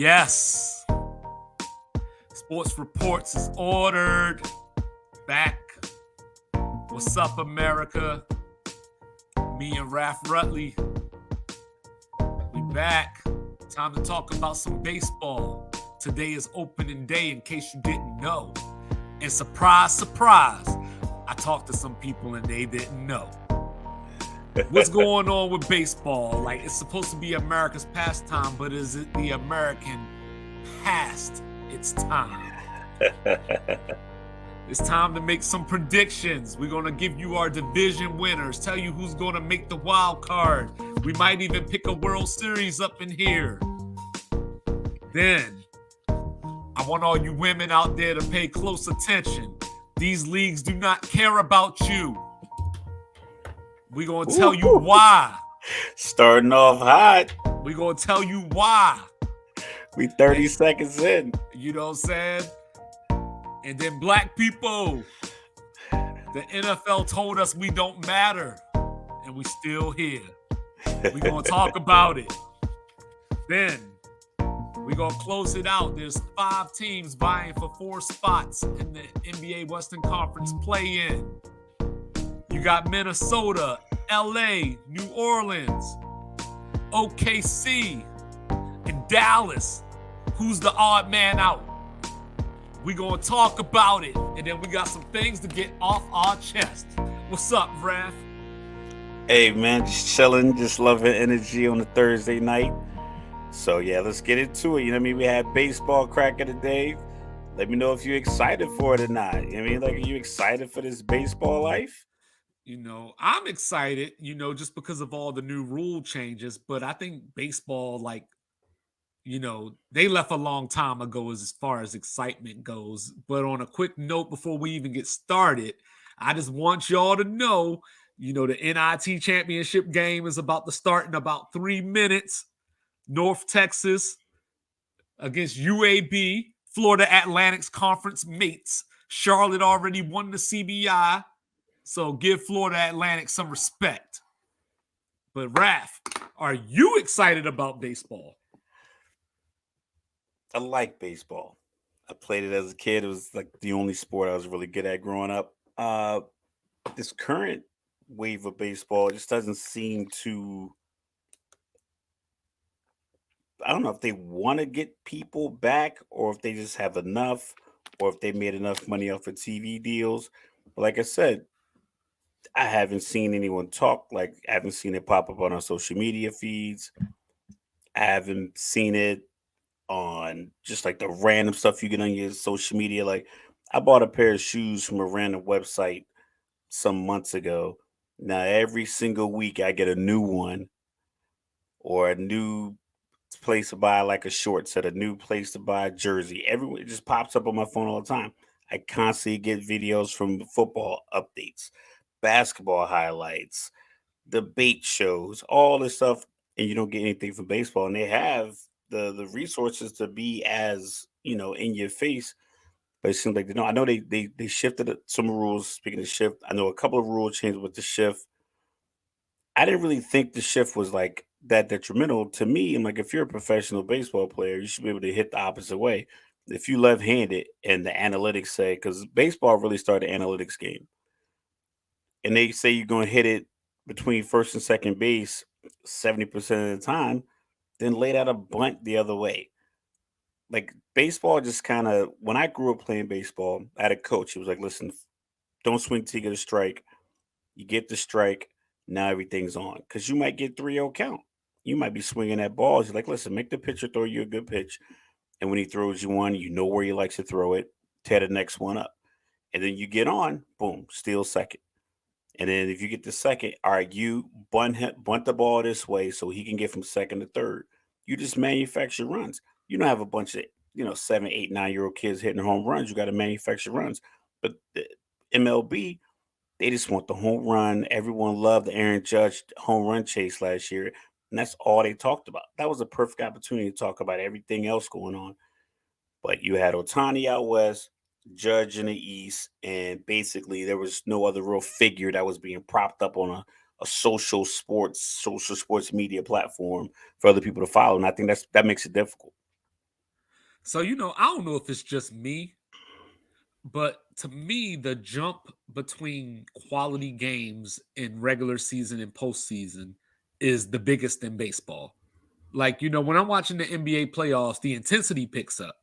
Yes. Sports Reports is ordered. Back. What's up, America? Me and Raph Rutley. We back. Time to talk about some baseball. Today is opening day, in case you didn't know. And surprise, surprise, I talked to some people and they didn't know. What's going on with baseball? Like, it's supposed to be America's pastime, but is it the American past its time? It's time to make some predictions. We're going to give you our division winners, tell you who's going to make the wild card. We might even pick a World Series up in here. Then, I want all you women out there to pay close attention. These leagues do not care about you. We're going to tell you why. Starting off hot. We're going to tell you why. We 30 seconds in. You know what I'm saying? And then black people, the NFL told us we don't matter, and we still here. We're going to talk about it. Then we're going to close it out. There's 5 teams vying for 4 spots in the NBA Western Conference play-in. You got Minnesota, LA, New Orleans, OKC, and Dallas. Who's the odd man out? We're going to talk about it. And then we got some things to get off our chest. What's up, Raph? Hey, man, just chilling, just loving energy on a Thursday night. So, yeah, let's get into it. You know what I mean? We had baseball crack of the day. Let me know if you're excited for it or not. You know what I mean? Like, are you excited for this baseball life? You know, I'm excited, just because of all the new rule changes. But I think baseball, they left a long time ago as far as excitement goes. But on a quick note, before we even get started, I just want y'all to know, the NIT championship game is about to start in about 3 minutes. North Texas against UAB, Florida Atlantic's conference mates. Charlotte already won the CBI, so give Florida Atlantic some respect. But Raph, are you excited about baseball? I like baseball. I played it as a kid. It was like the only sport I was really good at growing up. This current wave of baseball just doesn't seem to. I don't know if they want to get people back or if they just have enough or if they made enough money off of TV deals. But like I said, I haven't seen anyone talk. Like, I haven't seen it pop up on our social media feeds. I haven't seen it on just like the random stuff you get on your social media. Like, I bought a pair of shoes from a random website some months ago. Now, every single week, I get a new one or a new place to buy like a short set, a new place to buy a jersey. Everywhere it just pops up on my phone all the time. I constantly get videos from football updates, basketball highlights, debate shows, all this stuff, and you don't get anything from baseball. And they have the resources to be as in your face, but it seems like they don't. I know they shifted some rules. Speaking of shift, I know a couple of rule changes with the shift. I didn't really think the shift was like that detrimental to me. I'm like, if you're a professional baseball player, you should be able to hit the opposite way. If you left-handed and the analytics say, because baseball really started an analytics game, and they say you're going to hit it between first and second base 70% of the time, then laid out a bunt the other way. Like, baseball just kind of, when I grew up playing baseball, I had a coach. He was like, listen, don't swing till you get a strike. You get the strike, now everything's on. Because you might get 3-0 count. You might be swinging at balls. You're like, listen, make the pitcher throw you a good pitch. And when he throws you one, you know where he likes to throw it. Tear the next one up. And then you get on, boom, steal second. And then if you get the second, all right, you bunt the ball this way so he can get from second to third. You just manufacture runs. You don't have a bunch of 7, 8, 9-year-old kids hitting home runs. You got to manufacture runs. But the MLB, they just want the home run. Everyone loved the Aaron Judge home run chase last year, and that's all they talked about. That was a perfect opportunity to talk about everything else going on. But you had Otani out west, Judge in the east, and basically there was no other real figure that was being propped up on a social sports media platform for other people to follow. And I think that makes it difficult. So, I don't know if it's just me, but to me, the jump between quality games in regular season and postseason is the biggest in baseball. Like, when I'm watching the NBA playoffs, the intensity picks up.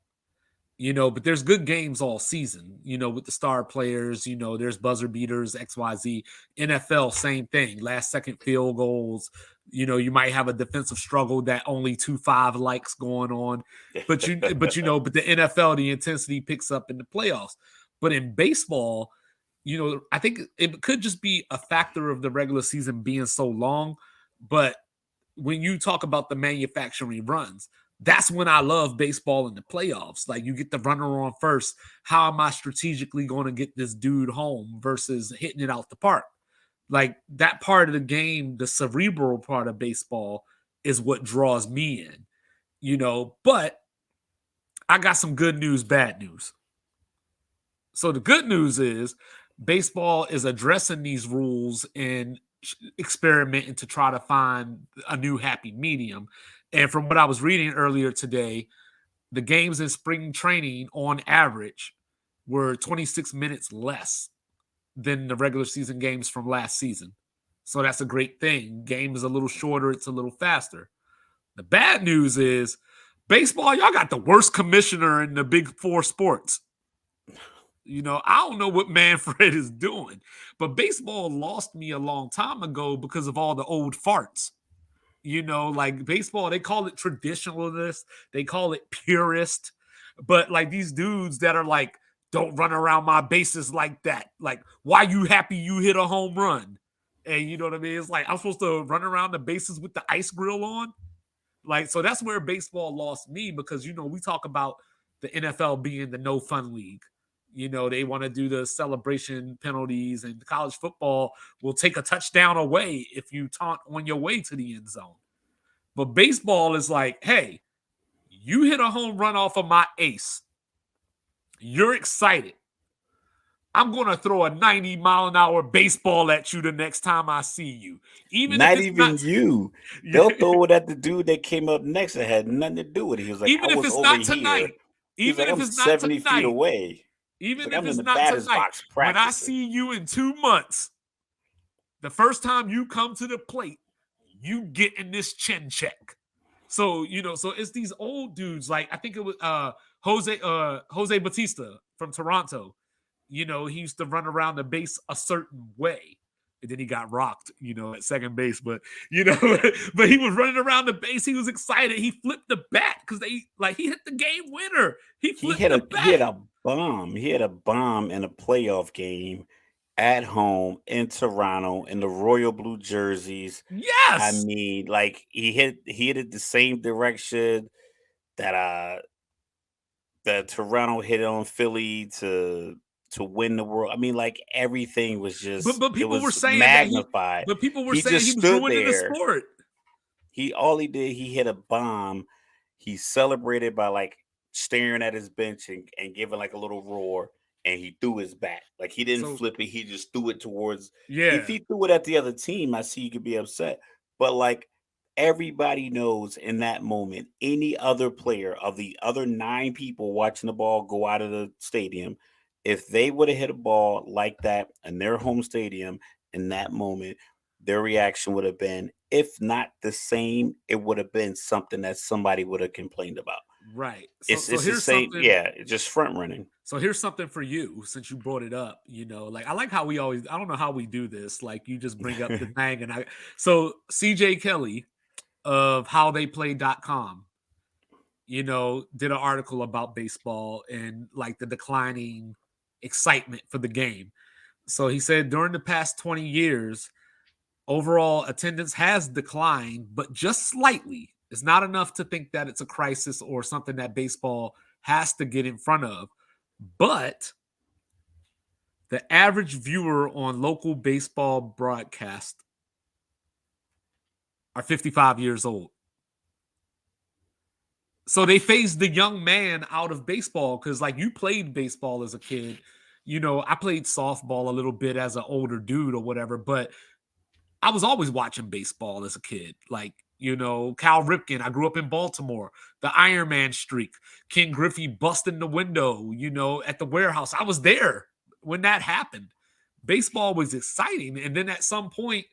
But there's good games all season, with the star players, there's buzzer beaters, XYZ. NFL, same thing. Last second field goals. You might have a defensive struggle that only 2-5 likes going on. But the NFL, the intensity picks up in the playoffs. But in baseball, I think it could just be a factor of the regular season being so long. But when you talk about the manufacturing runs, that's when I love baseball in the playoffs. Like, you get the runner on first. How am I strategically going to get this dude home versus hitting it out the park? Like, that part of the game, the cerebral part of baseball, is what draws me in, But I got some good news, bad news. So the good news is baseball is addressing these rules and experimenting to try to find a new happy medium. And from what I was reading earlier today, the games in spring training on average were 26 minutes less than the regular season games from last season. So that's a great thing. Game is a little shorter, it's a little faster. The bad news is baseball, y'all got the worst commissioner in the big four sports. I don't know what Manfred is doing, but baseball lost me a long time ago because of all the old farts. Like baseball, they call it traditionalist, they call it purist, but like these dudes that are like, don't run around my bases like that. Like, why you happy you hit a home run? And you know what I mean? It's like, I'm supposed to run around the bases with the ice grill on. Like, so that's where baseball lost me because, we talk about the NFL being the no fun league. They want to do the celebration penalties, and college football will take a touchdown away if you taunt on your way to the end zone. But baseball is like, hey, you hit a home run off of my ace. You're excited. I'm going to throw a 90-mile-an-hour baseball at you the next time I see you. Even if Not it's even not, you. They'll throw it at the dude that came up next that had nothing to do with it. He was like, I even if was it's over not here. tonight, He was even like, if I'm it's not 70 feet tonight, away. He's even like, if I'm in it's the not batter's tonight, box when I practicing. see you in 2 months, the first time you come to the plate, you get in this chin check. So, so it's these old dudes, like I think it was Jose Batista from Toronto. He used to run around the base a certain way. And then he got rocked, at second base. But but he was running around the base. He was excited. He flipped the bat because he hit the game winner. He He flipped had the a he had bat. a bomb. He had a bomb in a playoff game at home in Toronto in the royal blue jerseys. I Yes. mean, like he hit it the same direction that that Toronto hit on Philly to win the world. I mean, like everything was But just but it people were was saying that he magnified. but people were He saying just he was stood ruining the there. sport. He did, he hit a bomb. He celebrated by like staring at his bench and giving like a little roar, and he threw his bat. Like he didn't So flip it, he just threw it towards if yeah. he threw it at the other team, I see you could be upset. But like everybody knows in that moment, any other player of the other nine people watching the ball go out of the stadium, if they would have hit a ball like that in their home stadium in that moment, their reaction would have been, if not the same, it would have been something that somebody would have complained about. Right. So It's so it's the here's same, something yeah. It's just front running. so here's something for you since you brought it up, like I like how we always I don't know how we do this. Like you just bring up the thing and I so CJ Kelly of howtheyplay.com, did an article about baseball and like the declining excitement for the game. So he said during the past 20 years, overall attendance has declined, but just slightly. It's not enough to think that it's a crisis or something that baseball has to get in front of. But the average viewer on local baseball broadcast are 55 years old. So they phased the young man out of baseball because, like, you played baseball as a kid. I played softball a little bit as an older dude or whatever, but I was always watching baseball as a kid. Like, Cal Ripken. I grew up in Baltimore. The Iron Man streak. Ken Griffey busting the window, at the warehouse. I was there when that happened. Baseball was exciting. And then at some point,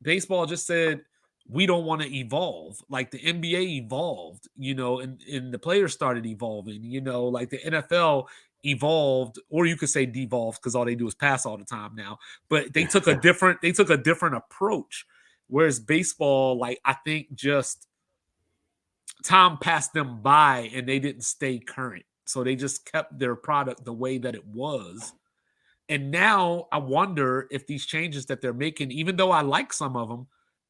baseball just said, we don't want to evolve. Like the NBA evolved, and the players started evolving, like the NFL evolved, or you could say devolved because all they do is pass all the time now. But they took a different approach. Whereas baseball, like I think just time passed them by and they didn't stay current. So they just kept their product the way that it was. And now I wonder if these changes that they're making, even though I like some of them,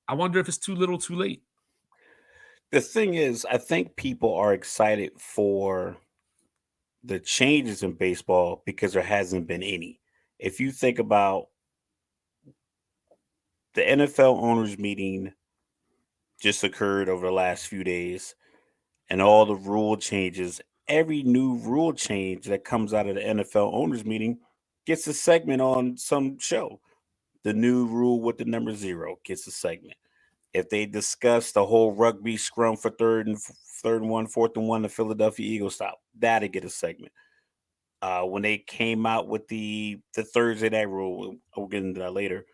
I wonder if it's too little too late. The thing is, I think people are excited for the changes in baseball because there hasn't been any. If you think about the NFL owners meeting just occurred over the last few days and all the rule changes, every new rule change that comes out of the NFL owners meeting gets a segment on some show. The new rule with the number 0 gets a segment. If they discuss the whole rugby scrum for third and one, fourth and one, the Philadelphia Eagles style, that'll get a segment. When they came out with the Thursday night rule, we'll get into that later.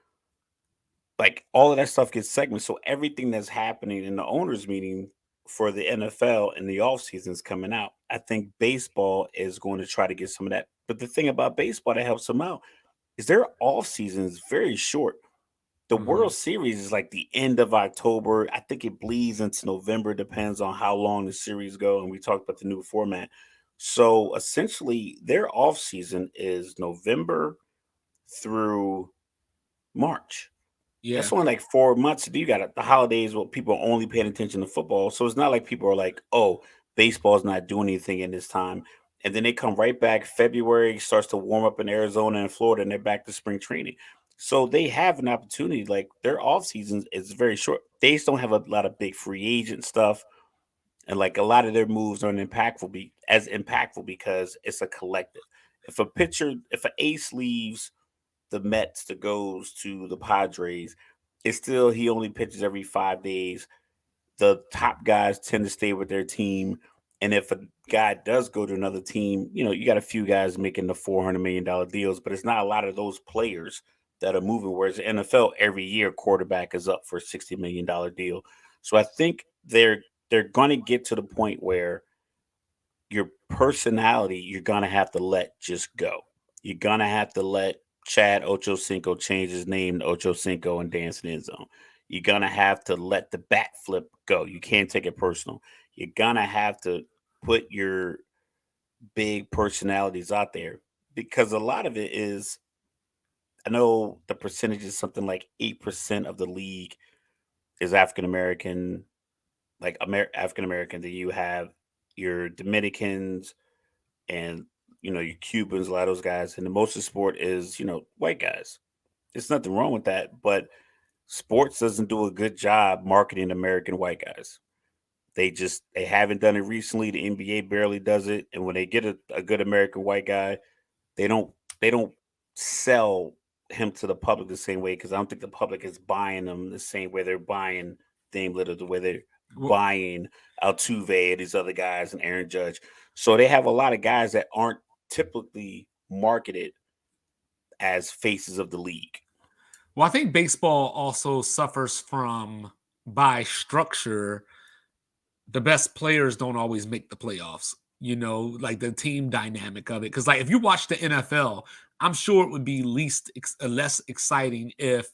Like all of that stuff gets segments. So everything that's happening in the owners meeting for the NFL in the off season is coming out. I think baseball is going to try to get some of that. But the thing about baseball that helps them out is their off season is very short. The Mhm. World Series is like the end of October. I think it bleeds into November, depends on how long the series go. And we talked about the new format. So essentially, their off season is November through March. Yeah. That's only like 4 months. You got the holidays where people are only paying attention to football. So it's not like people are like, oh, baseball's not doing anything in this time. And then they come right back. February starts to warm up in Arizona and Florida, and they're back to spring training. So they have an opportunity. Like their off season is very short. They just don't have a lot of big free agent stuff. And like a lot of their moves aren't impactful because it's a collective. If an ace leaves the Mets that goes to the Padres, it's still he only pitches every 5 days. The top guys tend to stay with their team. And if a guy does go to another team, you got a few guys making the $400 million deals, but it's not a lot of those players that are moving. Whereas the NFL, every year, quarterback is up for a $60 million deal. So I think they're going to get to the point where your personality you're gonna have to let just go. You're gonna have to let Chad Ochocinco change his name to Ochocinco and dance in the end zone. You're gonna have to let the bat flip go. You can't take it personal. You're gonna have to put your big personalities out there because a lot of it is. I know the percentage is something like 8% of the league is African American, like African American. That you have your Dominicans, and your Cubans, a lot of those guys, and the most of sport is white guys. There's nothing wrong with that, but sports doesn't do a good job marketing American white guys. They haven't done it recently. The NBA barely does it, and when they get a good American white guy, they don't sell him to the public the same way because I don't think the public is buying them the same way they're buying Dame Lillard, the way they're Well, buying Altuve and these other guys and Aaron Judge. So they have a lot of guys that aren't typically marketed as faces of the league. I think baseball also suffers from, by structure, the best players don't always make the playoffs. Like the team dynamic of it. Because like if you watch the NFL, I'm sure it would be less exciting if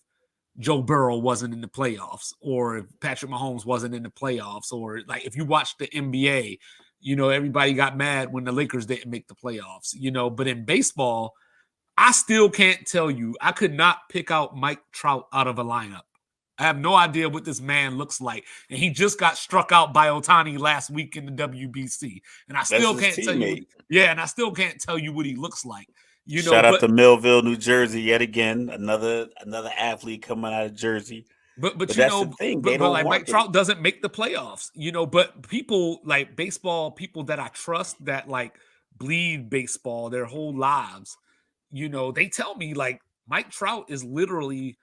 Joe Burrow wasn't in the playoffs, or if Patrick Mahomes wasn't in the playoffs, or like if you watch the NBA, everybody got mad when the Lakers didn't make the playoffs. But in baseball, I still can't tell you. I could not pick out Mike Trout out of a lineup. I have no idea what this man looks like. And he just got struck out by Otani last week in the WBC. And I That's still his can't tell you what, teammate. yeah, and I still can't tell you what he looks like. Shout out But to Millville, New Jersey, yet again. Another athlete coming out of Jersey. but But that's the thing; they don't like Mike market it. Trout doesn't make the playoffs, but people like baseball, people that I trust that like bleed baseball their whole lives, they tell me like Mike Trout is literally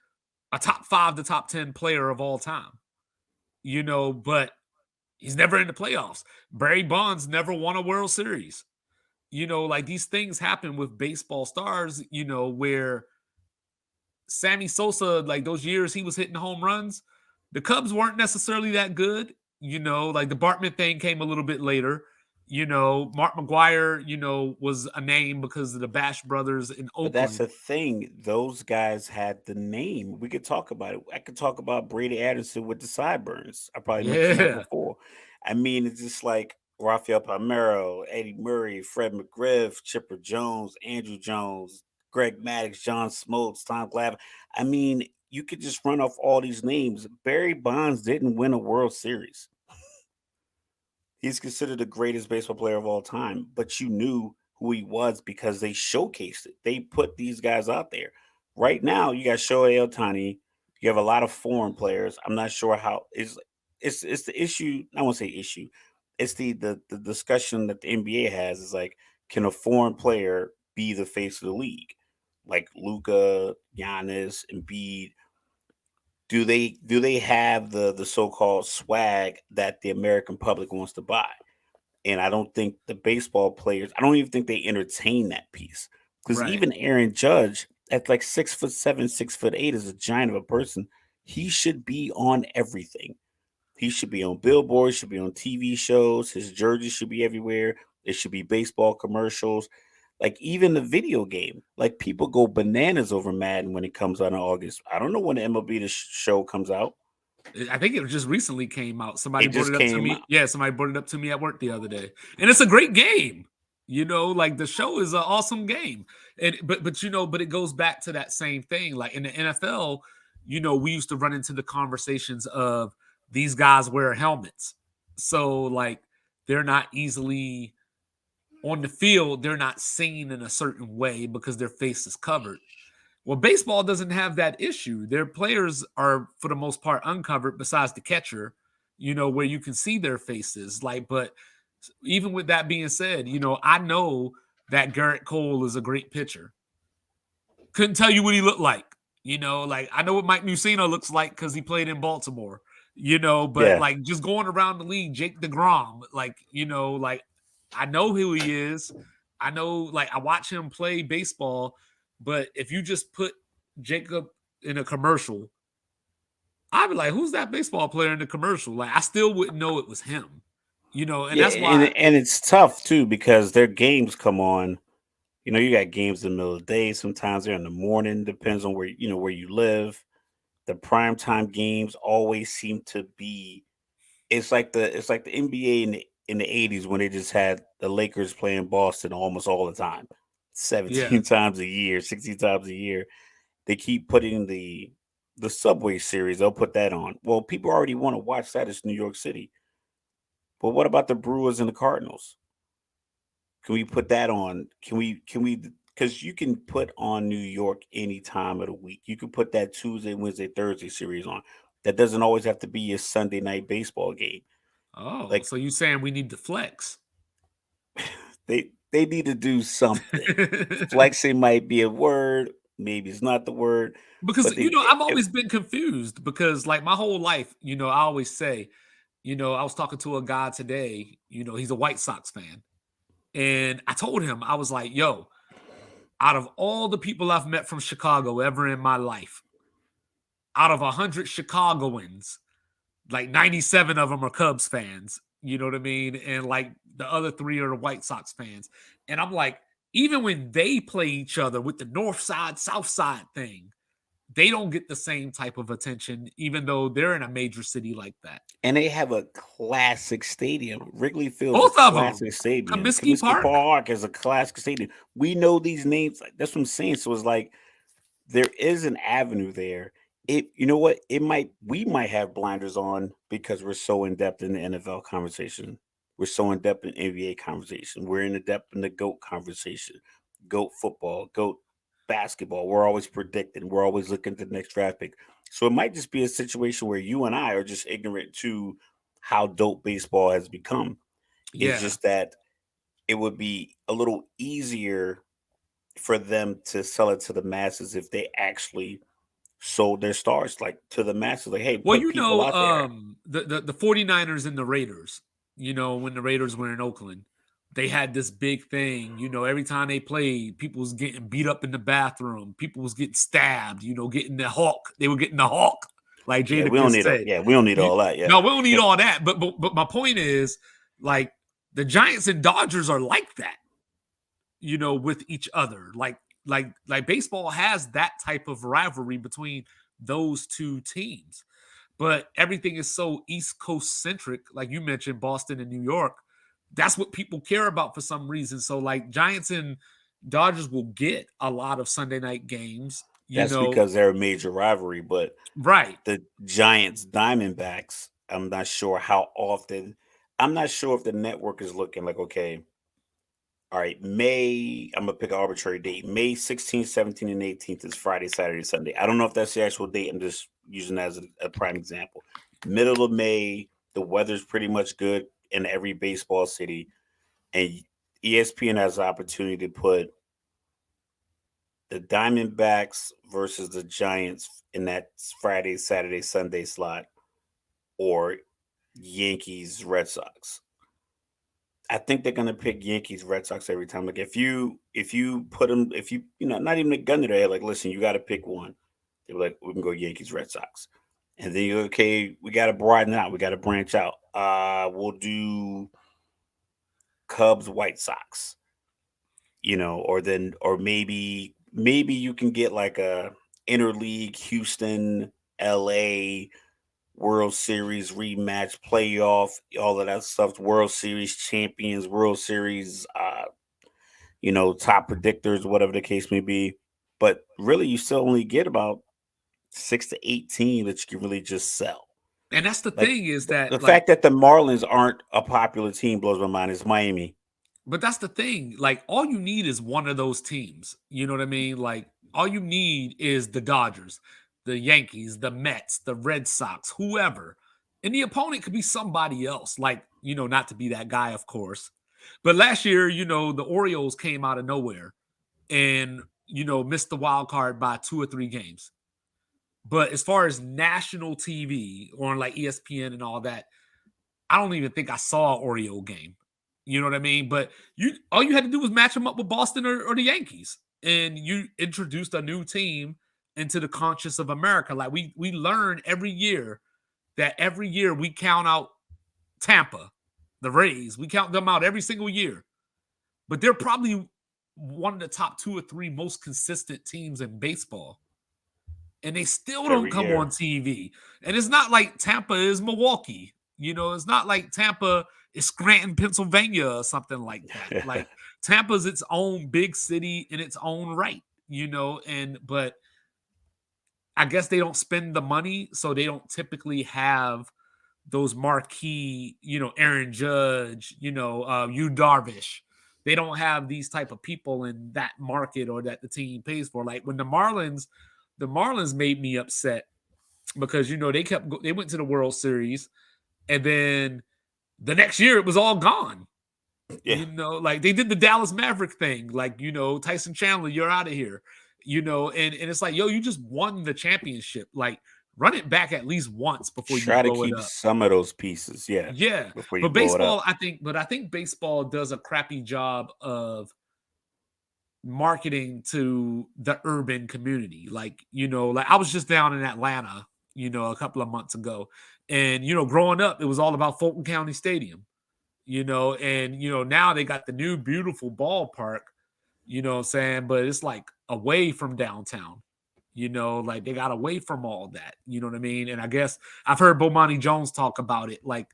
a top 5 to top 10 player of all time. but he's never in the playoffs. Barry Bonds never won a World Series. Like these things happen with baseball stars, where Sammy Sosa, like those years he was hitting home runs, the Cubs weren't necessarily that good. Like the Bartman thing came a little bit later. Mark McGuire, was a name because of the Bash brothers in But that's Oakland. the thing. Those guys had the name. We could talk about it. I could talk about Brady Anderson with the sideburns. I probably mentioned that Yeah. before. I mean, it's just like Rafael Palmeiro, Eddie Murray, Fred McGriff, Chipper Jones, Andrew Jones, Greg Maddux, John Smoltz, Tom Glavine. I mean, you could just run off all these names. Barry Bonds didn't win a World Series. He's considered the greatest baseball player of all time, but you knew who he was because they showcased it. They put these guys out there. Right now, you got Shohei Ohtani. You have a lot of foreign players. I'm not sure how it's the issue. I won't say issue. It's the discussion that the NBA has is like, can a foreign player be the face of the league? Like Luca, Giannis, Embiid, do they have the so-called swag that the American public wants to buy? And I don't think the baseball players, I don't even think they entertain that piece. Because Right. even Aaron Judge, at like 6'7", 6'8", is a giant of a person. He should be on everything. He should be on billboards, should be on TV shows. His jersey should be everywhere. It should be baseball commercials. Like even the video game, like people go bananas over Madden when it comes out in August. I don't know when the MLB show comes out. I think it just recently came out. Somebody It brought just it up to came me. out. Yeah, somebody brought it up to me at work the other day, and it's a great game. Like the show is an awesome game, and but it goes back to that same thing. Like in the NFL, we used to run into the conversations of these guys wear helmets, so like they're not easily on the field. They're not seen in a certain way because their face is covered. Well, baseball doesn't have that issue. Their players are, for the most part, uncovered besides the catcher, where you can see their faces. Like, but even with that being said, I know that Garrett Cole is a great pitcher. Couldn't tell you what he looked like. Like I know what Mike Mussina looks like because he played in Baltimore. But Yeah. like just going around the league, Jake DeGrom, like like I know who he is. I know, like I watch him play baseball, but if you just put Jacob in a commercial, I'd be like, "Who's that baseball player in the commercial?" Like I still wouldn't know it was him. And Yeah, that's why, and it's tough too because their games come on. You got games in the middle of the day. Sometimes they're in the morning. Depends on where you live. The primetime games always seem to be. It's like the NBA in the '80s when they just had the Lakers playing Boston almost all the time, yeah. 17 times a year, 16 times a year. They keep putting the Subway Series. They'll put that on. Well, people already want to watch that. It's New York City. But what about the Brewers and the Cardinals? Can we put that on? Can we because you can put on New York any time of the week. You can put that Tuesday, Wednesday, Thursday series on. That doesn't always have to be a Sunday night baseball game. Oh, Like so you saying we need to flex? they need to do something. Flexing might be a word, maybe it's not the word, Because but they I've always been confused because like my whole life, I always say, I was talking to a guy today, he's a White Sox fan. And I told him, I was like, yo, out of all the people I've met from Chicago ever in my life, out of 100 Chicagoans, like 97 of them are Cubs fans. You know what I mean? And like the other three are the White Sox fans. And I'm like, even when they play each other with the North Side, South Side thing, they don't get the same type of attention, even though they're in a major city like that. and they have a classic stadium. Wrigley Field's a Both of them. classic stadium. Comiskey Comiskey Park. Park is a classic stadium. We know these names. That's what I'm saying. So it's like there is an avenue there. It you know what? It might we might have blinders on because we're so in depth in the NFL conversation. We're so in depth in NBA conversation. We're in the depth in the GOAT conversation. GOAT football, GOAT basketball. We're always predicting. We're always looking at the next draft pick. So it might just be a situation where you and I are just ignorant to how dope baseball has become. It's Yeah. just that it would be a little easier for them to sell it to the masses if they actually sold their stars like to the masses. Like, hey, Well, put people out there. the 49ers and the Raiders, when the Raiders were in Oakland, they had this big thing. Every time they played, people was getting beat up in the bathroom. People was getting stabbed, getting the Hawk. They were getting the Hawk, like Yeah, we don't Jadakiss need said. we don't need You, all that. no, Yeah. we don't need all that. But my point is, like, the Giants and Dodgers are like that, with each other. Like baseball has that type of rivalry between those two teams. But everything is so East Coast centric, like you mentioned, Boston and New York. That's what people care about for some reason. So, like, Giants and Dodgers will get a lot of Sunday night games, That's because they're a major rivalry, but right? the Giants Diamondbacks, I'm not sure how often. I'm not sure if the network is looking like, okay, all right, I'm gonna pick an arbitrary date. May 16th, 17th, and 18th is Friday, Saturday, Sunday. I don't know if that's the actual date. I'm just using that as a prime example. Middle of May, the weather's pretty much good in every baseball city, and ESPN has the opportunity to put the Diamondbacks versus the Giants in that Friday, Saturday, Sunday slot, or Yankees, Red Sox. I think they're gonna pick Yankees, Red Sox every time. Like, if you put them, if you know, not even a gun to their head, like, listen, you got to pick one. They're like, we can go Yankees, Red Sox, and then you're okay. We got to broaden out. We got to branch out. We'll do Cubs, White Sox. Or maybe you can get like a interleague Houston, LA World Series rematch, playoff, all of that stuff. World Series champions, World Series, top predictors, whatever the case may be. But really, you still only get about 6 to 18 that you can really just sell. And that's the Like thing is the that, like, fact that the Marlins aren't a popular team blows my mind. It's Miami. but that's the thing. Like, all you need is one of those teams. You know what I mean? Like, all you need is the Dodgers, the Yankees, the Mets, the Red Sox, whoever. And the opponent could be somebody else. Like, not to be that guy, of course. But last year, the Orioles came out of nowhere and, missed the wild card by 2 or 3 games. But as far as national TV on like ESPN and all that, I don't even think I saw an Oreo game. You know what I mean? But all you had to do was match them up with Boston or the Yankees, and you introduced a new team into the conscious of America. Like, we learn every year that every year we count out Tampa, the Rays. We count them out every single year, but they're probably one of the top 2 or 3 most consistent teams in baseball, and they still don't Every come year. on TV. And it's not like Tampa is Milwaukee. It's not like Tampa is Scranton, Pennsylvania, or something like that. Like, Tampa's its own big city in its own right, but I guess they don't spend the money, so they don't typically have those marquee, Aaron Judge, Yu Darvish. They don't have these type of people in that market or that the team pays for. Like, when the Marlins made me upset because they went to the World Series, and then the next year it was all gone. Yeah. Like, they did the Dallas Maverick thing, like, Tyson Chandler, you're out of here. And it's like, yo, you just won the championship. Like, run it back at least once before you Try to blow it keep up. some of those pieces, yeah, Yeah. before you But blow it up. I think baseball does a crappy job of marketing to the urban community. Like, like, I was just down in Atlanta, a couple of months ago. And, growing up, it was all about Fulton County Stadium, and, now they got the new beautiful ballpark, what I'm saying? But it's like away from downtown, like they got away from all that, you know what I mean? And I guess I've heard Bomani Jones talk about it. Like,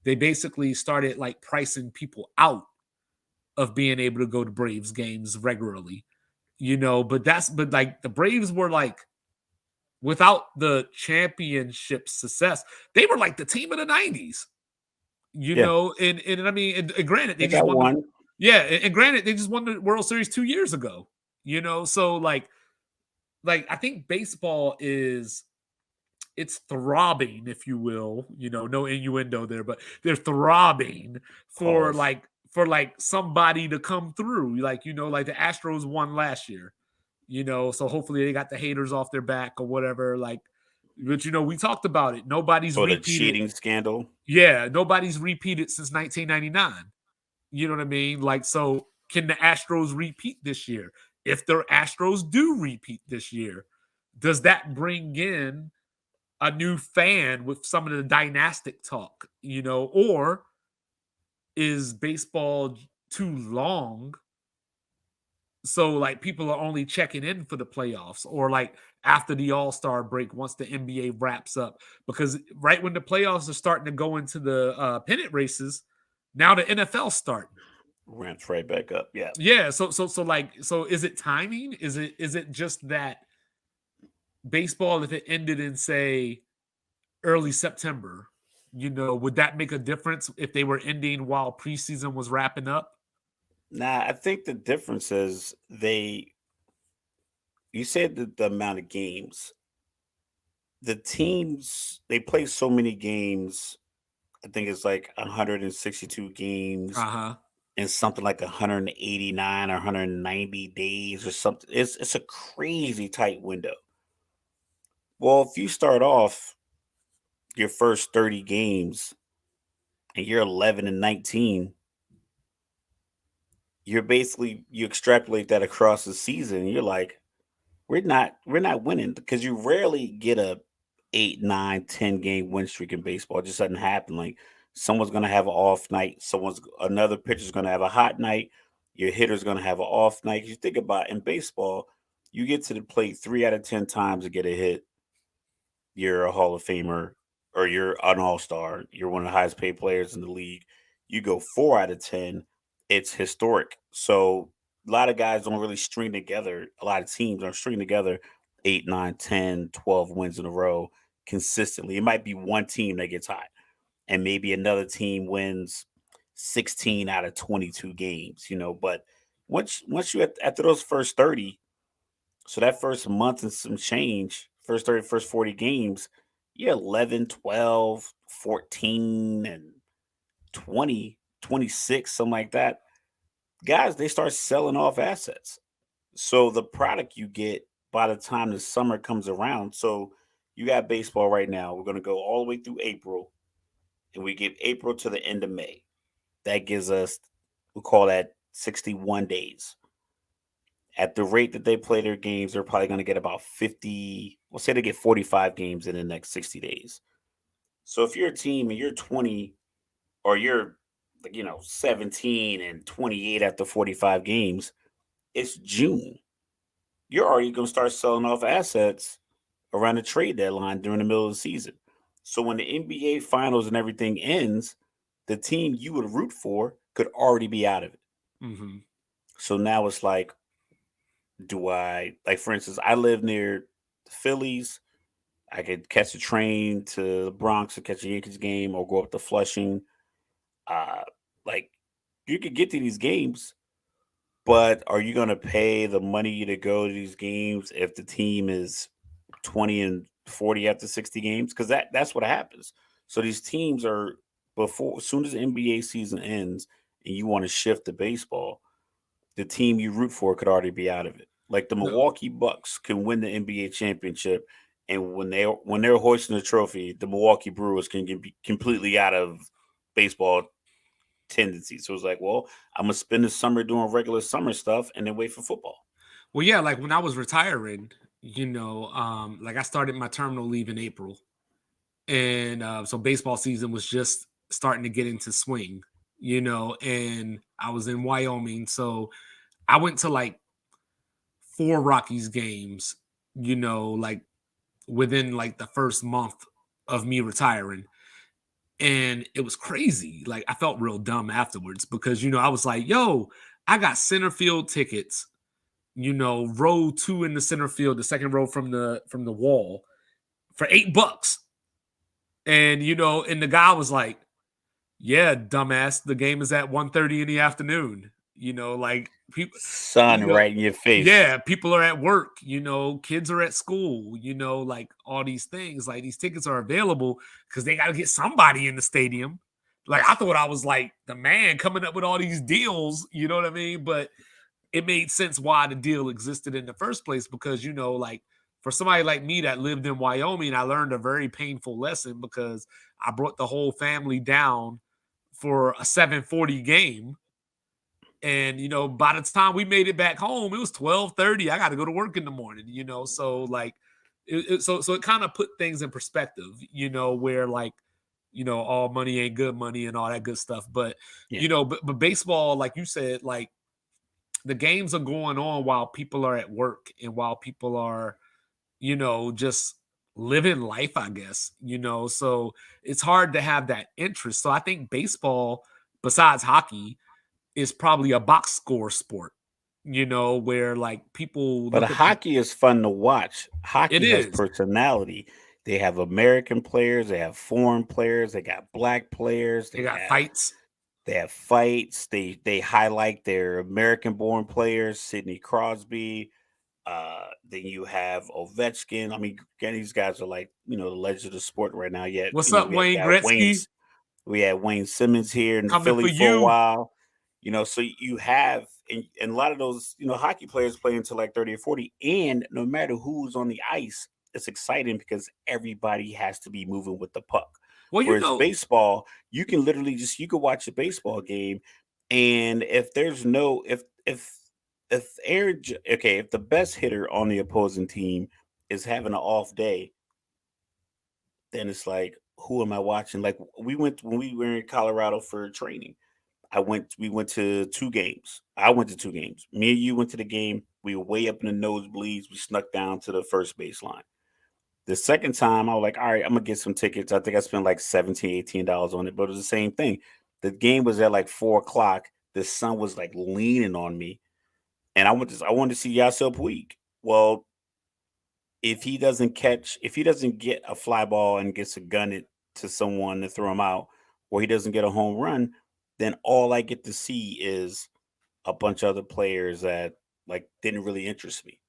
they basically started like pricing people out of being able to go to Braves games regularly, but like the Braves were like, without the championship success, they were like the team of the 90s, Yeah, and I mean, and granted, they they just got won the one. yeah, and granted, they just won the World Series 2 years ago, so like I think baseball it's throbbing, if you will, no innuendo there, but they're throbbing for Pause. like somebody to come through, like, like the Astros won last year, So hopefully they got the haters off their back or whatever. Like, but we talked about it. Nobody's Or the repeated. cheating scandal. Yeah, nobody's repeated since 1999. You know what I mean? Like, so can the Astros repeat this year? If the Astros do repeat this year, does that bring in a new fan with some of the dynastic talk? Or is baseball too long? So like people are only checking in for the playoffs or like after the All-Star break once the NBA wraps up, because right when the playoffs are starting to go into the pennant races, now the NFL starting. Ramps right back up. Yeah. Yeah, so is it timing? Is it just that baseball, if it ended in say early September, would that make a difference if they were ending while preseason was wrapping up? Nah, I think the difference is you said that the amount of games. The teams, they play so many games. I think it's like 162 games Uh-huh. in something like 189 or 190 days or something. It's a crazy tight window. Well, if you start off your first 30 games and you're 11 and 19, you extrapolate that across the season and you're like, we're not winning, because you rarely get a 8, 9, 10 game win streak in baseball. It just doesn't happen. Like, someone's gonna have an off night, another pitcher's gonna have a hot night, your hitter's gonna have an off night. You think about in baseball, you get to the plate 3 out of 10 times to get a hit, you're a Hall of Famer, or you're an All Star. You're one of the highest paid players in the league. You go 4 out of 10, it's historic. So a lot of guys don't really string together. A lot of teams don't string together 8, 9, 10, 12 wins in a row consistently. It might be one team that gets hot, and maybe another team wins 16 out of 22 games. But once you after those first 30, so that first month and some change, first 30, first 40 games, yeah, 11, 12, 14, and 20, 26, something like that. Guys, they start selling off assets. So the product you get by the time the summer comes around, so you got baseball right now. We're going to go all the way through April, and we give April to the end of May. That gives us, we call that 61 days. At the rate that they play their games, they're probably going to get about 50. We'll say they get 45 games in the next 60 days. So if you're a team and you're 20, or you're like, 17 and 28 after 45 games, it's June. You're already going to start selling off assets around the trade deadline during the middle of the season. So when the NBA finals and everything ends, the team you would root for could already be out of it. Mm-hmm. So now it's like, like, for instance, I live near the Phillies. I could catch a train to the Bronx to catch a Yankees game, or go up to Flushing. Uh, like, you could get to these games, but are you going to pay the money to go to these games if the team is 20 and 40 after 60 games? Because that's what happens. So these teams are, before, as soon as the NBA season ends and you want to shift to baseball, the team you root for could already be out of it. Like, the No. Milwaukee Bucks can win the NBA championship, and when they're hoisting the trophy, the Milwaukee Brewers can be completely out of baseball tendency. So it's like, well, I'm gonna spend the summer doing regular summer stuff and then wait for football. Well, yeah, like when I was retiring, like I started my terminal leave in April, and so baseball season was just starting to get into swing, and I was in Wyoming, so I went to like 4 Rockies games, like within like the first month of me retiring. And it was crazy. Like I felt real dumb afterwards because I was like, yo, I got center field tickets, row 2 in the center field, the second row from the wall for $8. And the guy was like, yeah, dumbass, the game is at 1:30 in the afternoon. Like people, Sun right in your face. yeah, people are at work, kids are at school, like all these things, like these tickets are available because they got to get somebody in the stadium. Like I thought I was like the man coming up with all these deals, you know what I mean? But it made sense why the deal existed in the first place, because, like, for somebody like me that lived in Wyoming, I learned a very painful lesson because I brought the whole family down for a 7:40 game. And, by the time we made it back home, it was 12:30. I got to go to work in the morning, so like, so it kind of put things in perspective, where, like, all money ain't good money and all that good stuff. But, Yeah. but baseball, like you said, like, the games are going on while people are at work and while people are, just living life, I guess, so it's hard to have that interest. So I think baseball, besides hockey, is probably a box score sport, where, like, people But look at the. hockey is fun to watch. It Hockey has is. personality. They have American players, they have foreign players, they got black players, They got fights. they have fights. They highlight their American born players, Sidney Crosby. Then you have Ovechkin. I mean, again, these guys are like, the legend of the sport right now. Yet, What's up, we Wayne got Gretzky? We had Wayne Simmons here in Coming for Philly for a you. while. So you have, and a lot of those, hockey players play until like 30 or 40. And no matter who's on the ice, it's exciting because everybody has to be moving with the puck. Well, Whereas baseball, you can literally you can watch a baseball game, and if there's no if if the best hitter on the opposing team is having an off day, then it's like, who am I watching? Like, when we were in Colorado for training. We went to two games. I went to two games. Me and you went to the game. We were way up in the nosebleeds. We snuck down to the first baseline. The second time, I was like, all right, I'm gonna get some tickets. I think I spent like $17, $18 on it, but it was the same thing. The game was at like 4 o'clock. The sun was like leaning on me, and I wanted to see Yasiel Puig. Well, if he doesn't get a fly ball and gets to gun it to someone to throw him out, or he doesn't get a home run, then all I get to see is a bunch of other players that like didn't really interest me.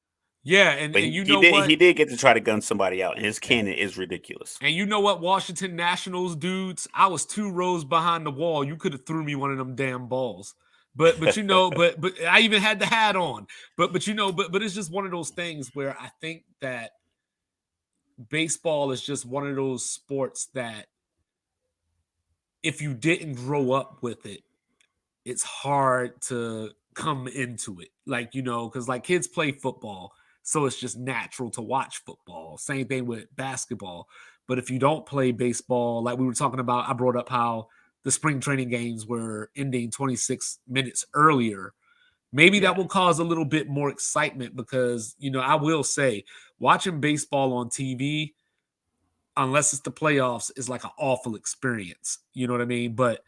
Yeah, and, But and you know what? he did get to try to gun somebody out, and his cannon is ridiculous. And you know what, Washington Nationals dudes? I was 2 rows behind the wall. You could have threw me one of them damn balls. But I even had the hat on. But it's just one of those things where I think that baseball is just one of those sports that, if you didn't grow up with it, it's hard to come into it. Like, because, like, kids play football, so it's just natural to watch football. Same thing with basketball. But if you don't play baseball, like we were talking about, I brought up how the spring training games were ending 26 minutes earlier. Maybe that Yeah. will cause a little bit more excitement because, I will say, watching baseball on TV, unless it's the playoffs, is like an awful experience. You know what I mean? But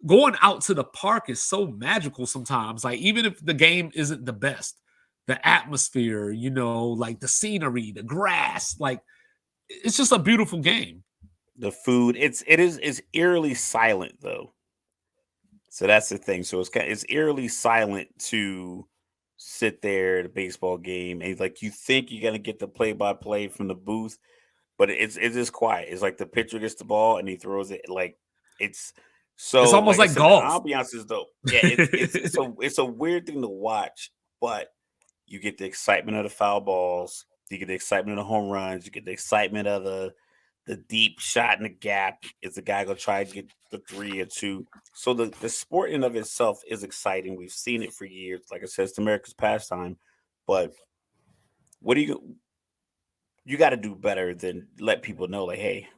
going out to the park is so magical sometimes. Like, even if the game isn't the best, the atmosphere, like the scenery, the grass, like, it's just a beautiful game. The food, it's eerily silent though. So that's the thing. So it's eerily silent to sit there at a baseball game, and like you think you're gonna get the play by play from the booth, but it's just quiet. It's like the pitcher gets the ball and he throws it. Like, it's It's so, almost like I like said, the golf. ambiance is dope. Yeah, it's a weird thing to watch, but you get the excitement of the foul balls, you get the excitement of the home runs, you get the excitement of the deep shot in the gap. Is the guy gonna try to get the three or two? So the sport in of itself is exciting. We've seen it for years. Like I said, it's America's pastime. But what do you got to do better than let people know, like, hey,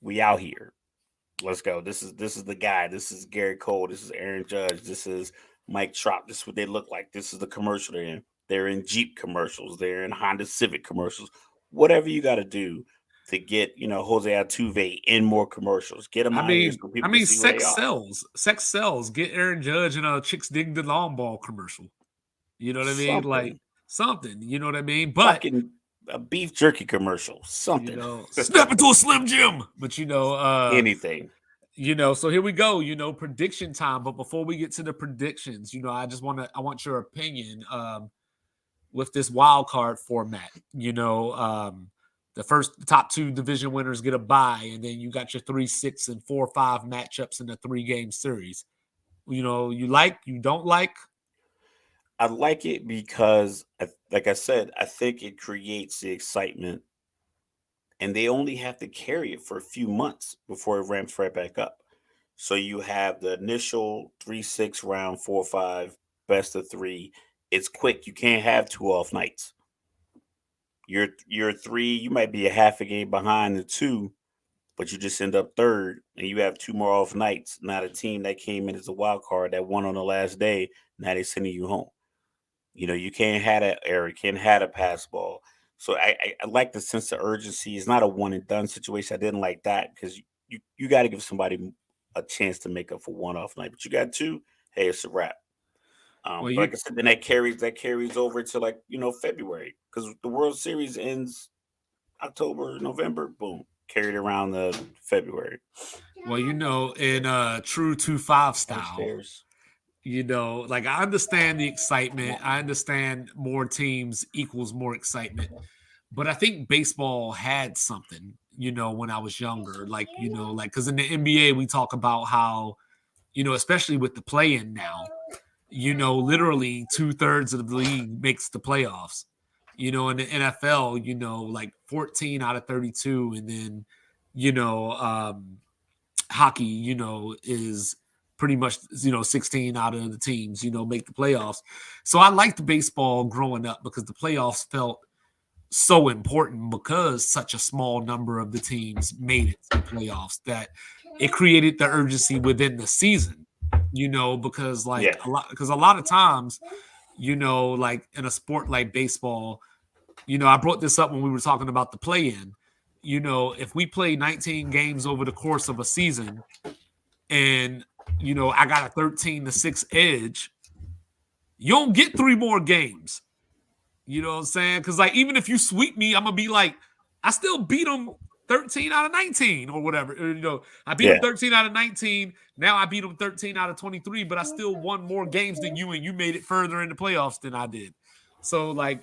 we out here. Let's go. This is the guy. This is Gary Cole. This is Aaron Judge. This is Mike Trout. This is what they look like. This is the commercial they're in. They're in Jeep commercials. They're in Honda Civic commercials. Whatever you got to do to get, Jose Altuve in more commercials. Get them I out here mean, so I people can mean, see where they sex are. sells. Sex sells. Get Aaron Judge in a Chicks Dig the Long Ball commercial. You know what I mean? Like, Something. something. You know what I mean? But, Fucking a beef jerky commercial. Something. snap into a Slim Jim. But, Anything. so here we go, prediction time. But before we get to the predictions, I want your opinion with this wild card format. The top two division winners get a bye, and then you got your 3, 6, and 4, 5 matchups in the 3-game series. You don't like. I like it because, like I said, I think it creates the excitement, and they only have to carry it for a few months before it ramps right back up. So you have the initial 3-6 round, 4-5, best of three. It's quick. You can't have two off nights. You're three. You might be a half a game behind the two, but you just end up third, and you have two more off nights. Not a team that came in as a wild card that won on the last day. Now they're sending you home. You can't have that error, can't have a pass ball. So I like the sense of urgency. It's not a one and done situation. I didn't like that because you got to give somebody a chance to make up for one off night. But you got two, hey, it's a wrap. Well, But like you I said, then that carries over to like February because the World Series ends October, November. Boom, carried around the February. in true 2-5 style, Downstairs. like I understand the excitement. I understand more teams equals more excitement. But I think baseball had something, when I was younger. Like because in the NBA we talk about how, especially with the play-in now, literally 2/3 of the league makes the playoffs. In the NFL, like 14 out of 32, and then, you know, hockey, is pretty much 16 out of the teams, make the playoffs. So I liked baseball growing up because the playoffs felt so important because such a small number of the teams made it to the playoffs that it created the urgency within the season, because Yeah, a lot of times, like in a sport like baseball, I brought this up when we were talking about the play-in. If we play 19 games over the course of a season and I got a 13-6 edge, you don't get three more games. You know what I'm saying? Because like even if you sweep me, I'm gonna be like, I still beat them 13 out of 19 or whatever. I beat them yeah, 13 out of 19. Now I beat them 13 out of 23, but I still won more games than you, and you made it further in the playoffs than I did. So I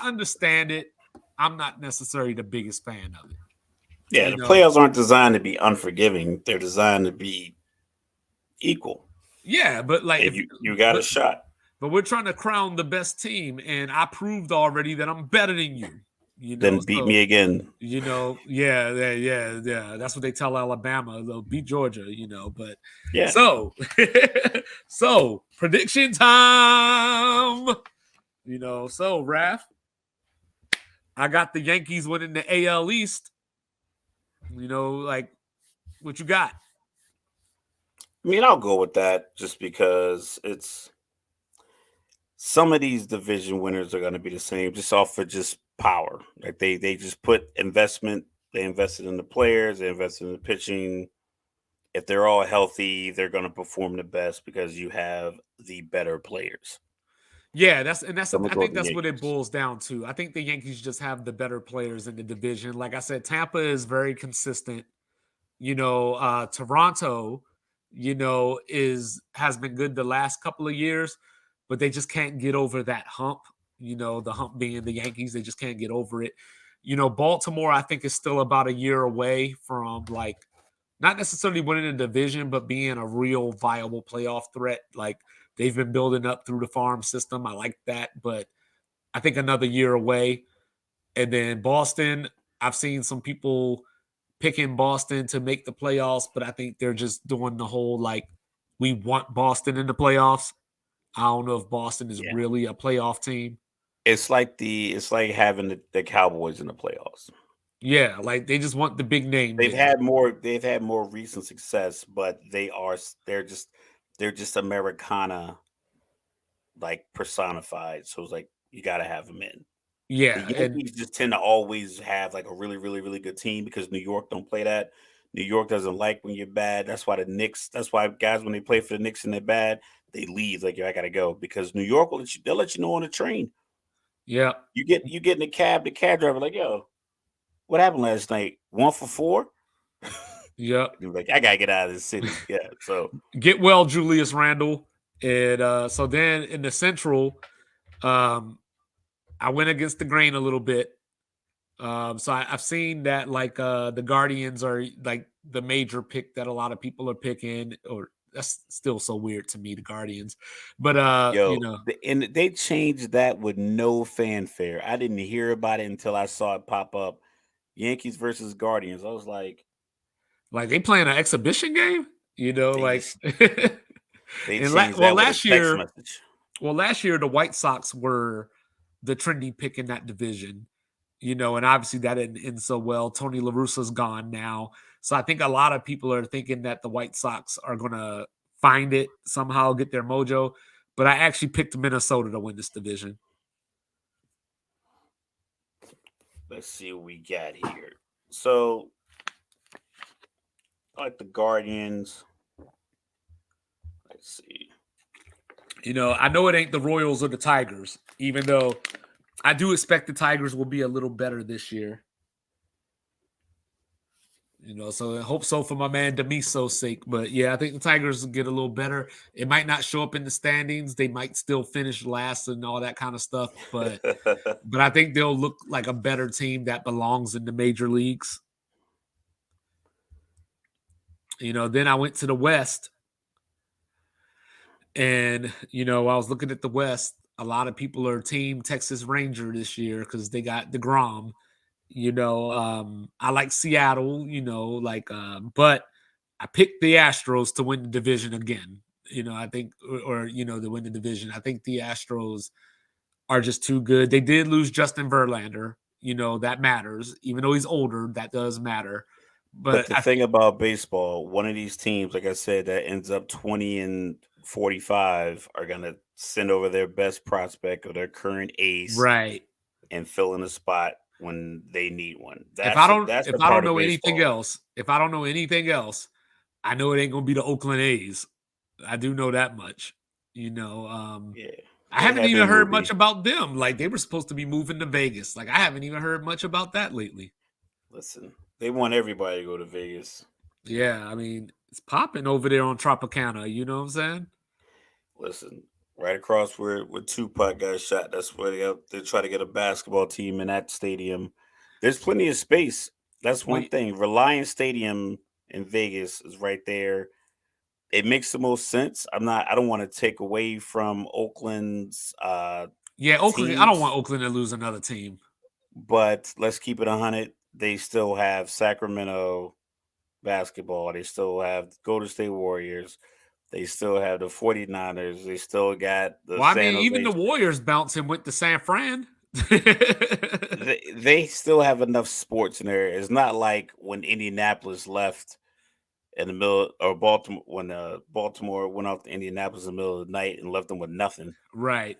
understand it. I'm not necessarily the biggest fan of it. yeah. You The know, playoffs aren't designed to be unforgiving. They're designed to be equal. yeah, but like And if you got a but shot. but we're trying to crown the best team, and I proved already that I'm better than you. Then beat So me again. yeah. That's what they tell Alabama. They'll beat Georgia, But Yeah. so, so prediction time. So Raph, I got the Yankees winning the AL East. Like what you got? I mean, I'll go with that just because it's some of these division winners are going to be the same, just off of just power. Like they just put investment. They invested in the players. They invested in the pitching. If they're all healthy, they're going to perform the best because you have the better players. Yeah, So I'm I gonna go with think the that's what it Yankees. boils down to. I think the Yankees just have the better players in the division. Like I said, Tampa is very consistent. Toronto, is has been good the last couple of years, but they just can't get over that hump. The hump being the Yankees, they just can't get over it. Baltimore, I think, is still about a year away from like not necessarily winning a division, but being a real viable playoff threat. Like they've been building up through the farm system. I like that, but I think another year away. And then Boston, I've seen some people picking Boston to make the playoffs, but I think they're just doing the whole like we want Boston in the playoffs. I don't know if Boston is Yeah, really a playoff team. it's like having the Cowboys in the playoffs. Yeah, like they just want the big name there. They've had more recent success, but they're just Americana like personified. So it's like you got to have them in. The Yeah, and Yankees just tend to always have like a really, really, really good team because New York don't play that. New York doesn't like when you're bad. That's why the Knicks. That's why guys when they play for the Knicks and they're bad, they leave. Like, yo, I gotta go because New York will let you. They'll let you know on the train. yeah, You get in the cab. The cab driver like, yo, what happened last night? 1 for 4. yeah. You're like, I gotta get out of this city. Yeah. So Get well, Julius Randle. And so then in the Central, um, I went against the grain a little bit. So I've seen that like the Guardians are like the major pick that a lot of people are picking, or that's still so weird to me, the Guardians. But Yo, and they changed that with no fanfare. I didn't hear about it until I saw it pop up. Yankees versus Guardians. I was like, like they playing an exhibition game, they like just they and changed that with a last text year, message. the White Sox were the trendy pick in that division, and obviously that didn't end so well. Tony La Russa's gone now. So I think a lot of people are thinking that the White Sox are going to find it somehow, get their mojo. But I actually picked Minnesota to win this division. Let's see what we got here. So, I like the Guardians. Let's see. I know it ain't the Royals or the Tigers, even though I do expect the Tigers will be a little better this year. So I hope so for my man Demiso's sake. But yeah, I think the Tigers will get a little better. It might not show up in the standings. They might still finish last and all that kind of stuff. But I think they'll look like a better team that belongs in the major leagues. Then I went to the West. And, I was looking at the West. A lot of people are team Texas Ranger this year because they got DeGrom. I like Seattle, but I picked the Astros to win the division again. I think, to win the division. I think the Astros are just too good. They did lose Justin Verlander. That matters. Even though he's older, that does matter. But But the thing about baseball, one of these teams, like I said, that ends up 20-45 are gonna send over their best prospect or their current ace right. and fill in a spot when they need one. If I don't That's if the I don't part of know anything baseball. else, I know it ain't gonna be the Oakland A's. I do know that much. Yeah, I they haven't have even been heard much moving. about them. Like they were supposed to be moving to Vegas. Like I haven't even heard much about that lately. Listen, they want everybody to go to Vegas. Yeah, I mean, it's popping over there on Tropicana, you know what I'm saying? Listen, right across where Tupac got shot, that's where they try to get a basketball team in that stadium. There's plenty of space. That's Well, one thing. Reliance Stadium in Vegas is right there. It makes the most sense. I don't want to take away from Oakland's yeah, Oakland. I don't want teams, Oakland to lose another team. but let's keep it 100. They still have Sacramento basketball. They still have Golden State Warriors. They still have the 49ers. They still got the Well, I San mean, even Jose. the Warriors bounced him with the San Fran. They still have enough sports in there. It's not like when Indianapolis left in the middle, or Baltimore, when Baltimore went off to Indianapolis in the middle of the night and left them with nothing. Right.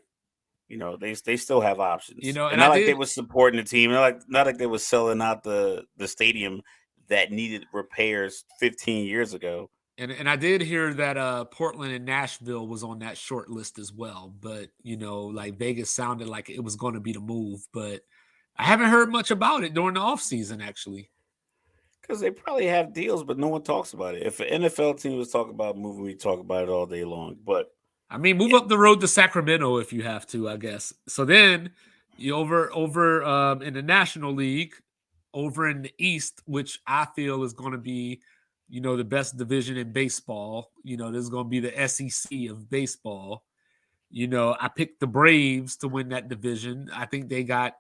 They still have options, and And not I like they did was supporting the team. Not like they was selling out the stadium that needed repairs 15 years ago. and I did hear that Portland and Nashville was on that short list as well. But like Vegas sounded like it was going to be the move, but I haven't heard much about it during the offseason, actually. Because they probably have deals, but no one talks about it. If an NFL team was talking about moving, we talk about it all day long. But I mean, move yeah, up the road to Sacramento if you have to, I guess. So then you over in the National League, over in the East, which I feel is going to be, the best division in baseball. This is going to be the SEC of baseball. I picked the Braves to win that division. I think they got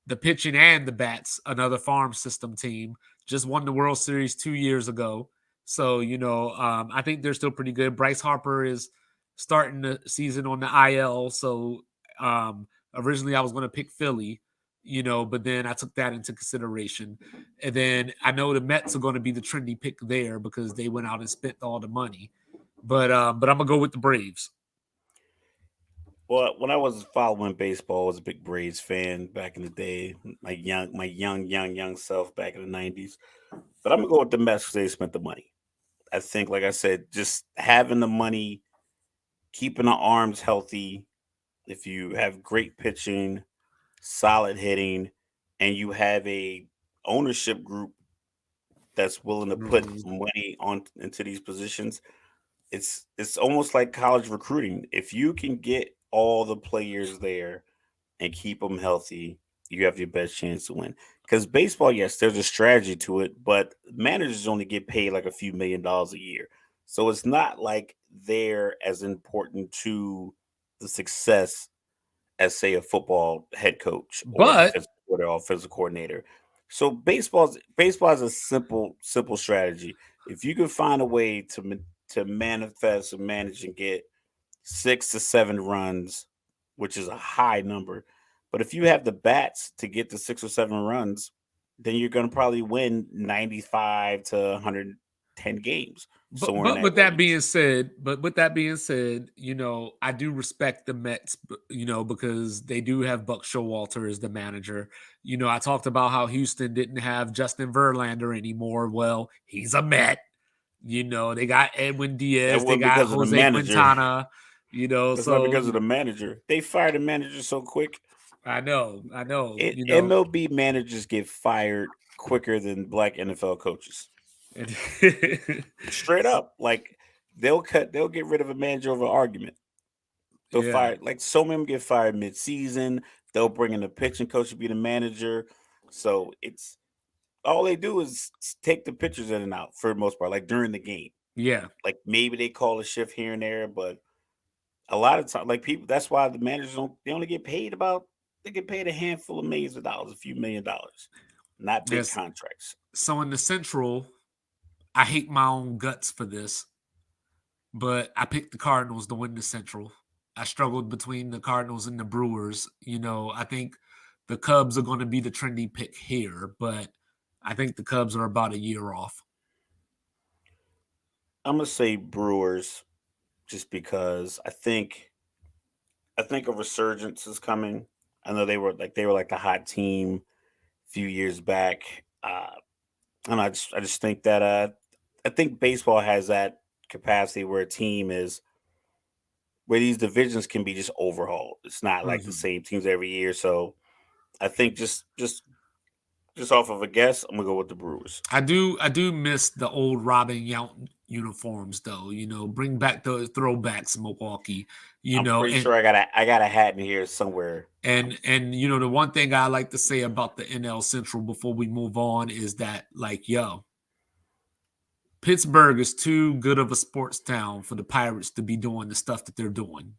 the pitching and the bats, another farm system team, just won the World Series 2 years ago. So, I think they're still pretty good. Bryce Harper is starting the season on the IL. So, originally I was going to pick Philly, but then I took that into consideration. And then I know the Mets are going to be the trendy pick there because they went out and spent all the money. But I'm going to go with the Braves. well, when I was following baseball, I was a big Braves fan back in the day. My young self back in the '90s. But I'm gonna go with the Mets because they spent the money. I think, like I said, just having the money, keeping the arms healthy. If you have great pitching, solid hitting, and you have a ownership group that's willing to put Mhm. money on into these positions, it's almost like college recruiting. If you can get all the players there and keep them healthy, you have your best chance to win. Because baseball, yes, there's a strategy to it, but managers only get paid like a few $1 million a year. So it's not like they're as important to the success as say a football head coach or But offensive coordinator. So baseball is a simple strategy. If you can find a way to manifest and manage and get 6 to 7 runs, which is a high number, but if you have the bats to get the 6 or 7 runs, then you're going to probably win 95 to 110 games somewhere in but that with that range. being said, I do respect the Mets, because they do have Buck Showalter as the manager. I talked about how Houston didn't have Justin Verlander anymore. Well, he's a Met. They got Edwin That Diaz, they wasn't got because of the Jose manager. Quintana. That's not because of the manager. They fired the manager so quick. I know. MLB managers get fired quicker than black NFL coaches. And Straight up, like they'll get rid of a manager over an argument. They'll yeah, fire like some of them get fired mid-season. They'll bring in a pitching coach to be the manager. So it's all they do is take the pitchers in and out for the most part, like during the game. yeah, Like maybe they call a shift here and there, but a lot of time, like people, that's why the managers don't. They only get paid about. They get paid a handful of millions of dollars, a few $1 million, not big yes. contracts. So in the Central, I hate my own guts for this, but I picked the Cardinals to win the Central. I struggled between the Cardinals and the Brewers. I think the Cubs are going to be the trendy pick here, but I think the Cubs are about a year off. I'm gonna say Brewers, just because I think a resurgence is coming. I know they were like the hot team a few years back, and I just think that I think baseball has that capacity where a team is where these divisions can be just overhauled. It's not like the Mhm. same teams every year. So I think just off of a guess, I'm gonna go with the Brewers. I do miss the old Robin Yount uniforms though. Bring back the throwbacks, Milwaukee. I'm pretty And sure I got a hat in here somewhere. the one thing I like to say about the NL Central before we move on is that, like, yo, Pittsburgh is too good of a sports town for the Pirates to be doing the stuff that they're doing.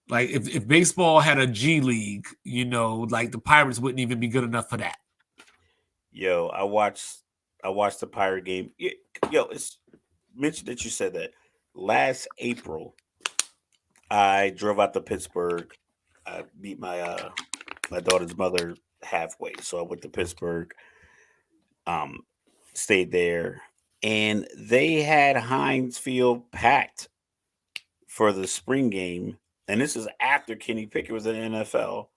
Like if baseball had a G League, like the Pirates wouldn't even be good enough for that. Yo, I watched the Pirate game. Yo, it's mentioned that you said that last April. I drove out to Pittsburgh. I beat my daughter's mother halfway, so I went to Pittsburgh. Um, Stayed there, and they had Heinz Field packed for the spring game. And this is after Kenny Pickett was in the NFL.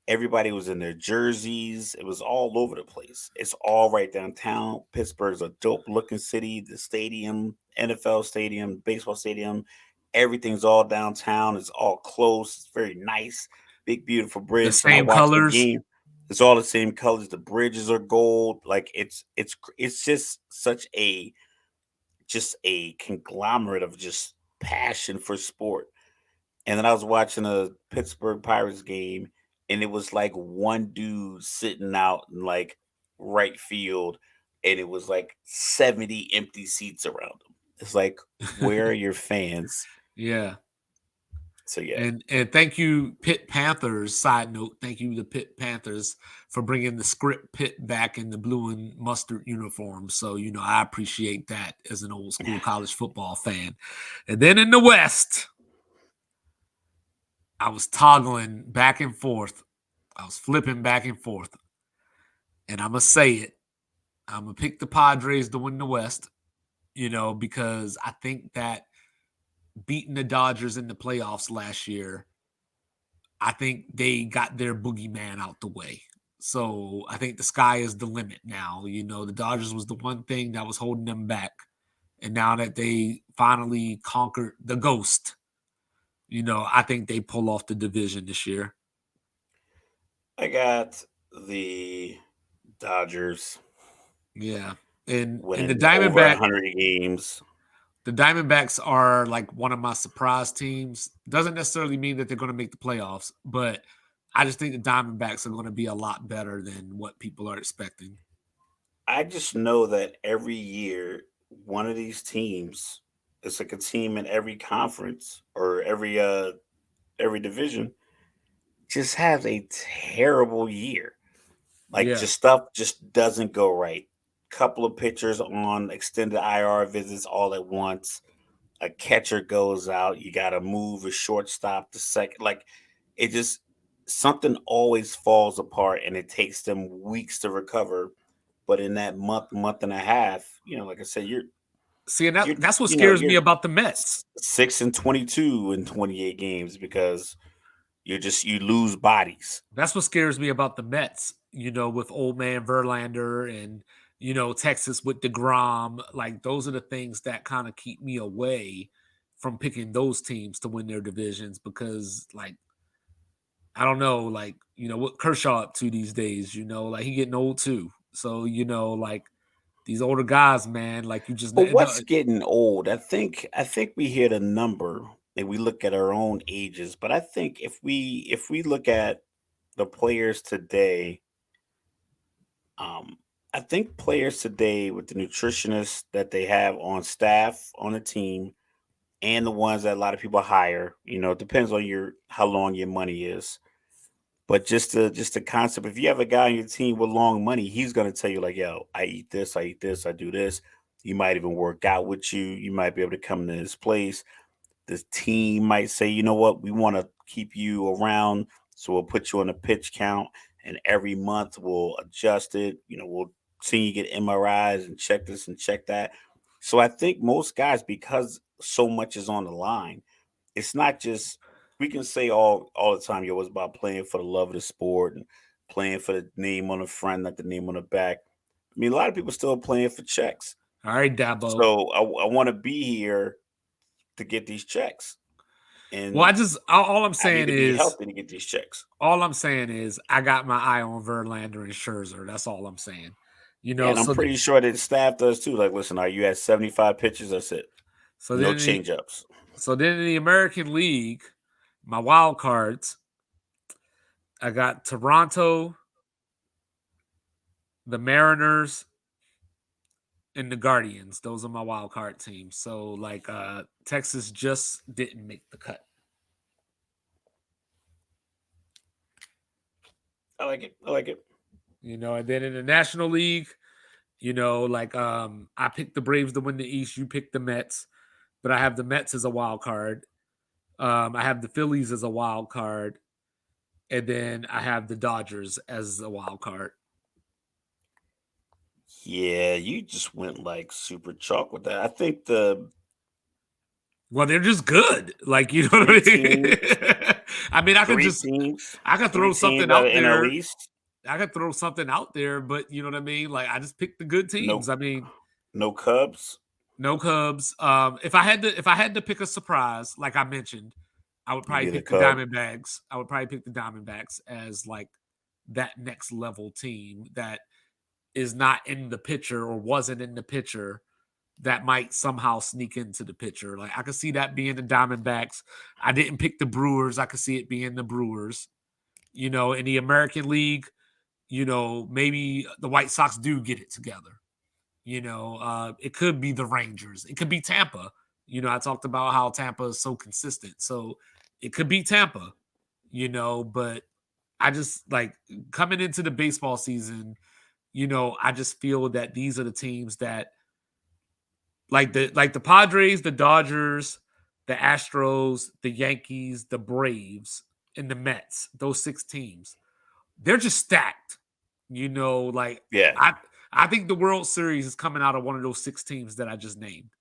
Everybody was in their jerseys. It was all over the place. It's all right downtown. Pittsburgh's a dope looking city. The stadium, NFL stadium, baseball stadium, everything's all downtown. It's all close. It's very nice. Big, beautiful The bridge. When I same watch the colors, game, it's all the same colors. The bridges are gold. Like it's just such a conglomerate of just passion for sport. And then I was watching a Pittsburgh Pirates game, and it was like one dude sitting out in like right field, and it was like 70 empty seats around him. It's like, where are your fans? yeah. So yeah, And thank you, Pitt Panthers. Side note, thank you to Pitt Panthers for bringing the script Pitt back in the blue and mustard uniform. So I appreciate that as an old school college football fan. And then in the West, I was toggling back and forth. I was flipping back and forth, and I'm gonna say it. I'm gonna pick the Padres to win the West. Because I think that beating the Dodgers in the playoffs last year, I think they got their boogeyman out the way. So I think the sky is the limit now. The Dodgers was the one thing that was holding them back. And now that they finally conquered the ghost, I think they pull off the division this year. I got the Dodgers Yeah. And winning over 100 games. the Diamondbacks are like one of my surprise teams. Doesn't necessarily mean that they're going to make the playoffs, but I just think the Diamondbacks are going to be a lot better than what people are expecting. I just know that every year one of these teams, it's like a team in every conference or every division, just has a terrible year. Like Yeah. just stuff just doesn't go right. Couple of pitchers on extended IR visits all at once. A catcher goes out. You got to move a shortstop to second. Like it just something always falls apart, and it takes them weeks to recover. But in that month and a half, like I said, See, and you're that's what scares me you're about the Mets. 6-22 in 28 games because you lose bodies. That's what scares me about the Mets, with old man Verlander and, Texas with DeGrom. Like, those are the things that kind of keep me away from picking those teams to win their divisions because, like, I don't know, like, what Kershaw up to these days, like he getting old too. So, like these older guys, man, like you just But no, what's getting old? I think we hit a number and we look at our own ages. But I think if we look at the players today, um, I think players today with the nutritionists that they have on staff on the team and the ones that a lot of people hire, it depends on your how long your money is. But just the concept, if you have a guy on your team with long money, he's gonna tell you like, yo, I eat this, I do this. He might even work out with you. You might be able to come to his place. The team might say, you know what, we want to keep you around, so we'll put you on a pitch count, and every month we'll adjust it. We'll see you get MRIs and check this and check that. So I think most guys, because so much is on the line, it's not just we can say all the time, yo, it's about playing for the love of the sport and playing for the name on the front, not the name on the back. I mean, a lot of people still playing for checks. all right, Dabo. So I want to be here to get these checks, Well, and all I'm I need saying to be is healthy to get these checks. I got my eye on Verlander and Scherzer. That's all I'm saying. Yeah, and I'm So pretty sure that the staff does too. Like, listen, are you at 75 pitches? That's it. so No then change ups. in the American League, my wild cards, I got Toronto, the Mariners, and the Guardians. Those are my wild card teams. So like Texas just didn't make the cut. I like it. I like it. And then in the National League, like I picked the Braves to win the East, you picked the Mets, but I have the Mets as a wild card. I have the Phillies as a wild card, and then I have the Dodgers as a wild card. Yeah, you just went like super chalk with that. I think the Well, they're just good. Like, you know what three I teams, mean? I mean, three teams, I could three throw teams something out of out NL there. East. I could throw something out there, but you know what I mean? Like I just picked the good teams. No, I mean, no Cubs. no Cubs. If I had to pick a surprise, like I mentioned, I would You probably be the pick the Cub. Diamondbacks. I would probably pick the Diamondbacks as like that next level team that is not in the picture or wasn't in the picture that might somehow sneak into the picture. Like I could see that being the Diamondbacks. I didn't pick the Brewers. I could see it being the Brewers. In the American League, maybe the White Sox do get it together. It could be the Rangers. It could be Tampa. I talked about how Tampa is so consistent. So it could be Tampa, but I just like coming into the baseball season, I just feel that these are the teams that like the Padres, the Dodgers, the Astros, the Yankees, the Braves, and the Mets, those six teams, they're just stacked. Like Yeah, I I think the World Series is coming out of one of those six teams that I just named.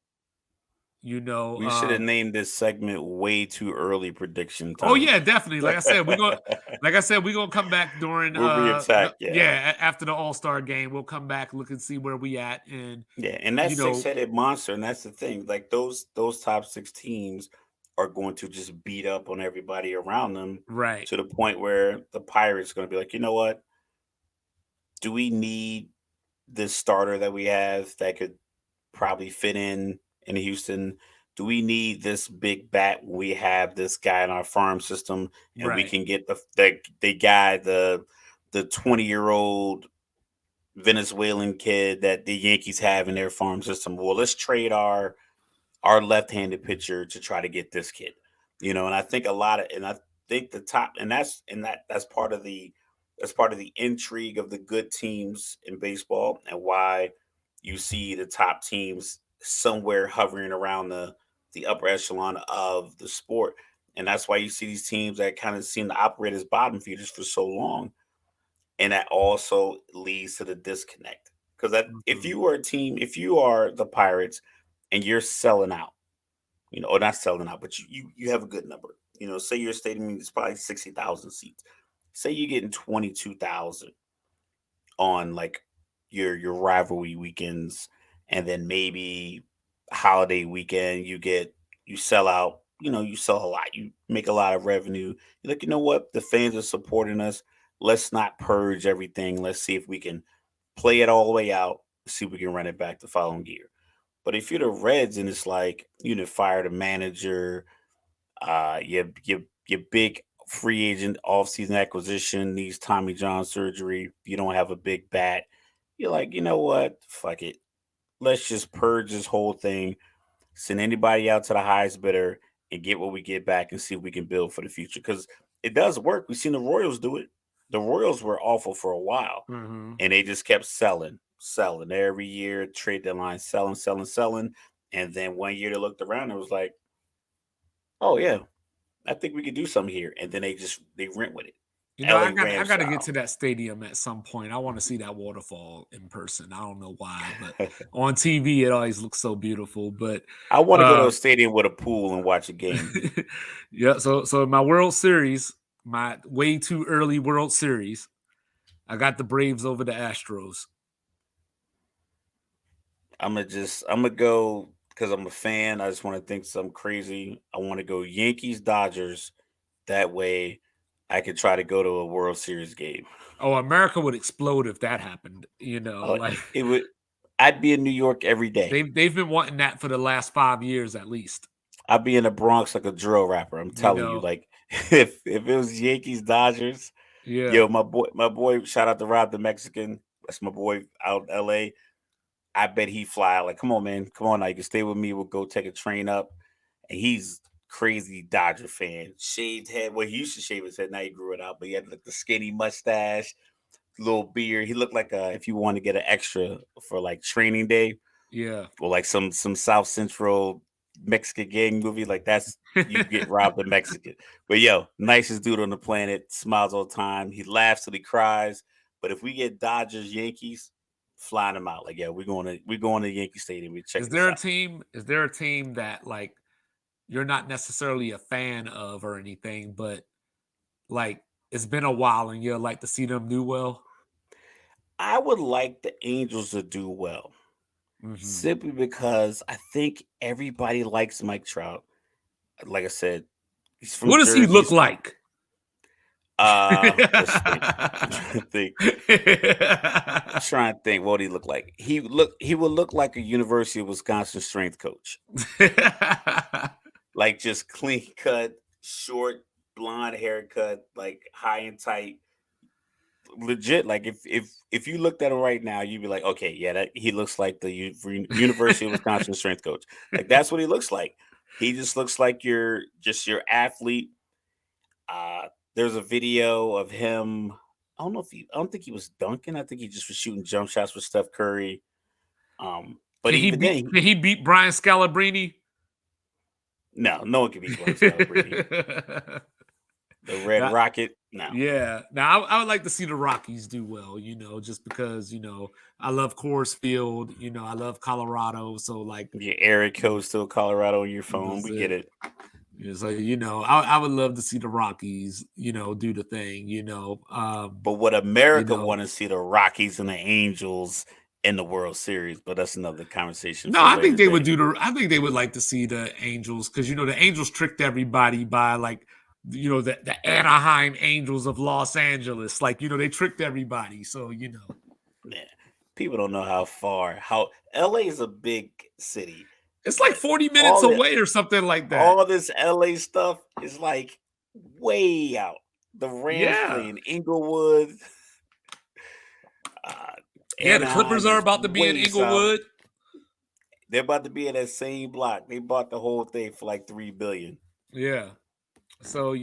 You know, we should have named this segment way too early. Prediction oh time. yeah, definitely. Like I said, we're gonna come back during We'll be attacked. Yeah, after the All-Star game. We'll come back, look and see where we at. And yeah, and that you know, six-headed monster, and that's the thing. Like those top six teams are going to just beat up on everybody around them right, to the point where the Pirates are going to be like, you know what? Do we need this starter that we have that could probably fit in Houston? Do we need this big bat when we have this guy in our farm system and we right. can get the guy, the 20-year-old Venezuelan kid that the Yankees have in their farm system. Well, let's trade our left-handed pitcher to try to get this kid. And I think and I think the top, and that's part of the intrigue of the good teams in baseball, and why you see the top teams somewhere hovering around the upper echelon of the sport. And that's why you see these teams that kind of seem to operate as bottom feeders for so long, and that also leads to the disconnect. Because if Mhm. you are a team, if you are the Pirates and you're selling out, or not selling out, but you have a good number. Say your stadium is probably 60,000 seats. Say you're getting 22,000 on like your rivalry weekends, and then maybe holiday weekend you sell out. You sell a lot. You make a lot of revenue. You're like, you know what? The fans are supporting us. Let's not purge everything. Let's see if we can play it all the way out. See if we can run it back the following year. But if you're the Reds and it's like you done fired a manager, your big free agent offseason acquisition needs Tommy John surgery. You don't have a big bat. You're like, you know what? Fuck it. Let's just purge this whole thing. Send anybody out to the highest bidder and get what we get back and see if we can build for the future. Because it does work. We've seen the Royals do it. The Royals were awful for a while, Mhm. and they just kept selling every year. Trade deadline, selling, selling, selling. And then one year they looked around and was like, oh yeah, I think we could do something here. And then they rent with it. I LA got I Rams got to get style. to that stadium at some point. I want to see that waterfall in person. I don't know why, but on TV it always looks so beautiful. But I want to go to uh a stadium with a pool and watch a game. yeah, so my World Series, my way too early World Series, I got the Braves over the Astros. I'm gonna go because I'm a fan. I just want to think something crazy. I want to go Yankees Dodgers. That way, I could try to go to a World Series game. Oh, America would explode if that happened. Uh, Like it would. I'd be in New York every day. they've been wanting that for the last 5 years at least. I'd be in the Bronx like a drill rapper. I'm You telling you, know, like if it was Yankees Dodgers, yeah. yo, my boy, shout out to Rob the Mexican. That's my boy out in L.A. I bet he fly out like, come on, man, come on, now you can stay with me. We'll go take a train up. And he's crazy Dodger fan. Shaved head. Well, he used to shave his head. Now he grew it out, but he had like the skinny mustache, little beard. He looked like if you want to get an extra for like training day Yeah. or like some South Central Mexican gang movie. Like that's you get robbed the Mexican. But yo, nicest dude on the planet. Smiles all the time. He laughs till he cries. But if we get Dodgers Yankees, flying them out. Like yeah, we're going to Yankee Stadium. We're Is checking this there a out. team? Is there a team that like you're not necessarily a fan of or anything, but like it's been a while and you'd like to see them do well? I would like the Angels to do well, Hmm. simply because I think everybody likes Mike Trout. Like I said, he's from What does he Jersey. look like? Let's think. I'm trying to think. Trying to think what he look like. He would look like a University of Wisconsin strength coach. Like just clean cut, short, blonde haircut, like high and tight. Legit, like if you looked at him right now, you'd be like, okay, yeah, that he looks like the University of Wisconsin strength coach. Like that's what he looks like. He just looks like your athlete. Uh, there's a video of him. I don't think he was dunking. I think he just was shooting jump shots with Steph Curry. But even then, Can he beat Brian Scalabrine? no one can beat Brian Scalabrine. The Red Now, Rocket, no. yeah. Now I would like to see the Rockies do well, just because, I love Coors Field, I love Colorado. So like, Your area code still Colorado on your phone. that's We get it. it. Yeah, so I would love to see the Rockies, do the thing, But would you America know. want to see the Rockies and the Angels in the World Series? But that's another conversation No, for a I later think they would day. do I think they would like to see the Angels because the Angels tricked everybody by like the Anaheim Angels of Los Angeles. Like, they tricked everybody. So, Man, people don't know how LA is a big city, it's like but 40 minutes all the away or something like that. all this LA stuff is like way out. The Rams Yeah. play in Inglewood. Uh, Yeah, the Clippers Anaheim are is about to be in way south. Inglewood. They're about to be in that same block. They bought the whole thing for like $3 billion. Yeah. So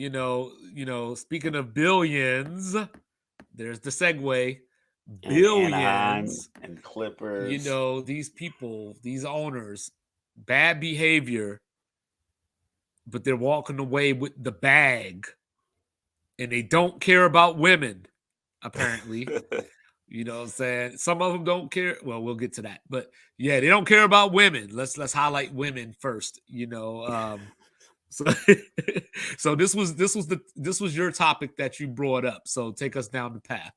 speaking of billions, there's the segue. And Anaheim Billions. and Clippers. These people, these owners, bad behavior, but they're walking away with the bag, and they don't care about women. Apparently, you know what I'm saying? Some of them don't care. Well, we'll get to that. But yeah, they don't care about women. Let's highlight women first, So so this was your topic that you brought up. So take us down the path.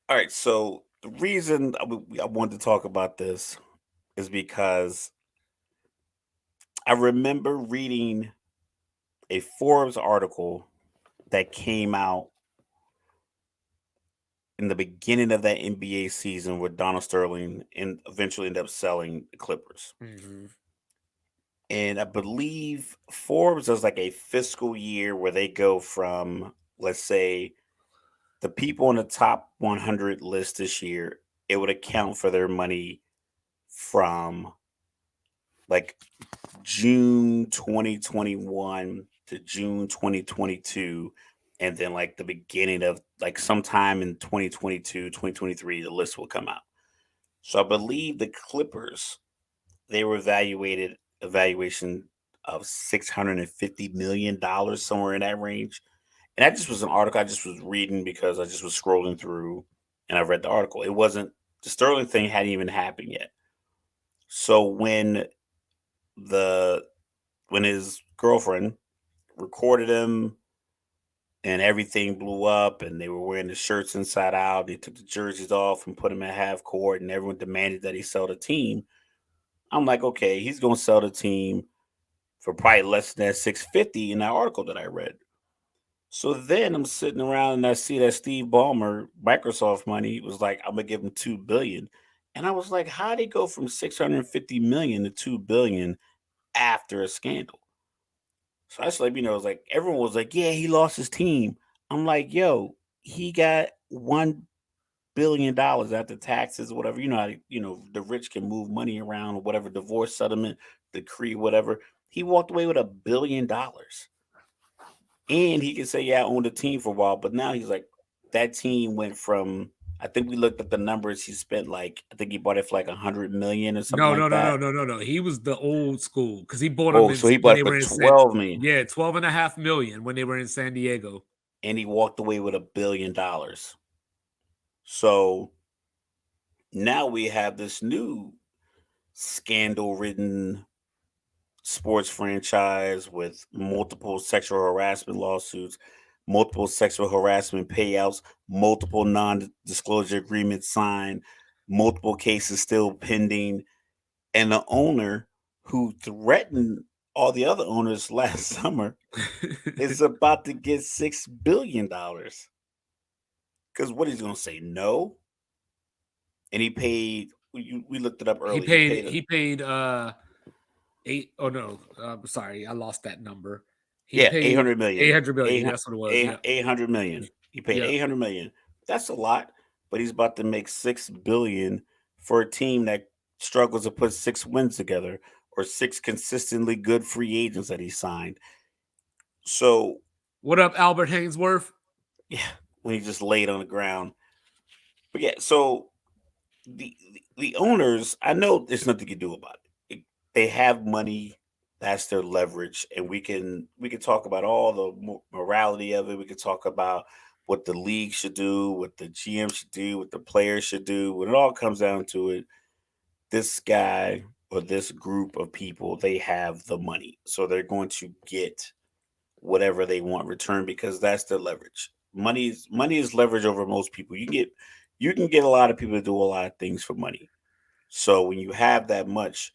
All right. So the reason I wanted to talk about this is because I remember reading a Forbes article that came out in the beginning of that NBA season where Donald Sterling and eventually ended up selling the Clippers. Mm-hmm. And I believe Forbes does like a fiscal year where they go from, let's say, the people on the top 100 list this year, it would account for their money from like June 2021 to June 2022. And then like the beginning of like sometime in 2022, 2023, the list will come out. So I believe the Clippers, they were evaluation of $650 million, somewhere in that range. And that just was an article I just was reading because I just was scrolling through and I read the article. It wasn't the Sterling thing hadn't even happened yet. So the when his girlfriend recorded him and everything blew up and they were wearing the shirts inside out, they took the jerseys off and put them at half court and everyone demanded that he sell the team. I'm like, okay, he's gonna sell the team for probably less than that 650 in that article that I read. So then I'm sitting around and I see that Steve Ballmer, Microsoft money, was like, I'm gonna give him 2 billion. And I was like, how'd he go from 650 million to 2 billion after a scandal? So I just let me know, it was like everyone was like, yeah, he lost his team. I'm like, yo, he got $1 billion after taxes, whatever. You know how the rich can move money around or whatever, divorce settlement, decree, whatever. He walked away with $1 billion. And he can say, yeah, I owned a team for a while, but now he's like, that team went from, I think we looked at the numbers he spent, like, I think he bought it for like 100 million or something No, like no, no, no, that. no, no, no. He was the old school because he bought them Oh, in so he when bought they it for were in 12 million, 12.5 million when they were in San Diego. and he walked away with $1 billion. So now we have this new scandal ridden sports franchise with multiple sexual harassment lawsuits, multiple sexual harassment payouts, multiple non disclosure agreements signed, multiple cases still pending, and the owner who threatened all the other owners last summer is about to get $6 billion. Because what he's going to say, no? And he paid, we looked it up he earlier, he paid paid a, he paid eight oh no, sorry, I lost that number. He yeah, paid 800 million. 800 million. Yeah, that's what it was. Yeah. 800 million. He paid Yeah. 800 million. That's a lot, but he's about to make 6 billion for a team that struggles to put 6 wins together or 6 consistently good free agents that he signed. So, What up, Albert Hainsworth? yeah, when he just laid on the ground. But yeah, so the owners, I know there's nothing you can do about it. They have money, that's their leverage, and we can talk about all the morality of it. We can talk about what the league should do, what the GM should do, what the players should do. When it all comes down to it, this guy or this group of people, they have the money, so they're going to get whatever they want return because that's their leverage. Money is leverage over most people. You can get a lot of people to do a lot of things for money. So when you have that much,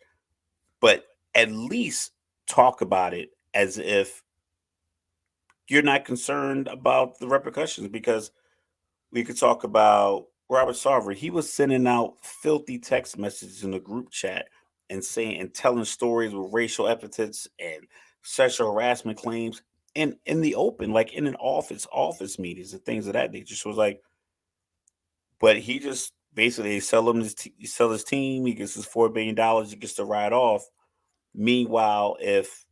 but at least talk about it as if you're not concerned about the repercussions, because we could talk about Robert Sarver. He was sending out filthy text messages in the group chat and saying and telling stories with racial epithets and sexual harassment claims in the open, like in an office meetings and things of that nature. So it was like, but he just basically they sell him sell his team. He gets his $4 billion. He gets to ride off. Meanwhile, if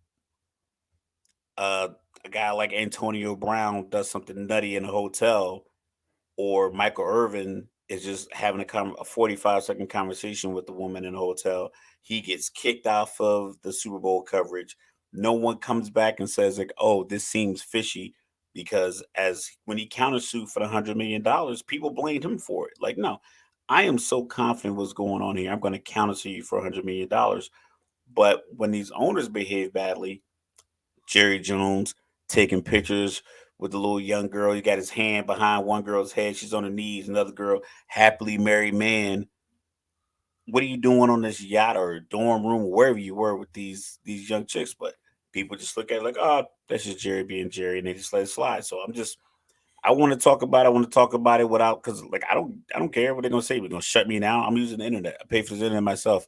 uh, a guy like Antonio Brown does something nutty in a hotel, or Michael Irvin is just having a 45-second conversation with the woman in a hotel, he gets kicked off of the Super Bowl coverage. No one comes back and says like, "Oh, this seems fishy," because as when he countersued for the $100 million, people blamed him for it. Like, no, I am so confident what's going on here. I'm going to countersue you for $100 million. But when these owners behave badly, Jerry Jones taking pictures with the little young girl. He got his hand behind one girl's head. She's on her knees. Another girl, happily married man. What are you doing on this yacht or dorm room, wherever you were with these young chicks? But people just look at it like, oh, that's just Jerry being Jerry, and they just let it slide. So I want to talk about it. I want to talk about it without, because like I don't care what they're gonna say. They're gonna shut me down. I'm using the internet. I pay for the internet myself,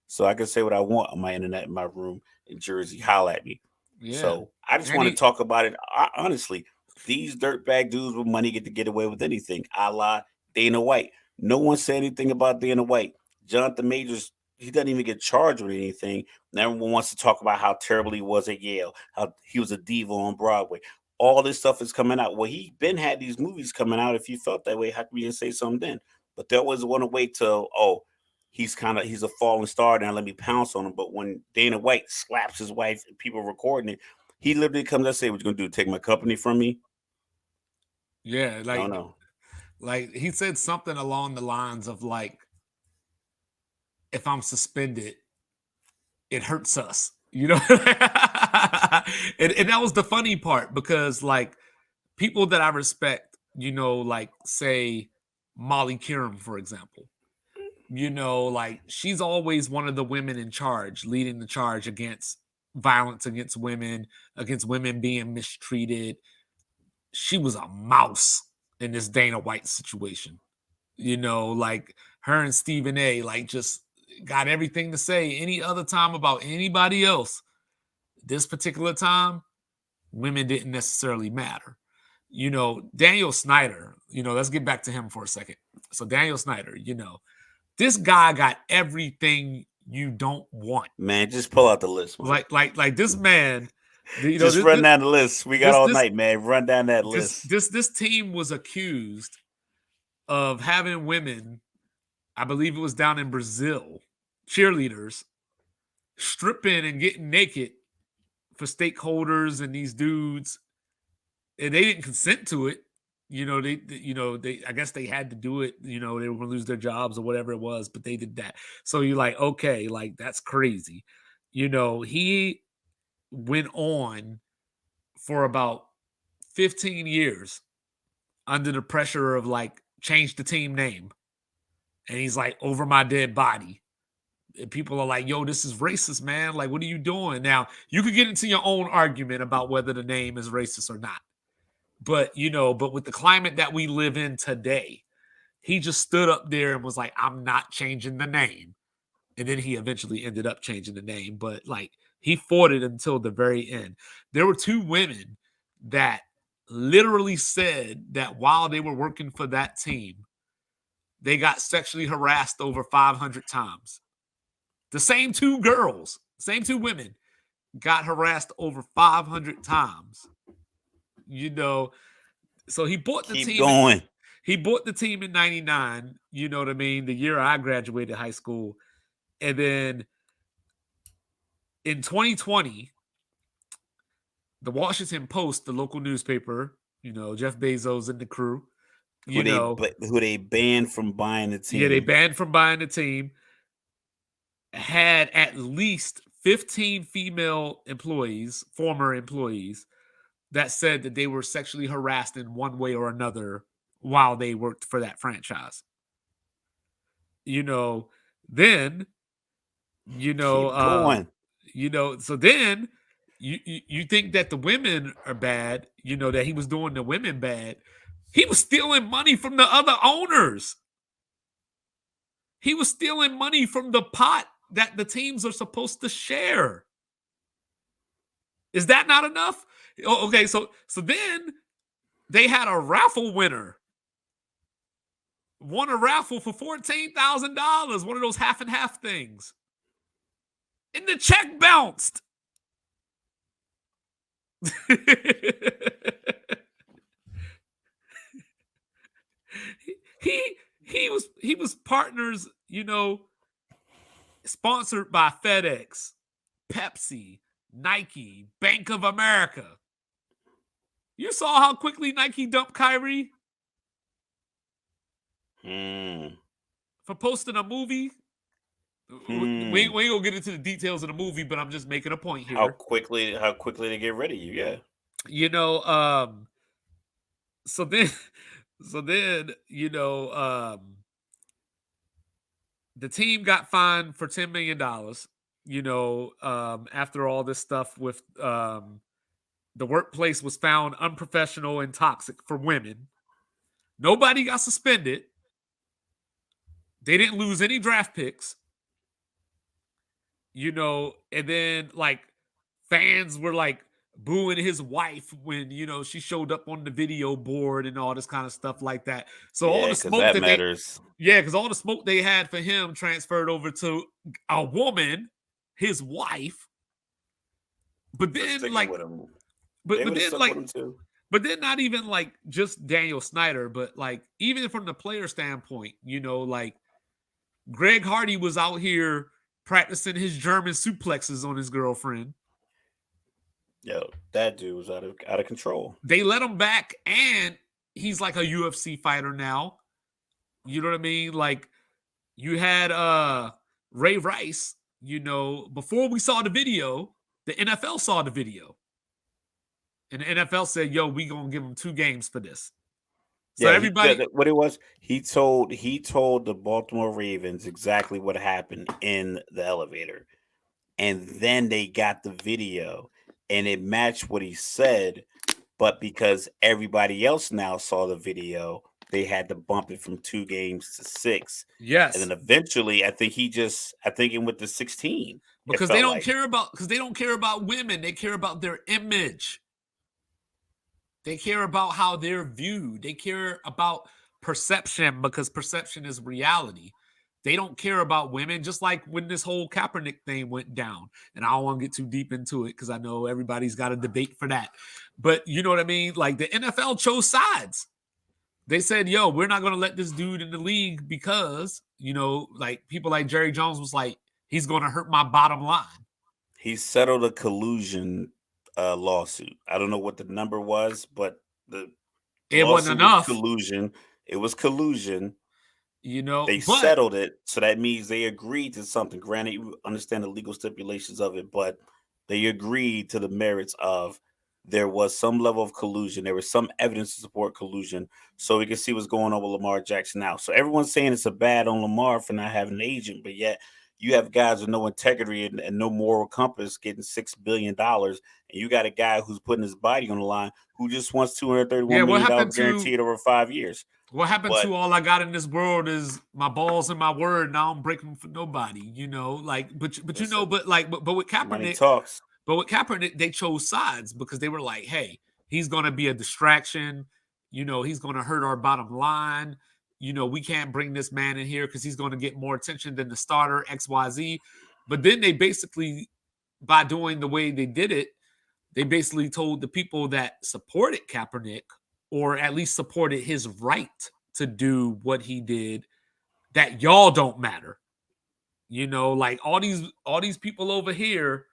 so I can say what I want on my internet in my room in Jersey. Holla at me. Yeah. So I just And want to he, talk about it honestly. These dirtbag dudes with money get to get away with anything, a la Dana White. No one said anything about Dana White. Jonathan Majors, he doesn't even get charged with anything. And everyone wants to talk about how terrible he was at Yale, how he was a diva on Broadway. All this stuff is coming out. Well, he been had these movies coming out. If you felt that way, how come you didn't say something then? But they always want to wait till, oh, he's a falling star now, let me pounce on him. But when Dana White slaps his wife and people recording it, he literally comes and say, "What you gonna do? Take my company from me?" yeah, No, no. like he said something along the lines of like, if I'm suspended, it hurts us, you know. And that was the funny part, because like people that I respect, like say Molly Kieran, for example, like she's always one of the women in charge, leading the charge against violence against women being mistreated. She was a mouse in this Dana White situation. Like her and Stephen A, like just got everything to say any other time about anybody else. This particular time, women didn't necessarily matter. Daniel Snyder, let's get back to him for a second. So Daniel Snyder, this guy got everything you don't want. Man, just pull out the list, man. Like this man, Just run down the list. We got all this night, man. Run down that this list. this this team was accused of having women, I believe it was down in Brazil, cheerleaders, stripping and getting naked for stakeholders and these dudes, and they didn't consent to it. They I guess they had to do it. They were going to lose their jobs or whatever it was, but they did that. So you're like, okay, like that's crazy. He went on for about 15 years under the pressure of like change the team name, and he's like, over my dead body. And people are like, yo, this is racist, man. Like, what are you doing? Now, you could get into your own argument about whether the name is racist or not. But, but with the climate that we live in today, he just stood up there and was like, I'm not changing the name. And then he eventually ended up changing the name. But like, he fought it until the very end. There were two women that literally said that while they were working for that team, they got sexually harassed over 500 times. The same two girls, same two women got harassed over 500 times. So he bought the Keep team. going. He bought the team in 99, you know what I mean? The year I graduated high school. And then in 2020, the Washington Post, the local newspaper, Jeff Bezos and the crew, Who they banned from buying the team. Yeah, they banned from buying the team. Had at least 15 female employees, former employees, that said that they were sexually harassed in one way or another while they worked for that franchise. Then, Keep going. So then you think that the women are bad, that he was doing the women bad. He was stealing money from the other owners. He was stealing money from the pot that the teams are supposed to share. Is that not enough? Okay, so then they had a raffle winner won a raffle for $14,000. One of those half and half things. And the check bounced. he was partners, sponsored by FedEx, Pepsi, Nike, Bank of America. You saw how quickly Nike dumped Kyrie for posting a movie. We ain't gonna get into the details of the movie, but I'm just making a point here. How quickly they get rid of you? Yeah. So then, the team got fined for $10 million. After all this stuff with the workplace was found unprofessional and toxic for women. Nobody got suspended. They didn't lose any draft picks. And then fans were booing his wife when she showed up on the video board and all this kind of stuff like that. So all the smoke that matters. because all the smoke they had for him transferred over to a woman, his wife. But then but then not even just Daniel Snyder, but even from the player standpoint, Greg Hardy was out here practicing his German suplexes on his girlfriend. Yo, that dude was out of control. They let him back, and he's like a UFC fighter now. You know what I mean? You had Ray Rice, before we saw the video, the NFL saw the video. And the NFL said, yo, we gonna give him 2 games for this. So everybody, what it was, he told the Baltimore Ravens exactly what happened in the elevator. And then they got the video and it matched what he said, but because everybody else now saw the video, they had to bump it from 2 games to 6. Yes. And then eventually I think it went to 16. Because they don't care about women. They care about their image. They care about how they're viewed. They care about perception, because perception is reality. They don't care about women, just like when this whole Kaepernick thing went down. And I don't want to get too deep into it because I know everybody's got a debate for that. But you know what I mean? The NFL chose sides. They said, yo, we're not going to let this dude in the league because, people like Jerry Jones was like, he's going to hurt my bottom line. He settled a collusion lawsuit. I don't know what the number was, but it wasn't enough. Collusion. It was collusion. They but settled it, so that means they agreed to something. Granted, you understand the legal stipulations of it, but they agreed to the merits of there was some level of collusion. There was some evidence to support collusion, so we can see what's going on with Lamar Jackson now. So everyone's saying it's a bad on Lamar for not having an agent, but yet you have guys with no integrity and no moral compass getting $6 billion, and you got a guy who's putting his body on the line who just wants $231 million guaranteed over 5 years. What happened to all I got in this world is my balls and my word. Now I'm breaking for nobody, but with Kaepernick, they chose sides because they were like, hey, he's going to be a distraction. He's going to hurt our bottom line. We can't bring this man in here because he's going to get more attention than the starter XYZ. But then they basically, by doing the way they did it, they basically told the people that supported Kaepernick, or at least supported his right to do what he did, that y'all don't matter. All these people over here,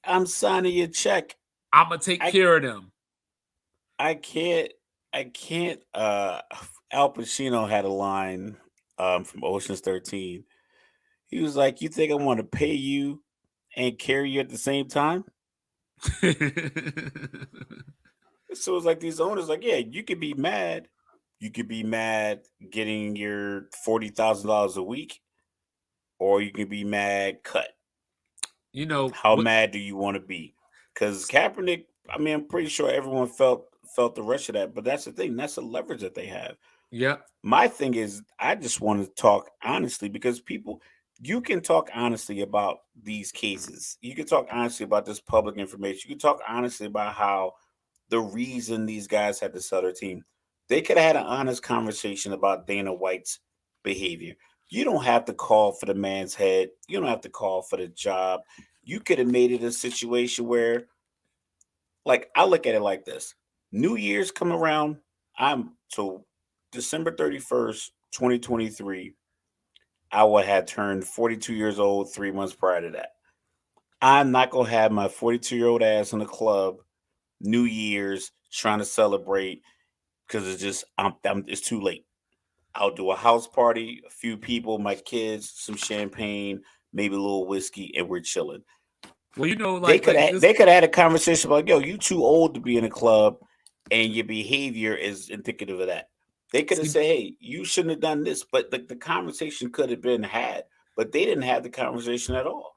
I'm signing your check. I'm gonna take care of them. I can't. Al Pacino had a line from Ocean's 13. He was like, "You think I want to pay you and carry you at the same time?" So it's like these owners, yeah, you could be mad. You could be mad getting your $40,000 a week, or you can be mad cut. How mad do you want to be? Because Kaepernick, I'm pretty sure everyone felt the rush of that, but that's the thing. That's the leverage that they have. Yeah. My thing is, I just want to talk honestly, because you can talk honestly about these cases. You can talk honestly about this public information. You can talk honestly about how the reason these guys had to sell their team. They could have had an honest conversation about Dana White's behavior. You don't have to call for the man's head. You don't have to call for the job. You could have made it a situation where, like, I look at it like this: New Year's come around. I'm so December 31st, 2023. I would have turned 42 years old 3 months prior to that. I'm not gonna have my 42-year-old ass in the club New Year's trying to celebrate because it's just it's too late. I'll do a house party, a few people, my kids, some champagne, maybe a little whiskey, and we're chilling. Well, you know, They like this. they could have had a conversation about, yo, you too old to be in a club, and your behavior is indicative of that. They could have See, said, hey, you shouldn't have done this, but the conversation could have been had, but they didn't have the conversation at all.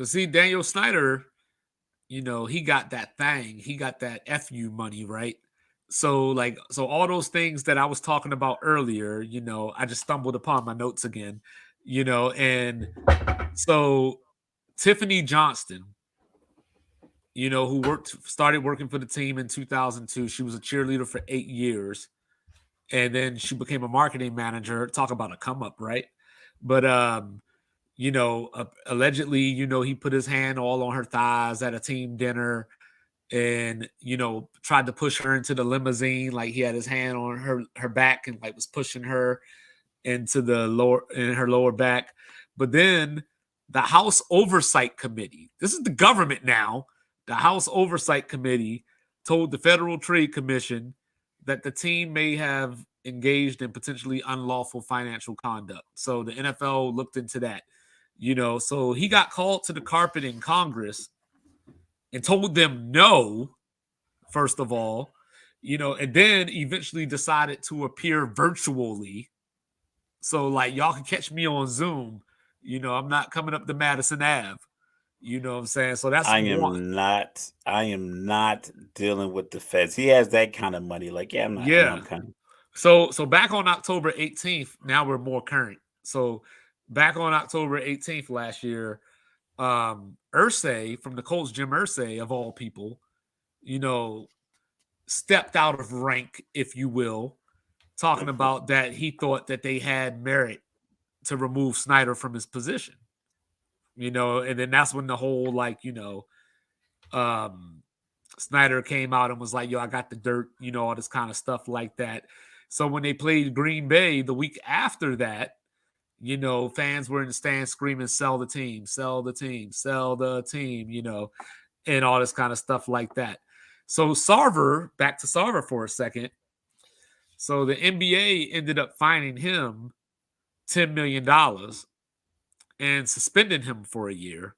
see, Daniel Snyder, you know, he got that thing. He got that fu money, right? So like, so all those things that I was talking about earlier, you know, I just stumbled upon my notes again, you know, and so Tiffany Johnston, you know, who started working for the team in 2002. She was a cheerleader for 8 years, and then she became a marketing manager. Talk about a come up, right? But you know, allegedly, you know, he put his hand all on her thighs at a team dinner, and you know, tried to push her into the limousine. Like he had his hand on her back and like was pushing her into the her lower back. But then the House Oversight Committee, this is the government now, the House Oversight Committee told the Federal Trade Commission that the team may have engaged in potentially unlawful financial conduct. So the NFL looked into that. You know, so he got called to the carpet in Congress and told them no, first of all, you know, and then eventually decided to appear virtually. So like y'all can catch me on Zoom. You know, I'm not coming up to Madison Ave. You know what I'm saying? So that's one. I am not dealing with the feds. He has that kind of money. Like, yeah, Yeah. I'm kind of. So back on October 18th, now we're more current. So back on October 18th last year, Irsay from the Colts, Jim Irsay of all people, you know, stepped out of rank, if you will, talking Mhm. about that he thought that they had merit to remove Snyder from his position. You know, and then that's when the whole like, you know, um Snyder came out and was like, yo, I got the dirt, you know, all this kind of stuff like that. So when they played Green Bay the week after that, you know, fans were in the stands screaming, sell the team, sell the team, sell the team, you know, and all this kind of stuff like that. So Sarver, back to Sarver for a second. So the NBA ended up fining him $10 million and suspending him for a year,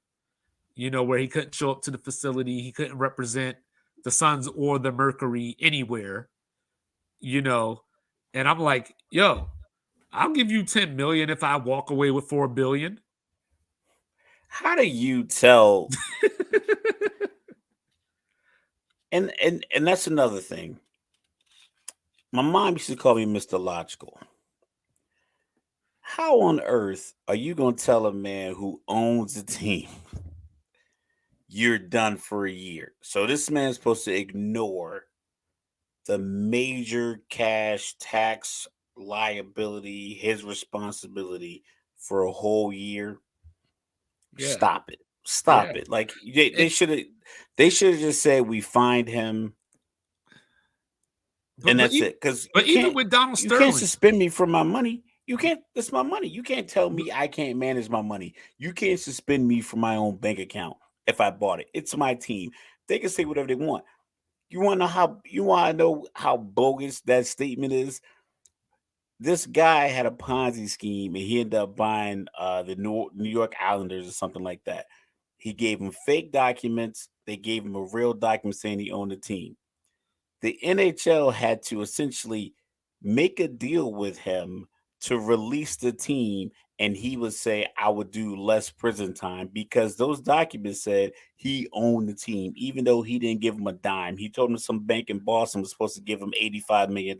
you know, where he couldn't show up to the facility. He couldn't represent the Suns or the Mercury anywhere, you know. And I'm like, yo, I'll give you 10 million if I walk away with 4 billion. How do you tell? And that's another thing. My mom used to call me Mr. Logical. How on earth are you gonna tell a man who owns a team you're done for a year? So this man's supposed to ignore the major cash tax liability, his responsibility for a whole year. Yeah. Stop it. Yeah. Stop it. Like And, they should have just said we find him but, and but, that's even, it. Because but even with Donald you can't Sterling, suspend me from my money. You can't. That's my money. You can't tell me I can't manage my money. You can't suspend me from my own bank account if I bought it. It's my team. They can say whatever they want. You want to know how bogus that statement is? This guy had a Ponzi scheme and he ended up buying the New York Islanders or something like that. He gave him fake documents. They gave him a real document saying he owned the team. The NHL had to essentially make a deal with him to release the team, and he would say, I would do less prison time because those documents said he owned the team, even though he didn't give him a dime. He told him some bank in Boston was supposed to give him $85 million.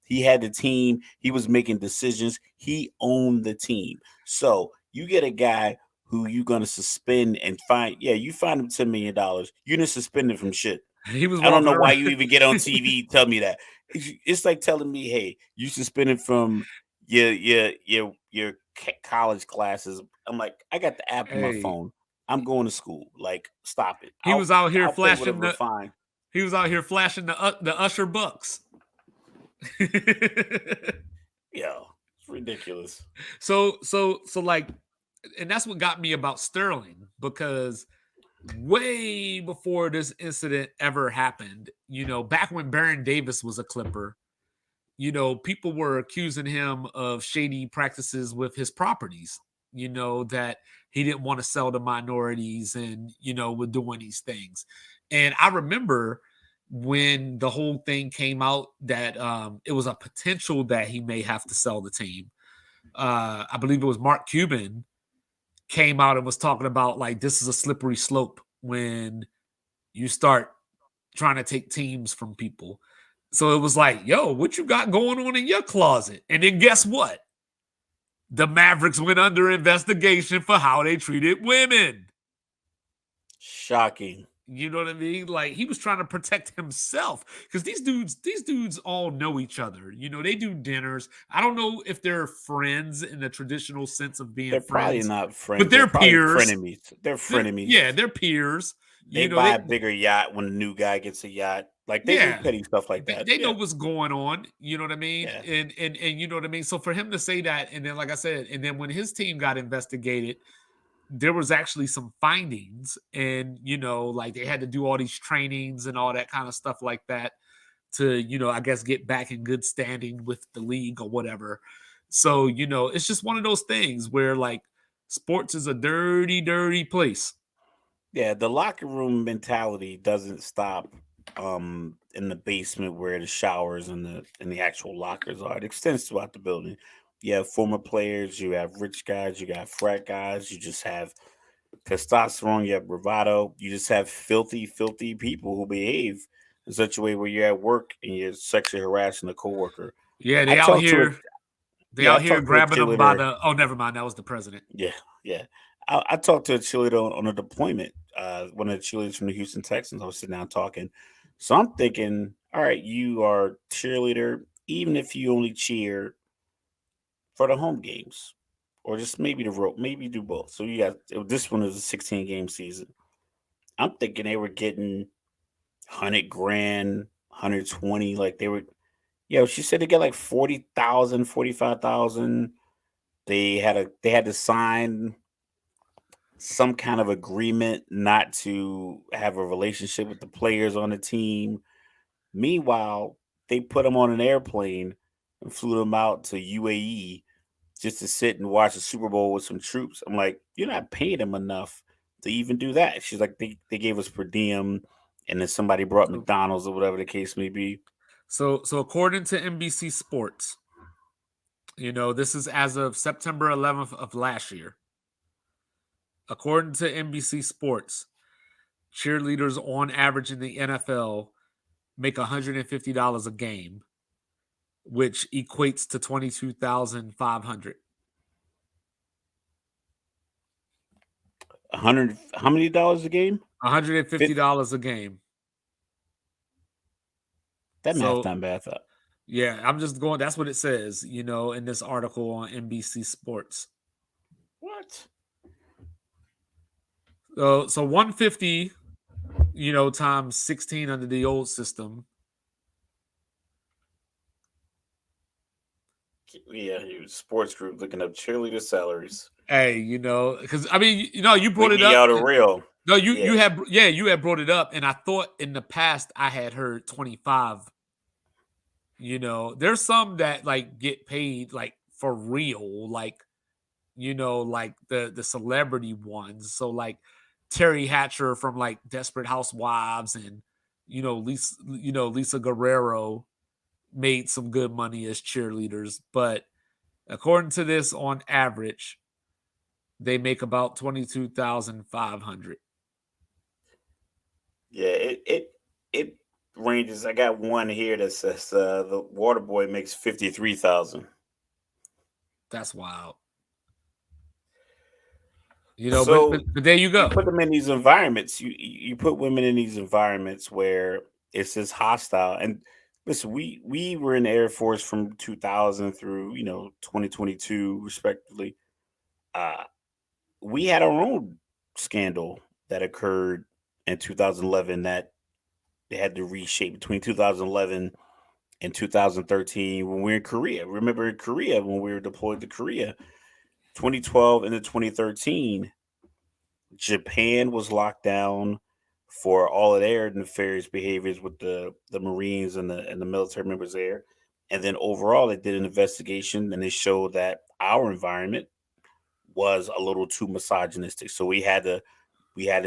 He had the team, he was making decisions, he owned the team. So you get a guy who you're gonna suspend and fine. Yeah, you find him $10 million. You didn't suspend him from shit. he was I don't walking know why around. you even get on TV. Tell me that. It's like telling me, hey, you suspended from your college classes. I'm like, I got the app on my Hey, phone. I'm going to school. Like, stop it. he was out here I'll pay flashing whatever the fine. he was out here flashing the Usher bucks. Yeah, it's ridiculous. So like, and that's what got me about Sterling, because way before this incident ever happened, back when Baron Davis was a Clipper, people were accusing him of shady practices with his properties, that he didn't want to sell to minorities and, was doing these things. And I remember when the whole thing came out that it was a potential that he may have to sell the team. I believe it was Mark Cuban came out and was talking about, like, this is a slippery slope when you start trying to take teams from people. So it was like, yo, what you got going on in your closet? And then guess what? The Mavericks went under investigation for how they treated women. Shocking. You know what I mean? Like, he was trying to protect himself, because these dudes all know each other. They do dinners. I don't know if they're friends in the traditional sense of being They're probably friends, not but friends. They're they're probably peers. frenemies. They're frenemies. Yeah, they're peers. They buy a bigger yacht when the new guy gets a yacht. Like, they do Yeah, petty stuff like that. they know Yeah. what's going on. You know what I mean? Yeah. And you know what I mean? So for him to say that, and then, like I said, and then when his team got investigated, there was actually some findings, and, like, they had to do all these trainings and all that kind of stuff like that to, I guess, get back in good standing with the league or whatever. So, it's just one of those things where, like, sports is a dirty, dirty place. Yeah, the locker room mentality doesn't stop in the basement where the showers and the actual lockers are. It extends throughout the building. You have former players, you have rich guys, you got frat guys, you just have testosterone, you have bravado, you just have filthy, filthy people who behave in such a way where you're at work and you're sexually harassing a coworker. Yeah, I talked to a they yeah, I out here talked to a grabbing them by cheerleader. the. Oh, never mind, that was the president. Yeah, yeah. I talked to a cheerleader on a deployment. One of the cheerleaders from the Houston Texans. I was sitting down talking. So I'm thinking, all right, you are cheerleader, even if you only cheer for the home games, or just maybe the road, maybe do both. So you got this one is a 16 game season. I'm thinking they were getting 100 grand, 120. Like they were, she said they get like 40,000, 45,000. They had to sign some kind of agreement not to have a relationship with the players on the team. Meanwhile, they put them on an airplane and flew them out to UAE just to sit and watch the Super Bowl with some troops. I'm like, you're not paying them enough to even do that. She's like, they gave us per diem, and then somebody brought So, McDonald's or whatever the case may be. so according to NBC Sports, this is as of September 11th of last year. According to NBC Sports, cheerleaders on average in the NFL make $150 a game, which equates to 22,500. 100, how many dollars a game? $150 a game. That math So not bad. yeah, I'm just going. That's what it says, in this article on NBC Sports. What? So 150, times 16 under the old system. Yeah, sports group looking up cheerleader salaries. Hey, because I mean, you brought it Wiggy up. out a real. No, you had brought it up, and I thought in the past I had heard 25. There's some that, like, get paid, like, for real, like, like the celebrity ones. So, like, Terry Hatcher from, like, Desperate Housewives, and Lisa Guerrero made some good money as cheerleaders. But according to this, on average, they make about 22,500. Yeah, it ranges. I got one here that says the water boy makes 53,000. That's wild. So But there you you go. put them in these environments. You put women in these environments where it's just hostile. And listen, we were in the Air Force from 2000 through 2022 respectively. Uh, we had our own scandal that occurred in 2011 that they had to reshape between 2011 and 2013 when we were in Korea. Remember in Korea when we were deployed to Korea, 2012 into 2013, Japan was locked down for all of their nefarious behaviors with the Marines and the military members there. And then overall, they did an investigation and they showed that our environment was a little too misogynistic. So we had to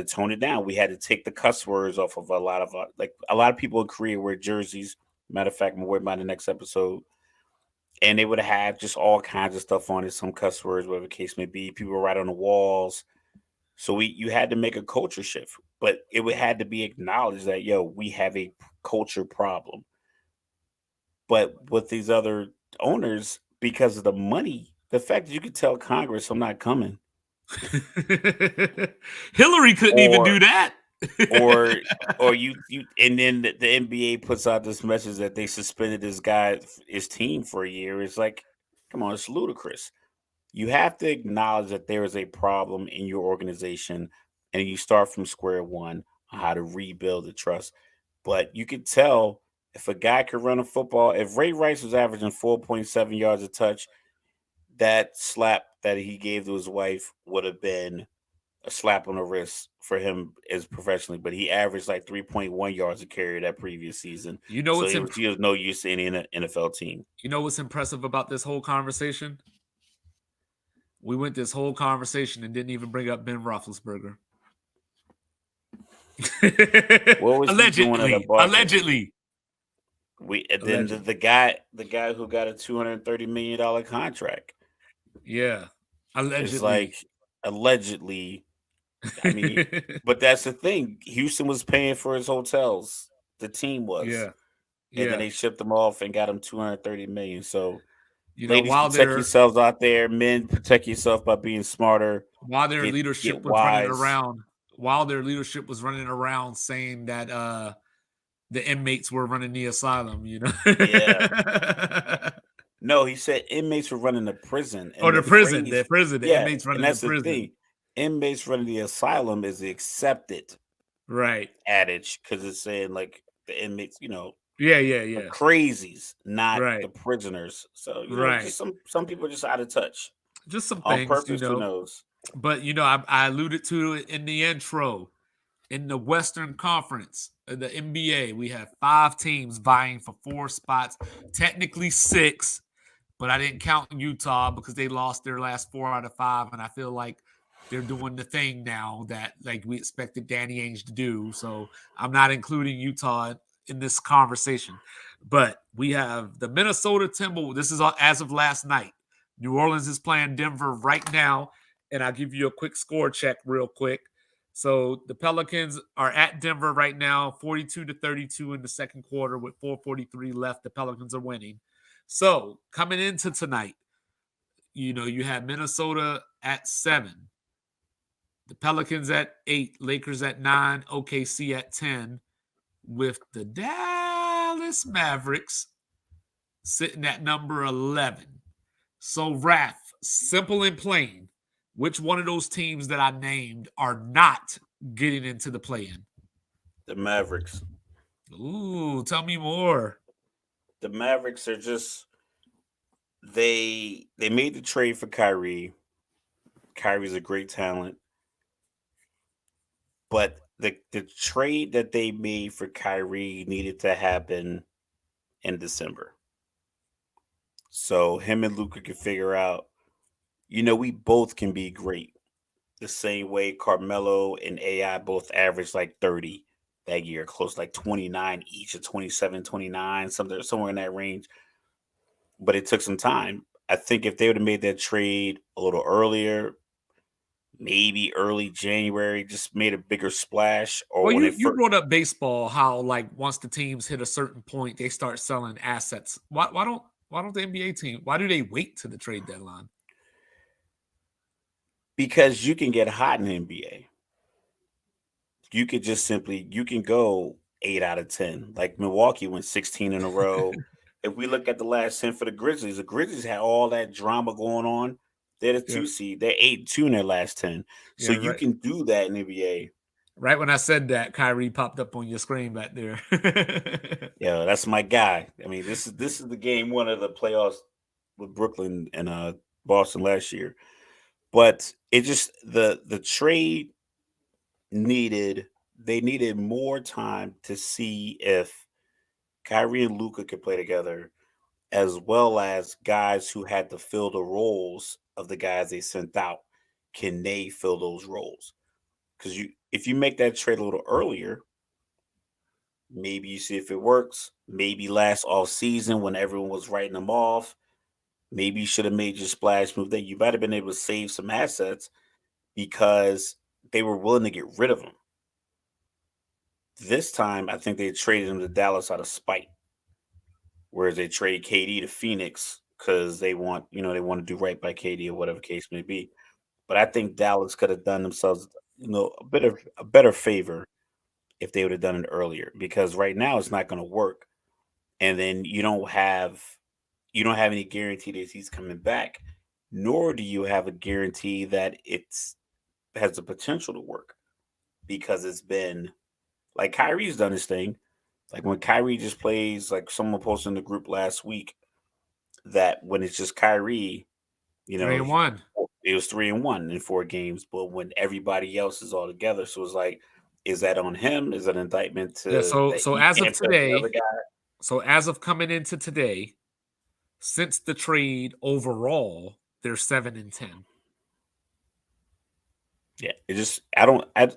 tone it down. We had to take the cuss words off of a lot of like a lot of people in Korea wear jerseys. Matter of fact, I'm worried about the next episode, and they would have just all kinds of stuff on it, some cuss words, whatever the case may be. People were right on the walls. So you had to make a culture shift, but had to be acknowledged that we have a culture problem. But with these other owners, because of the money, the fact that you could tell Congress, "I'm not coming," Hillary couldn't even do or that. or and then the NBA puts out this message that they suspended this guy, his team for a year. It's like, come on, it's ludicrous. You have to acknowledge that there is a problem in your organization, and you start from square one on how to rebuild the trust. But you could tell if a guy could run a football, if Ray Rice was averaging 4.7 yards a touch, that slap that he gave to his wife would have been a slap on the wrist for him as professionally, but he averaged like 3.1 yards a carry that previous season. You know So what's he was no use to any NFL team. you know what's impressive about this whole conversation? We went this whole conversation and didn't even bring up Ben Roethlisberger. What was he doing at a Allegedly, Barker? allegedly, We and then the, allegedly. the guy the guy who got a $230 million contract Yeah, is allegedly. like allegedly. I mean, but that's the thing. Houston was paying for his hotels. The team was, Yeah, and then yeah. they shipped him off and got him 230 million. So, You know, ladies, protect yourselves out there. Men, protect yourself by being smarter. while their Get leadership was running wise. around, while their leadership was running around saying that the inmates were running the asylum, you know, Yeah. No, he said inmates were running the prison, or and the phrase, the yeah, inmates and running the that's the prison, thing. Inmates running the asylum is the accepted right? adage because it's saying like the inmates, Yeah, yeah, the yeah, crazies, not right, the prisoners. So right. just some people are just out of touch Just some on things, purpose. Who knows? but I alluded to it in the intro. In the Western Conference, the NBA, we have 5 teams vying for 4 spots, technically 6, but I didn't count Utah because they lost their last 4 out of 5, and I feel like they're doing the thing now that like we expected Danny Ainge to do. So I'm not including Utah in this conversation. But we have the Minnesota Timberwolves. This is as of last night. New Orleans is playing Denver right now, and I'll give you a quick score check real quick. So the Pelicans are at Denver right now, 42-32 in the second quarter with 4:43 left. The Pelicans are winning. So coming into tonight, you have Minnesota at 7, the Pelicans at 8, Lakers at 9, OKC at 10, with the Dallas Mavericks sitting at number 11. So, Raph, simple and plain, which one of those teams that I named are not getting into the play-in? The Mavericks. Ooh, tell me more. The Mavericks are just they made the trade for Kyrie. Kyrie's a great talent, but the trade that they made for Kyrie needed to happen in December. So him and Luca could figure out, we both can be great. The same way Carmelo and AI both averaged like 30 that year, close like 29 each, or 27, 29, somewhere in that range. But it took some time. I think if they would have made that trade a little earlier, maybe early January, just made a bigger splash, or Well, when they you first, brought up baseball, how like once the teams hit a certain point, they start selling assets. Why don't the NBA team? Why do they wait to the trade deadline? because you can get hot in the NBA. You can go 8 out of 10. Like Milwaukee went 16 in a row. If we look at the last 10 for the Grizzlies had all that drama going on. They're the Yeah, 2 seed. They're 8-2 in their last 10. So yeah, you right. can do that in NBA. Right when I said that, Kyrie popped up on your screen back there. Yeah, that's my guy. I mean, this is the game one of the playoffs with Brooklyn and Boston last year. But it just the trade needed they needed more time to see if Kyrie and Luca could play together, as well as guys who had to fill the roles of the guys they sent out. Can they fill those roles? Because if you make that trade a little earlier, maybe you see if it works. Maybe last off season when everyone was writing them off, maybe you should have made your splash move. That you might have been able to save some assets because they were willing to get rid of him. This time, I think they traded him to Dallas out of spite, whereas they trade KD to Phoenix because they want to do right by KD or whatever case may be. But I think Dallas could have done themselves, a better favor if they would have done it earlier because right now it's not going to work. And then you don't have any guarantee that he's coming back, nor do you have a guarantee that it's has the potential to work because it's been like Kyrie's done his thing. Like when Kyrie just plays, like someone posted in the group last week that when it's just Kyrie, you Three know, and one. it was 3-1 in 4 games. But when everybody else is all together, so it's like, is that on him? Is that an indictment Yeah. to So that so he as of can't trust the other today, guy? so as of coming into today, since the trade overall, they're 7-10. Yeah, it just I don't I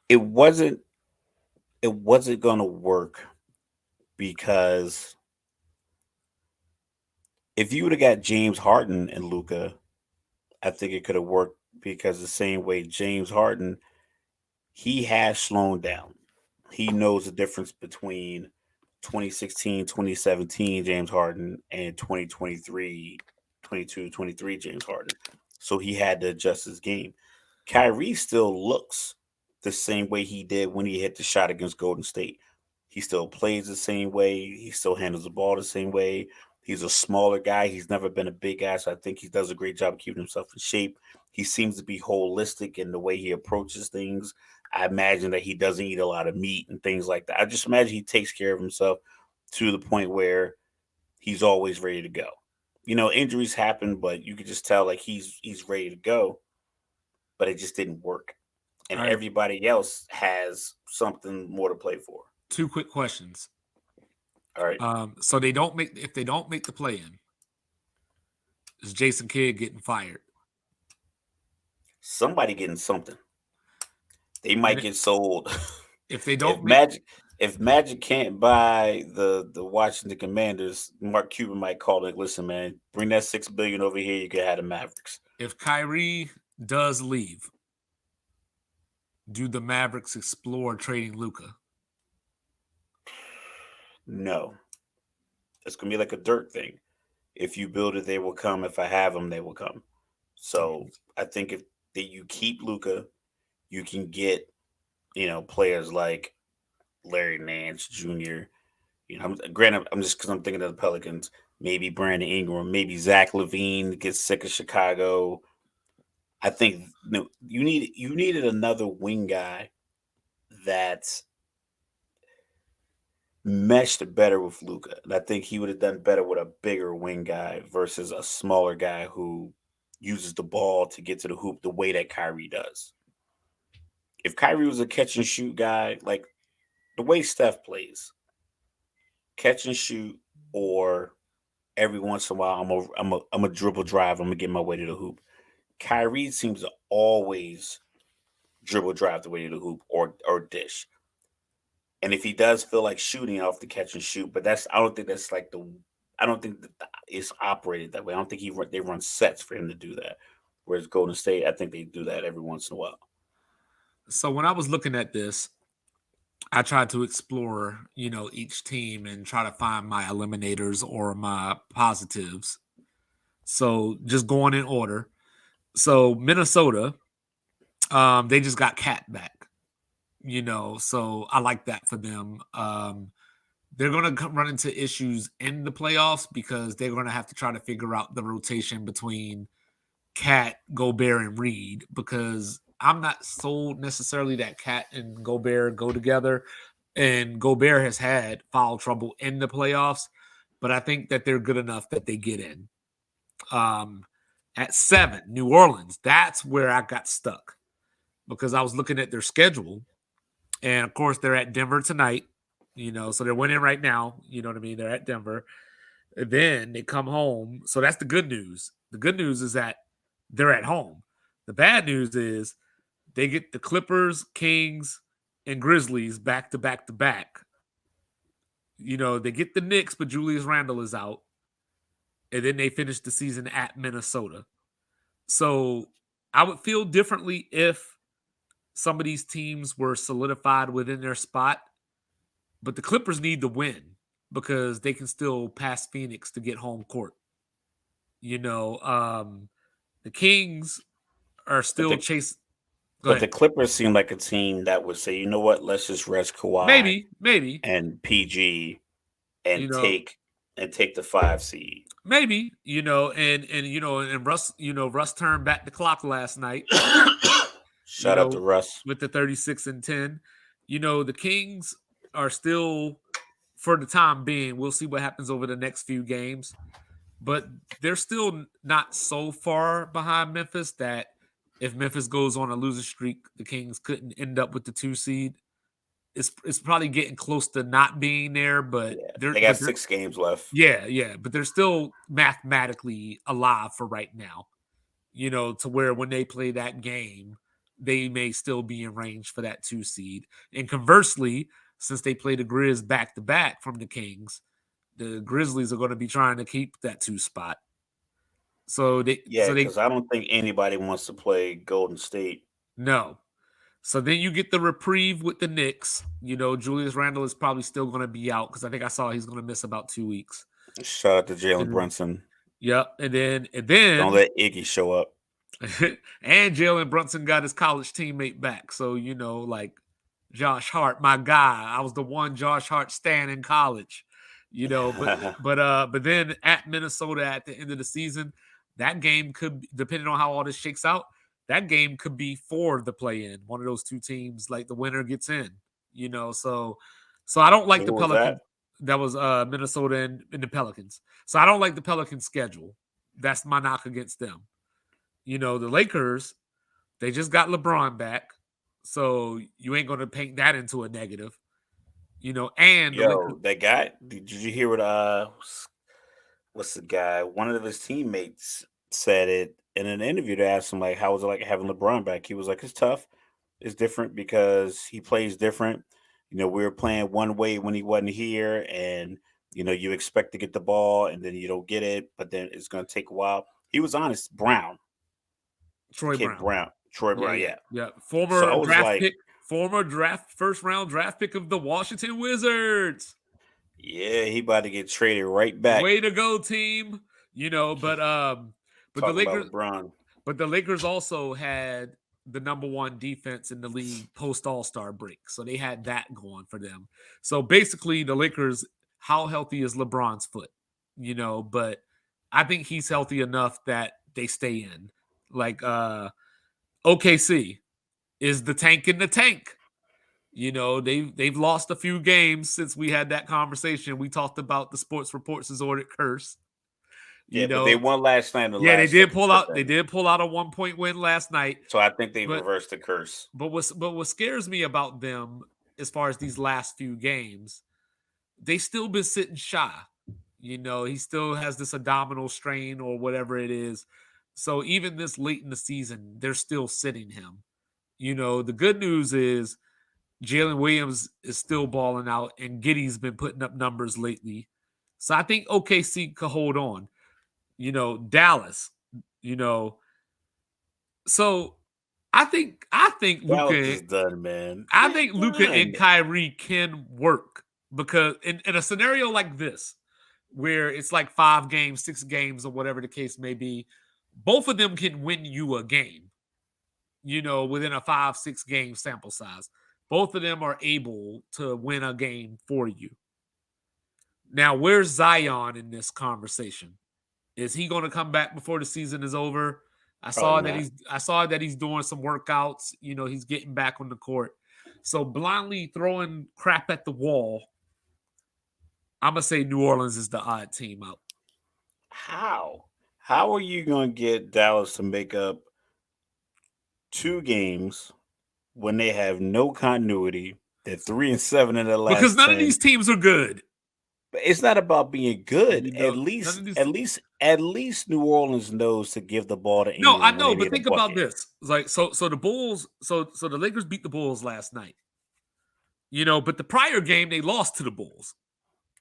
it wasn't it wasn't gonna work because if you would have got James Harden and Luca, I think it could have worked because the same way James Harden, he has slowed down. He knows the difference between 2016, 2017 James Harden and 2023, 22, 23 James Harden. So he had to adjust his game. Kyrie still looks the same way he did when he hit the shot against Golden State. He still plays the same way. He still handles the ball the same way. He's a smaller guy. He's never been a big guy, so I think he does a great job of keeping himself in shape. He seems to be holistic in the way he approaches things. I imagine that he doesn't eat a lot of meat and things like that. I just imagine he takes care of himself to the point where he's always ready to go. Injuries happen, but you could just tell like he's ready to go, but it just didn't work. And All right. everybody else has something more to play for. Two quick questions. All right. So if they don't make the play in, is Jason Kidd getting fired? Somebody getting something. They might And get sold. if they if don't make Magic if Magic can't buy the Washington Commanders, Mark Cuban might call it. Listen, man, bring that $6 billion over here. You can have the Mavericks. if Kyrie does leave, do the Mavericks explore trading Luca? No, it's gonna be like a dirt thing. If you build it, they will come. If I have them, they will come. So I think if that you keep Luca, you can get players like Larry Nance Jr. Granted, I'm just because I'm thinking of the Pelicans. Maybe Brandon Ingram, maybe Zach Levine gets sick of Chicago. I think you needed another wing guy that's meshed better with Luca. And I think he would have done better with a bigger wing guy versus a smaller guy who uses the ball to get to the hoop the way that Kyrie does. If Kyrie was a catch and shoot guy, like the way Steph plays, catch and shoot, or every once in a while I'm a dribble drive, I'm gonna get my way to the hoop. Kyrie seems to always dribble drive the way to the hoop or dish. And if he does feel like shooting off the catch and shoot, but I don't think that's like I don't think that it's operated that way. I don't think they run sets for him to do that. Whereas Golden State, I think they do that every once in a while. So when I was looking at this, I tried to explore, each team and try to find my eliminators or my positives. So just going in order. So Minnesota, they just got Cat back. So I like that for them. They're going to run into issues in the playoffs because they're going to have to try to figure out the rotation between Cat, Gobert, and Reed, because I'm not sold necessarily that Cat and Gobert go together. And Gobert has had foul trouble in the playoffs, but I think that they're good enough that they get in. At 7, New Orleans, that's where I got stuck because I was looking at their schedule. And of course, they're at Denver tonight, so they're winning right now. You know what I mean? They're at Denver. And then they come home. So that's the good news. The good news is that they're at home. The bad news is they get the Clippers, Kings, and Grizzlies back to back to back. They get the Knicks, but Julius Randle is out. And then they finish the season at Minnesota. So I would feel differently if some of these teams were solidified within their spot. But the Clippers need to win because they can still pass Phoenix to get home court. The Kings are But still the chasing. Go but the ahead. Clippers seem like a team that would say, you know what, let's just rest Kawhi Maybe, and PG you and know, take the 5 seed. maybe, and Russ turned back the clock last night, you Shout out to know, Russ. with the 36-10. The Kings are still, for the time being, we'll see what happens over the next few games, but they're still not so far behind Memphis that if Memphis goes on a losing streak, the Kings couldn't end up with the 2 seed. It's probably getting close to not being there, but Yeah, they're they got but they're 6 games left. yeah, but they're still mathematically alive for right now. To where when they play that game, they may still be in range for that 2 seed. And conversely, since they play the Grizz back to back from the Kings, the Grizzlies are going to be trying to keep that 2 spot. So Yeah, because I don't think anybody wants to play Golden State. no. So then you get the reprieve with the Knicks. Julius Randle is probably still going to be out because I think I saw he's going to miss about 2 weeks. Shout out to Jalen And Brunson. yep, and then Don't let Iggy show up. and Jalen Brunson got his college teammate back. So like Josh Hart, my guy. I was the one Josh Hart stan in college. But then at Minnesota at the end of the season, that game could, depending on how all this shakes out, that game could be for the play-in. One of those two teams, like the winner gets in. So I don't like Who the was Pelicans. that? That was Minnesota and the Pelicans. So I don't like the Pelicans schedule. That's my knock against them. The Lakers, they just got LeBron back. So you ain't going to paint that into a negative. And the Lakers. Yo, that guy. Did you hear what? What's the guy? One of his teammates said it in an interview. They asked him like, "How was it like having LeBron back?" He was like, "It's tough. It's different because he plays different. We were playing one way when he wasn't here, and you expect to get the ball, and then you don't get it, but then it's going to take a while." He was honest. Brown, the Troy kid Brown. Brown, Troy Yeah, Brown. yeah, Yeah. yeah. So I was like, Former first round draft pick of the Washington Wizards. yeah, he about to get traded right back. Way to go, team. But the Talking about Lakers, LeBron. also had the number 1 defense in the league post All-Star break. So they had that going for them. So basically the Lakers, how healthy is LeBron's foot? But I think he's healthy enough that they stay in. Like OKC is the tank in the tank. They've lost a few games since we had that conversation. We talked about the Sports Reports is ordered curse. Yeah, but they won last night in the Yeah, they last did second pull step out. They in. did pull out a 1-point win last night. So I think they But reversed the curse. what scares me about them as far as these last few games, they still been sitting shy. He still has this abdominal strain or whatever it is. So even this late in the season, they're still sitting him. The good news is Jalen Williams is still balling out, and Giddy's been putting up numbers lately. So I think OKC could hold on. Dallas, so I think Dallas Luka is done, man. I They're think Luka and done. Kyrie can work because in a scenario like this, where it's like 5 games, 6 games, or whatever the case may be, both of them can win you a game, within a 5-6 game sample size. Both of them are able to win a game for you. Now, where's Zion in this conversation? Is he going to come back before the season is over? I Probably saw that not. he's doing some workouts. He's getting back on the court. So blindly throwing crap at the wall, I'm gonna say New Orleans is the odd team out. How? How are you going to get Dallas to make up 2 games when they have no continuity? They're 3-7 in the Because last none of 10. these teams are good. But it's not about being good. At None least, of these. at least New Orleans knows to give the ball to No, I Ingram when know, they but need a think about bucket. this. Like, so the Bulls, so the Lakers beat the Bulls last night. But the prior game they lost to the Bulls.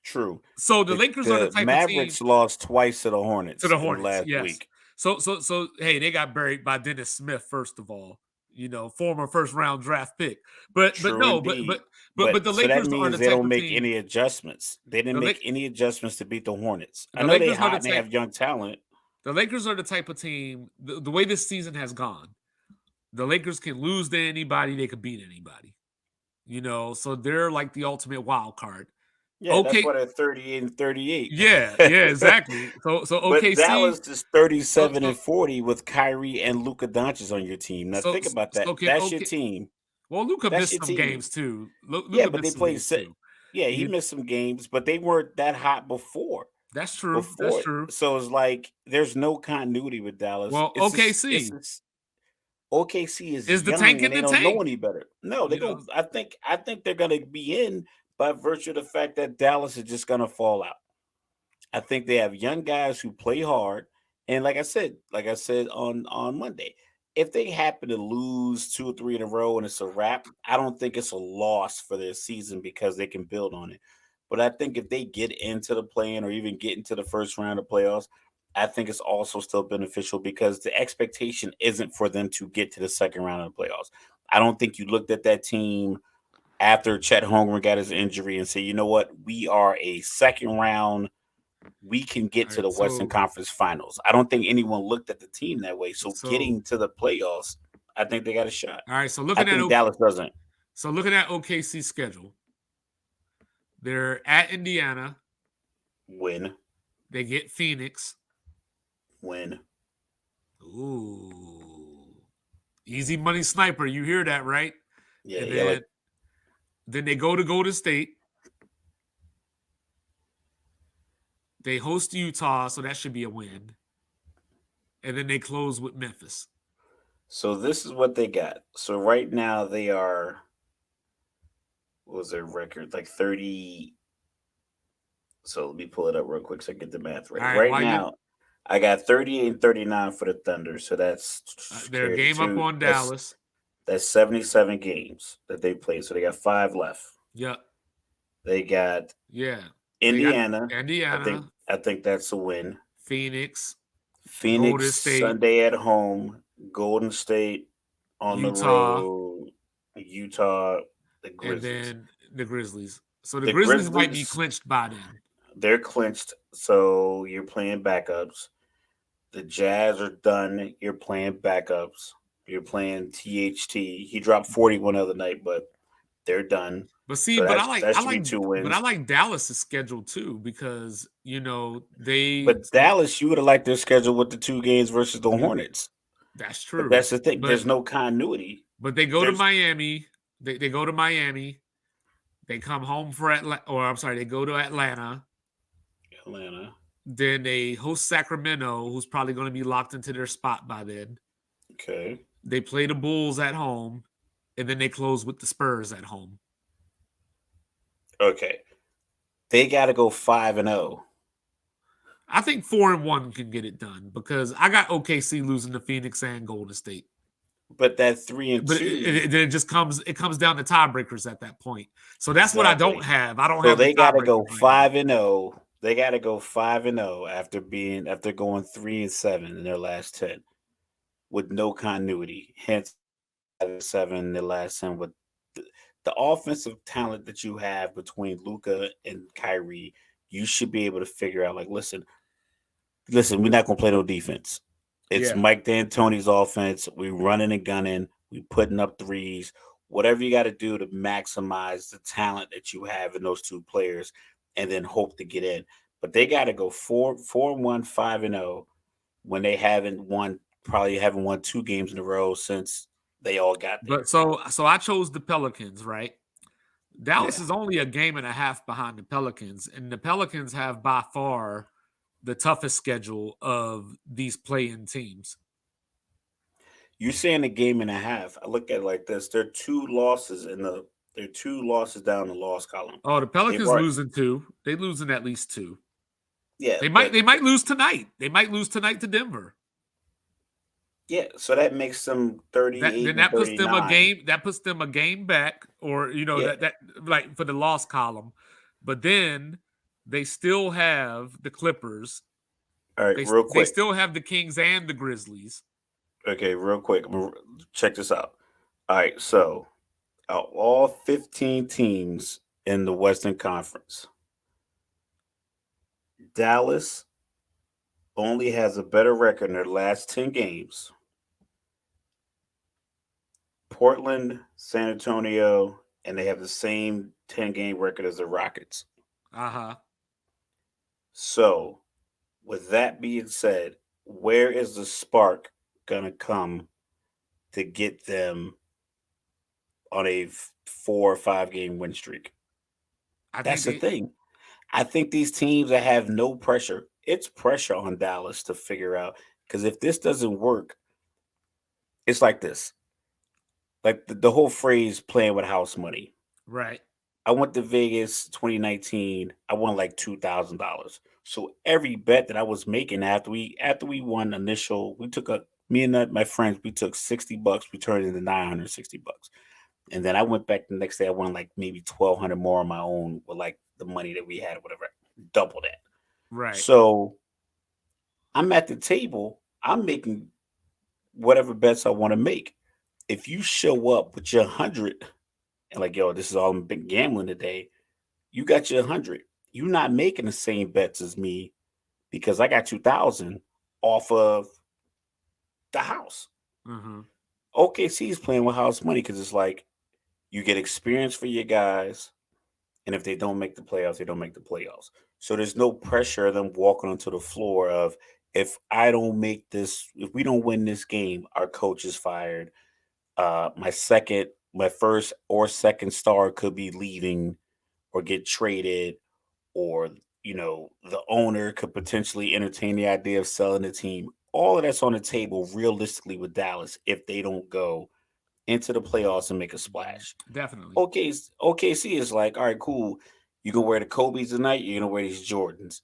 True. So the The Lakers are the the type of team Mavericks lost twice to the to Hornets the in the Hornets. last Yes. week. So hey, they got buried by Dennis Smith first of all. Former first round draft pick. But True no, indeed. but the So that Lakers are means the they type don't of make team. any adjustments. They didn't The make Lake, any adjustments to beat the Hornets. I the know they Lakers are the hot and they type. have young talent. The Lakers are the type of team. The way this season has gone, the Lakers can lose to anybody. They could beat anybody. So they're like the ultimate wild card. Yeah, that's Okay. why they're 38 and 38. Yeah, exactly. So But OKC. Dallas is So 37 so and 40 with Kyrie and Luka Doncic on your team. Now so think about that. so can That's your OK. team. Well, Luca That's missed your some team. games too. Yeah, Luca but they missed some played games too. yeah, he You, missed some games, but they weren't that hot before. that's true. That's Before true. so it's like there's no continuity with Dallas. Well, It's OKC just OKC is is the tank young and in they the don't know tank. any better. No, they You go. know, I think they're gonna be in by virtue of the fact that Dallas is just gonna fall out. I think they have young guys who play hard, and like I said on Monday, if they happen to lose 2 or 3 in a row and it's a wrap, I don't think it's a loss for their season because they can build on it. But I think if they get into the play-in or even get into the first round of playoffs, I think it's also still beneficial because the expectation isn't for them to get to the second round of the playoffs. I don't think you looked at that team after Chet Holmgren got his injury and say, you know what, we are a second round, we can get all to right. the Western Conference Finals. I don't think anyone looked at the team that way. So So getting to the playoffs, I think they got a shot. all right. So I looking at think Dallas doesn't OKC's schedule, they're at Indiana. win. They get Phoenix. Win. Ooh, easy money sniper. You hear that, right? Yeah, And yeah, like then they go to Golden State. They host Utah, so that should be a win. And then they close with Memphis. so. This is what they got. So right now they are. What was their record? Like 30. So let me pull it up real quick so I get the math All right. right, Right while you now, I got 38 and 39 for the Thunder. So that's they're carry the game up two. on Dallas. That's 77 games that they played. So they got 5 left. Yep. They got Yeah. They got Indiana. I think Indiana, I think that's a win. Phoenix, Golden Phoenix State, Sunday at home. Golden State on the Utah, road. Utah, the and Grizzlies. then the Grizzlies. So the The Grizzlies might be Grizzlies, clinched by then. they're clinched. So you're playing backups. The Jazz are done. You're playing backups. You're playing THT. He dropped 41 other night, but they're done. But see, So that should be 2 wins. I like Dallas' schedule too because they. But Dallas, you would have liked their schedule with the 2 games versus the You, Hornets. that's But true. that's the thing. But There's no continuity. they go to There's Miami. They go to Miami. They come home for they go to Atlanta. Atlanta. Then they host Sacramento, who's probably going to be locked into their spot by then. Okay. They play the Bulls at home, and then they close with the Spurs at home. Okay. They got to go 5-0. I think 4-1 can get it done because I got OKC losing to Phoenix and Golden State. But that 3-2. But it just comes down to tiebreakers at that point. So that's what I don't have. I don't So have the they got to go tiebreakers right 5-0. They got to go 5-0 after going 3-7 in their last 10 with no continuity. Hence 7 in their last 10 with the offensive talent that you have between Luka and Kyrie. You should be able to figure out, like, listen, we're not gonna play no defense. It's Yeah. Mike D'Antoni's offense. We running and gunning. We putting up threes. whatever you got to do to maximize the talent that you have in those two players, and then hope to get in. But they got to go 4-1, 5-0 when they probably haven't won 2 games in a row since they all got But there. so I chose the Pelicans, right? Dallas Yeah. is only a game and a half behind the Pelicans, and the Pelicans have by far the toughest schedule of these play-in teams. You're saying a game and a half. I look at it like this. They're 2 losses down the loss column. Oh, the They've Pelicans already losing 2. They losing at least 2. yeah, They might but they might lose tonight. They might lose tonight to Denver. yeah, so that makes them 38 and That puts them a 39. game. That puts them a game back, or Yeah. that like for the loss column. But then they still have the Clippers. All right, real They quick. still have the Kings and the Grizzlies. Okay, real quick. Check this out. All right, so out of all 15 teams in the Western Conference, Dallas only has a better record in their last 10 games. Portland, San Antonio, and they have the same 10-game record as the Rockets. Uh-huh. So, with that being said, where is the spark going to come to get them on a 4 or 5 game win streak? I think That's the they thing. I think these teams that have no pressure, it's pressure on Dallas to figure out. Because if this doesn't work, it's like this. Like the whole phrase playing with house money. right. I went to Vegas 2019. I won like $2,000. So every bet that I was making after we won initial, we took me and my friends, we took $60. We turned it into $960. And then I went back the next day. I won like maybe 1,200 more on my own with like the money that we had, or whatever, double that. Right. So I'm at the table. I'm making whatever bets I want to make. If you show up with your 100 and like, yo, this is all I'm been gambling today, you got your 100. You're not making the same bets as me because I got 2,000 off of the house. Mm-hmm. OKC is playing with house money because it's like you get experience for your guys, and if they don't make the playoffs, they don't make the playoffs. So there's no pressure of them walking onto the floor of, if we don't win this game, our coach is fired. My first or second star could be leaving or get traded, or the owner could potentially entertain the idea of selling the team. All of that's on the table realistically with Dallas if they don't go into the playoffs and make a splash. Definitely. Okay, OKC is like, all right, cool. You gonna wear the Kobe's tonight? You're gonna wear these Jordans.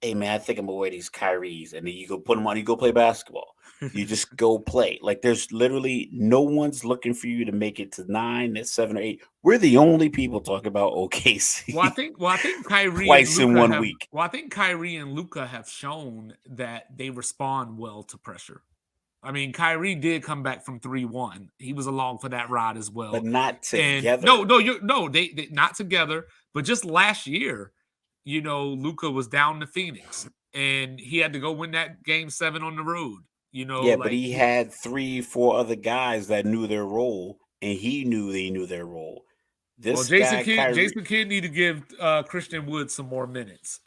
Hey man, I think I'm gonna wear these Kyries, and then you go put them on. You go play basketball. You just go play. Like there's literally no one's looking for you to make it to 9, at 7 or 8. We're the only people talking about OKC Well, I think Kyrie and twice in Luca one have. week. Well, I think Kyrie and Luca have shown that they respond well to pressure. I mean, Kyrie did come back from 3-1. He was along for that ride as But well. not And together. they not together, but just last year, Luca was down to Phoenix and he had to go win that game 7 on the road. Yeah, but Like he had 3, 4 other guys that knew their role, and he knew they knew their role. well, This guy, Kyrie, Jason Kidd need to give Christian Wood some more minutes.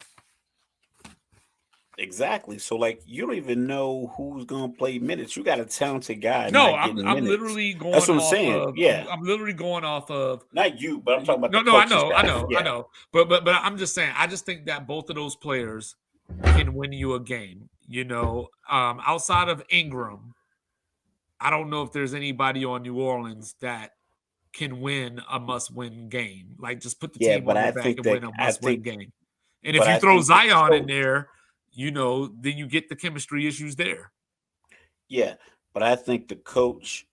exactly. So, like, you don't even know who's gonna play minutes. You got a talented guy No, not getting I'm minutes. literally That's going what I'm off saying. of Yeah, I'm literally going off of not you, but I'm talking about the no, coaching staff. I Yeah, know. But I'm just saying, I just think that both of those players can win you a game. Outside of Ingram, I don't know if there's anybody on New Orleans that can win a must-win game. Like just put the yeah, team but on their I back think and win that a I must-win think, game. And if but you I throw think the Zion in coach. there, then you get the chemistry issues there. Yeah, but I think the coach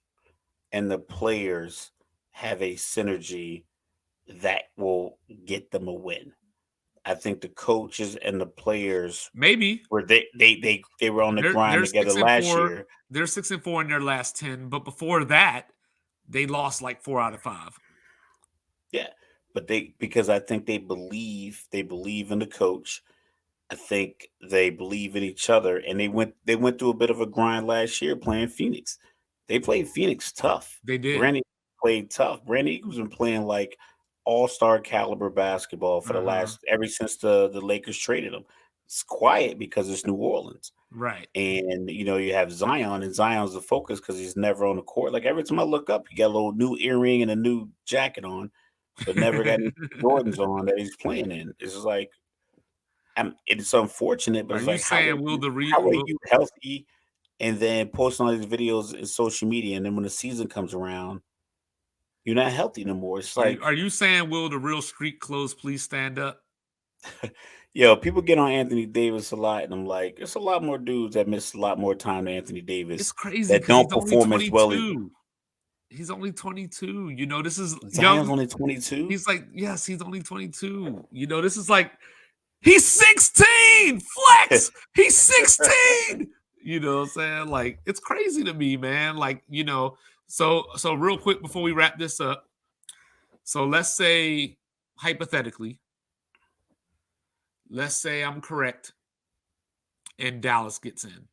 and the players have a synergy that will get them a win. I think the coaches and the players Maybe were they were on the grind they're together six and last four. year. They're 6-4 in their last 10, but before that, they lost like 4 out of 5. Yeah, but because I think they believe in the coach. I think they believe in each other, and they went through a bit of a grind last year playing Phoenix. They played Phoenix tough. They did. Granted, played tough. Brandon Ingram's been playing like all-star caliber basketball for the Uh-huh. last ever since the Lakers traded him. It's quiet because it's New Orleans. Right. And you have Zion, and Zion's the focus because he's never on the court. Like every time I look up, he got a little new earring and a new jacket on, but never got any Jordans on that he's playing in. It's just like it's unfortunate, but Are it's you like saying will the how are will you healthy and then posting all these videos in social media, and then when the season comes around, you're not healthy no more. It's like, are you saying will the real street clothes please stand up? people get on Anthony Davis a lot, and I'm like, it's a lot more dudes that miss a lot more time than Anthony It's Davis crazy that because don't he's only perform as well as 22. He's only 22. This is Zion's young. only 22. He's like, yes, he's only 22. This is like he's 16. Flex. He's 16. You know what I'm saying? Like, it's crazy to me, man. Like, so real quick before we wrap this up. So let's say hypothetically, let's say I'm correct and Dallas gets in.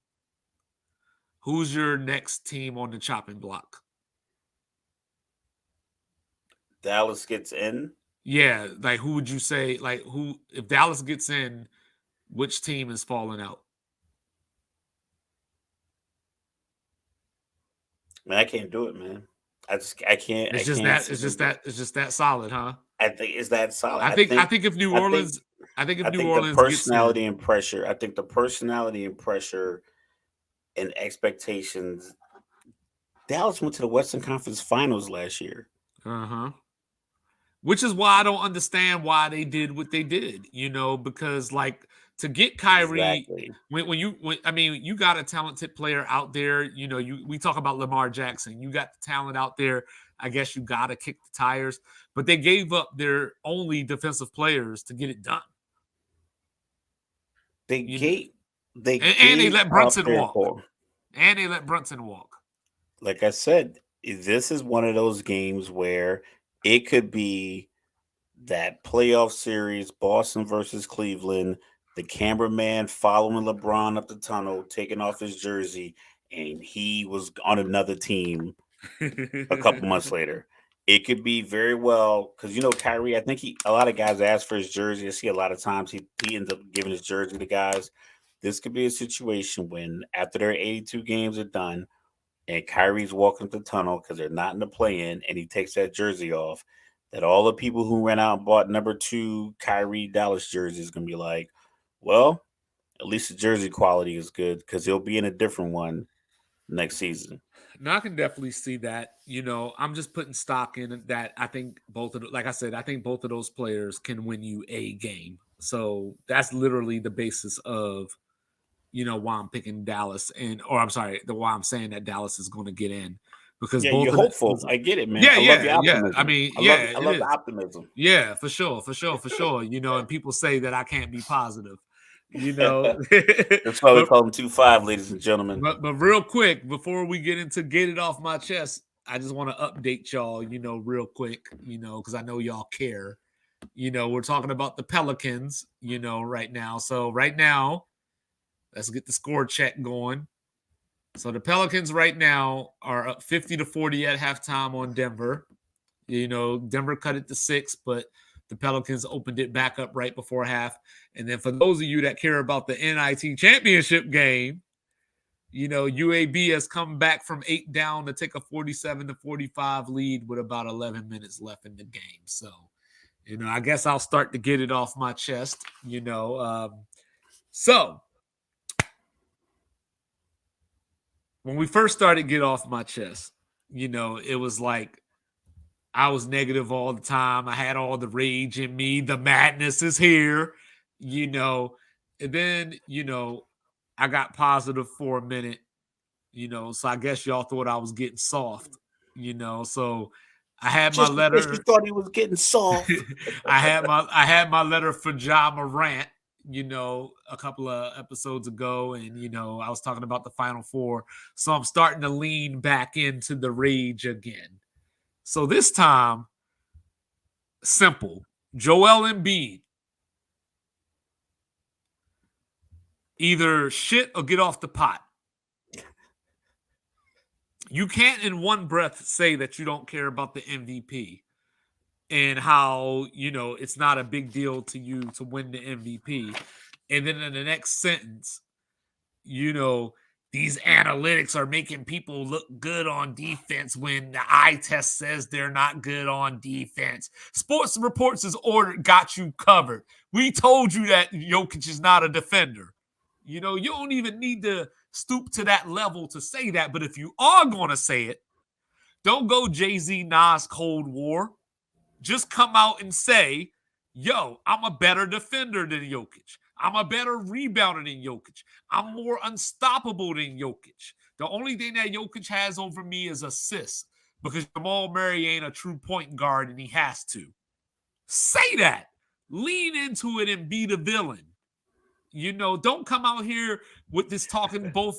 Who's your next team on the chopping block? Dallas gets in. Yeah, like who would you say? Like who? If Dallas gets in, which team is falling out? Man, I can't do it, man. I can't It's I just can't that. sit It's and just do that. It's just that solid, huh? I think it's that solid. I think. I think if New I think Orleans, I think if I New think the Orleans gets in, personality and pressure. I think the personality and pressure and expectations. Dallas went to the Western Conference Finals last year. uh-huh. Which is why I don't understand why they did what they did. Because like to get Kyrie, Exactly. you got a talented player out there. We talk about Lamar Jackson. You got the talent out there. I guess you got to kick the tires. But they gave up their only defensive players to get it done. They You know, gave they and they gave let up Brunson their walk. core. And they let Brunson walk. Like I said, this is one of those games where it could be that playoff series, Boston versus Cleveland, the cameraman following LeBron up the tunnel, taking off his jersey, and he was on another team a couple months later. It could be very well because Kyrie. I think a lot of guys ask for his jersey. I see a lot of times he ends up giving his jersey to guys. This could be a situation when after their 82 games are done, and Kyrie's walking up the tunnel because they're not in the play-in, and he takes that jersey off, that all the people who ran out and bought number 2 Kyrie Dallas jersey is gonna be like, well, at least the jersey quality is good because he'll be in a different one next season. No, I can definitely see that. I'm just putting stock in that. I think like I said, I think both of those players can win you a game. So that's literally the basis of, why I'm picking Dallas or I'm sorry, why I'm saying that Dallas is going to get in because Yeah, both you're of hopeful. those. I get it, man. Yeah, I love yeah, your yeah. I optimism. mean, I love yeah, I it love the is. optimism. Yeah, for sure, for sure, for sure. And people say that I can't be positive, you know. That's why we but call them 2-5, ladies and gentlemen. but real quick, before we get into get it off my chest, I just want to update y'all, real quick, because I know y'all care. We're talking about the Pelicans, right now. So right now, let's get the score check going. So the Pelicans right now are up 50-40 at halftime on Denver. Denver cut it to 6, but the Pelicans opened it back up right before half. And then for those of you that care about the NIT championship game, UAB has come back from 8 down to take a 47-45 lead with about 11 minutes left in the game. So, I guess I'll start to get it off my chest, So, when we first started get off my chest, it was like I was negative all the time. I had all the rage in me. The madness is here, And then, I got positive for a minute, So I guess y'all thought I was getting soft, So I had my Just because you letter. thought he was getting soft. I had my letter for Ja Morant, a couple of episodes ago, and I was talking about the Final Four. So I'm starting to lean back into the rage again. So this time, simple. Joel Embiid. Either shit or get off the pot. you can't in one breath say that you don't care about the MVP and how, it's not a big deal to you to win the MVP. And then in the next sentence, you know, these analytics are making people look good on defense when the eye test says they're not good on defense. Sports Reports is ordered, got you covered. We told you that Jokic is not a defender. You don't even need to stoop to that level to say that. But if you are going to say it, don't go Jay-Z, Nas, Cold War. Just come out and say, yo, I'm a better defender than Jokic. I'm a better rebounder than Jokic. I'm more unstoppable than Jokic. The only thing that Jokic has over me is assists because Jamal Murray ain't a true point guard and he has to. Say that. Lean into it and be the villain. Don't come out here with this talking both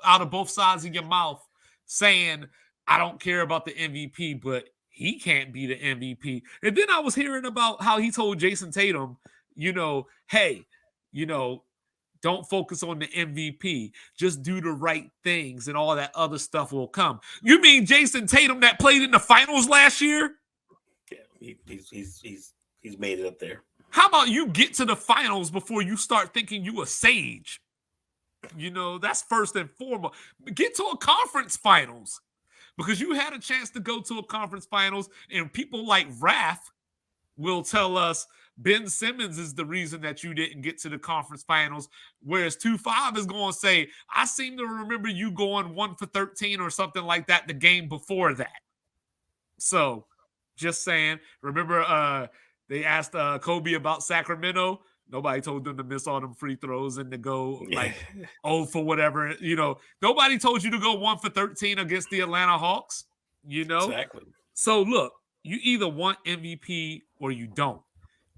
out of both sides of your mouth saying, I don't care about the MVP, but he can't be the MVP. And then I was hearing about how he told Jason Tatum, hey, don't focus on the MVP. Just do the right things and all that other stuff will come. You mean Jason Tatum that played in the finals last year? Yeah, he's made it up there. How about you get to the finals before you start thinking you a sage? That's first and foremost. Get to a conference finals because you had a chance to go to a conference finals, and people like Raph will tell us Ben Simmons is the reason that you didn't get to the conference finals, whereas 2-5 is going to say, I seem to remember you going 1 for 13 or something like that the game before that. So, just saying, remember they asked Kobe about Sacramento. Nobody told them to miss all them free throws and to go like 0 for whatever. Nobody told you to go 1 for 13 against the Atlanta Hawks. Exactly. So look, you either want MVP or you don't.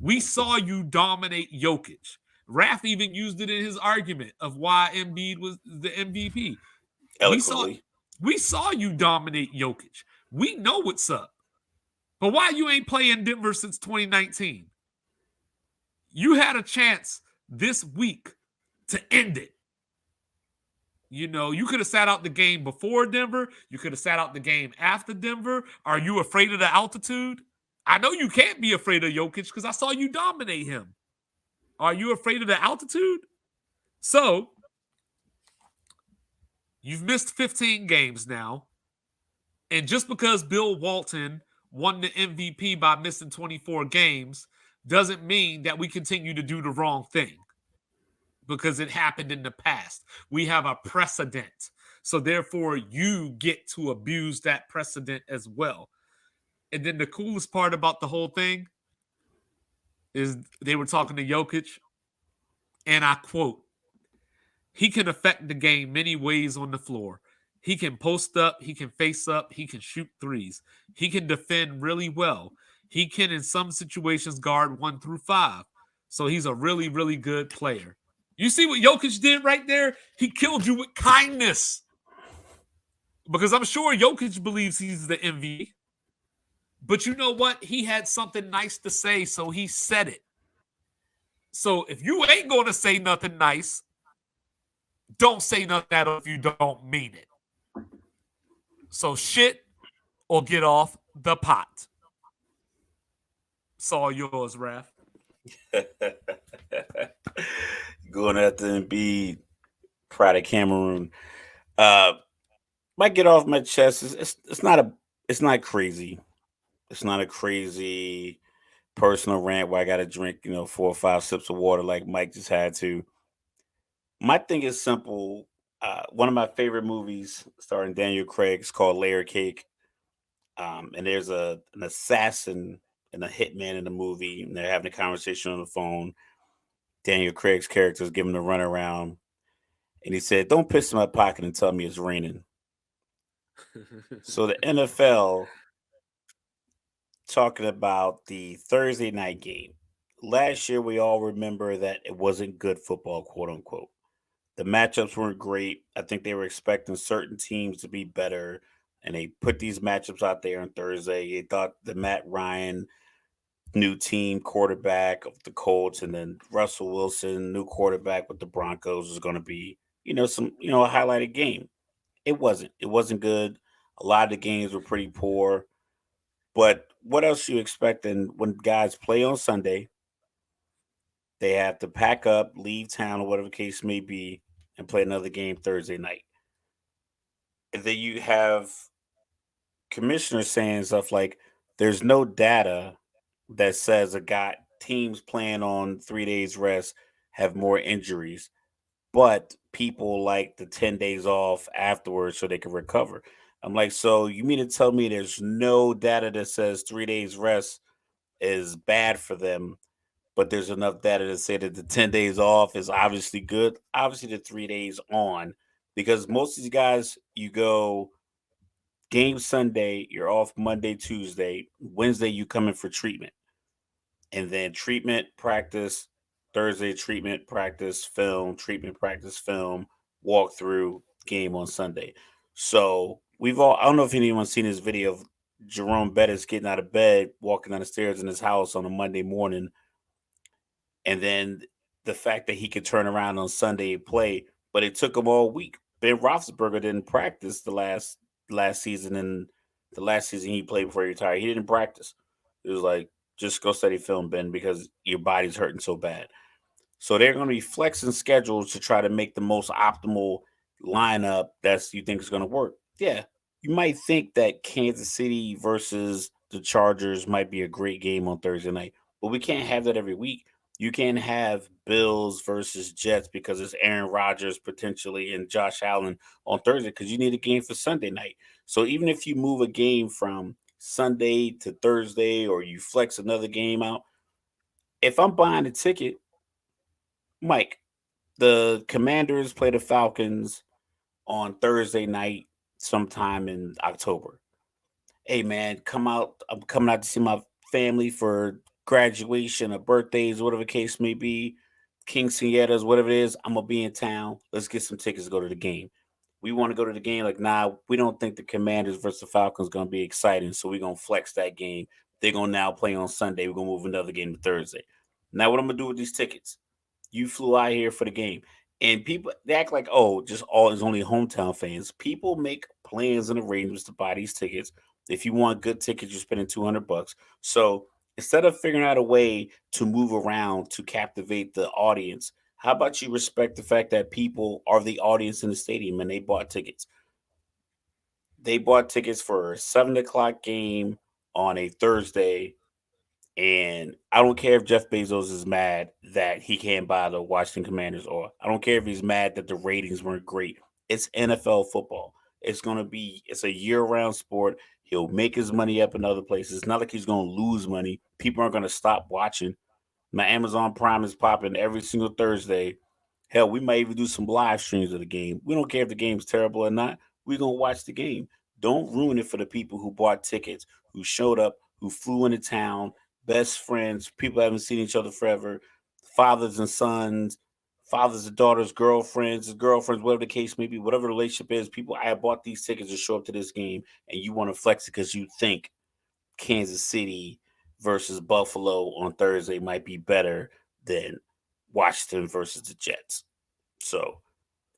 We saw you dominate Jokic. Raph even used it in his argument of why Embiid was the MVP. Eloquently. We saw you dominate Jokic. We know what's up. But why you ain't playing Denver since 2019? You had a chance this week to end it. You could have sat out the game before Denver. You could have sat out the game after Denver. Are you afraid of the altitude? I know you can't be afraid of Jokic because I saw you dominate him. Are you afraid of the altitude? So, you've missed 15 games now. And just because Bill Walton won the MVP by missing 24 games doesn't mean that we continue to do the wrong thing because it happened in the past. We have a precedent. So therefore, you get to abuse that precedent as well. And then the coolest part about the whole thing is they were talking to Jokic, and I quote, he can affect the game many ways on the floor. He can post up, he can face up, he can shoot threes. He can defend really well. He can, in some situations, guard 1 through 5. So he's a really, really good player. You see what Jokic did right there? He killed you with kindness. Because I'm sure Jokic believes he's the MVP. But you know what? He had something nice to say, so he said it. So if you ain't going to say nothing nice, don't say nothing that if you don't mean it. So shit or get off the pot. It's all yours, Raph. Going after Embiid, pride of Cameroon. Might get off my chest. It's not crazy. It's not a crazy personal rant where I got to drink 4 or 5 sips of water like Mike just had to. My thing is simple. One of my favorite movies starring Daniel Craig is called Layer Cake. And there's an assassin and a hitman in the movie, and they're having a conversation on the phone. Daniel Craig's character is giving a runaround, and he said, "Don't piss in my pocket and tell me it's raining." So the NFL talking about the Thursday night game. Last year, we all remember that it wasn't good football, quote unquote. The matchups weren't great. I think they were expecting certain teams to be better, and they put these matchups out there on Thursday. They thought the Matt Ryan new team quarterback of the Colts, and then Russell Wilson, new quarterback with the Broncos, was going to be, a highlighted game. It wasn't. It wasn't good. A lot of the games were pretty poor. But what else you expecting when guys play on Sunday? They have to pack up, leave town, or whatever the case may be, and play another game Thursday night. And then you have commissioners saying stuff like, "There's no data that says a guy teams playing on 3 days rest have more injuries, but people like the 10 days off afterwards so they can recover." I'm like, so you mean to tell me there's no data that says 3 days rest is bad for them, but there's enough data to say that the 10 days off is obviously good? Obviously, the 3 days on, because most of these guys, you go game Sunday, you're off Monday, Tuesday, Wednesday, you come in for treatment, and then treatment, practice, Thursday, treatment, practice, film, treatment, practice, film, walk through, game on Sunday. So we've all, I don't know if anyone's seen this video of Jerome Bettis getting out of bed, walking down the stairs in his house on a Monday morning, and then the fact that he could turn around on Sunday and play, but it took him all week. Ben Roethlisberger didn't practice the last season, and the last season he played before he retired, he didn't practice. It was like, just go study film, Ben, because your body's hurting so bad. So they're going to be flexing schedules to try to make the most optimal lineup that's you think is going to work. Yeah, you might think that Kansas City versus the Chargers might be a great game on Thursday night, but we can't have that every week. You can't have Bills versus Jets because it's Aaron Rodgers potentially and Josh Allen on Thursday, because you need a game for Sunday night. So even if you move a game from Sunday to Thursday, or you flex another game out, if I'm buying a ticket, Mike, the Commanders play the Falcons on Thursday night sometime in October. Hey man, come out. I'm coming out to see my family for graduation or birthdays, whatever the case may be. Quinceañeras, whatever it is, I'm gonna be in town. Let's get some tickets to go to the game. We want to go to the game. Like, nah, we don't think the Commanders versus the Falcons gonna be exciting, so we're gonna flex that game. They're gonna now play on Sunday. We're gonna move another game to Thursday. Now, what I'm gonna do with these tickets? You flew out here for the game. And people, they act like, oh, just all is only hometown fans. People make plans and arrangements to buy these tickets. If you want good tickets, you're spending $200. So instead of figuring out a way to move around to captivate the audience, how about you respect the fact that people are the audience in the stadium and they bought tickets? They bought tickets for a 7 o'clock game on a Thursday, and I don't care if Jeff Bezos is mad that he can't buy the Washington Commanders, or I don't care if he's mad that the ratings weren't great. It's NFL football. It's a year round sport. He'll make his money up in other places. It's not like he's going to lose money. People aren't going to stop watching. My Amazon Prime is popping every single Thursday. Hell, we might even do some live streams of the game. We don't care if the game's terrible or not. We're going to watch the game. Don't ruin it for the people who bought tickets, who showed up, who flew into town, best friends, people haven't seen each other forever, fathers and sons, fathers and daughters, girlfriends, whatever the case may be, whatever the relationship is. People, I bought these tickets to show up to this game, and you want to flex it because you think Kansas City versus Buffalo on Thursday might be better than Washington versus the Jets. So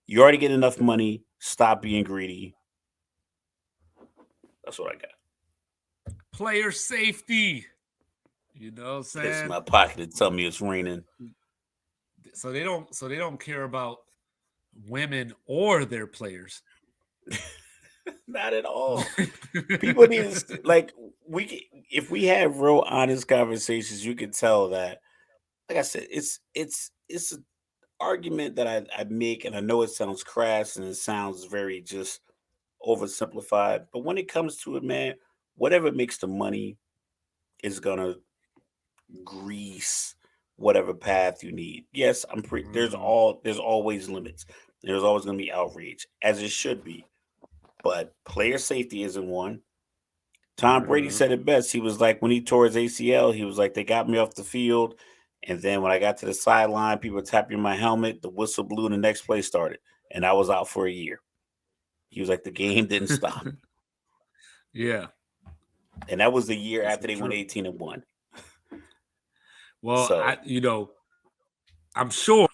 you already get enough money. Stop being greedy. That's what I got. Player safety. You know what I'm Piss in saying? my pocket and tell me it's raining. So they don't care about women or their players. Not at all. People need to like if we have real honest conversations, you can tell that. Like I said, it's an argument that I make, and I know it sounds crass and it sounds very just oversimplified. But when it comes to it, man, whatever makes the money is gonna grease whatever path you need. Yes, Mhm. there's always limits. There's always gonna be outrage, as it should be. But player safety isn't one. Tom Brady Mhm. said it best. He was like, when he tore his ACL, he was like, they got me off the field. And then when I got to the sideline, people were tapping my helmet, the whistle blew, and the next play started. And I was out for a year. He was like, the game didn't stop. Yeah, And that was the year this after is they went true. 18-1. Well, So I'm sure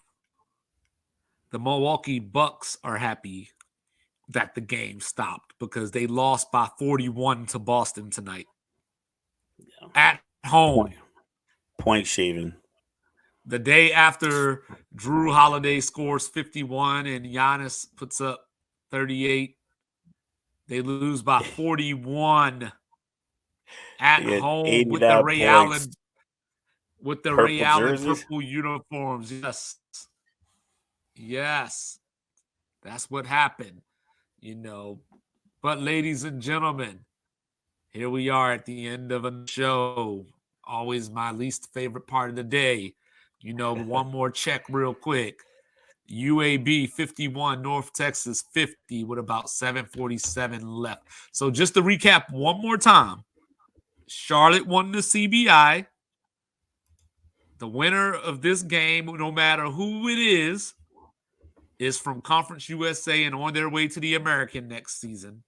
the Milwaukee Bucks are happy that the game stopped because they lost by 41 to Boston tonight. Yeah. At home. Point shaving. The day after Drew Holiday scores 51 and Giannis puts up 38, they lose by 41 at home with the Ray Allen purple uniforms. Yes, that's what happened. But ladies and gentlemen, here we are at the end of a show. Always my least favorite part of the day. One more check real quick. UAB 51, North Texas 50 with about 7:47 left. So just to recap one more time, Charlotte won the CBI. The winner of this game, no matter who it is from Conference USA and on their way to the American next season.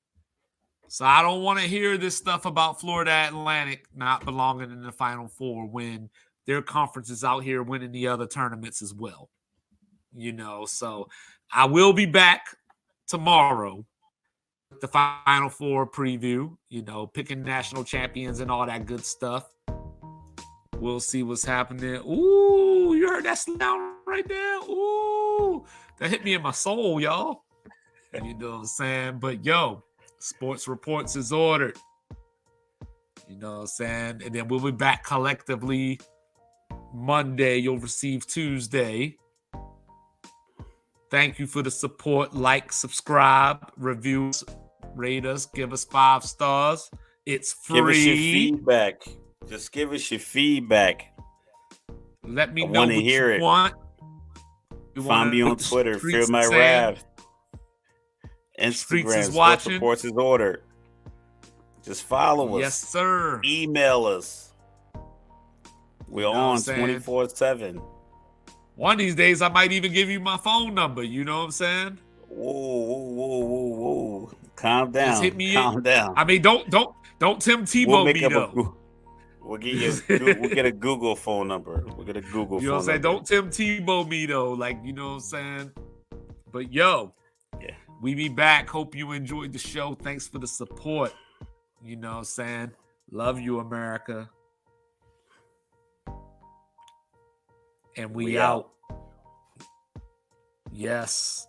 So I don't want to hear this stuff about Florida Atlantic not belonging in the Final Four when their conference is out here winning the other tournaments as well. So I will be back tomorrow with the Final Four preview, picking national champions and all that good stuff. We'll see what's happening. Ooh, you heard that sound right there? Ooh, that hit me in my soul, y'all. You know what I'm saying? But Sports Reports is ordered. You know what I'm saying? And then we'll be back collectively Monday. You'll receive Tuesday. Thank you for the support. Like, subscribe, reviews, rate us, give us 5 stars. It's free. Give us your feedback. Just give us your feedback. Let me know what you want. Find me on Twitter. Feel my wrath. Instagram. Sports Reports is ordered. Just follow us. Yes, sir. Email us. We're on 24/7. One of these days, I might even give you my phone number. You know what I'm saying? Whoa. Calm down. Just hit me Calm down. I mean, don't Tim Tebow me though. We'll get a Google phone number. We'll get a Google phone number. You know what I'm saying? Don't Tim Tebow me though. Like, you know what I'm saying? But we be back. Hope you enjoyed the show. Thanks for the support. You know what I'm saying? Love you, America. And we out. Yes.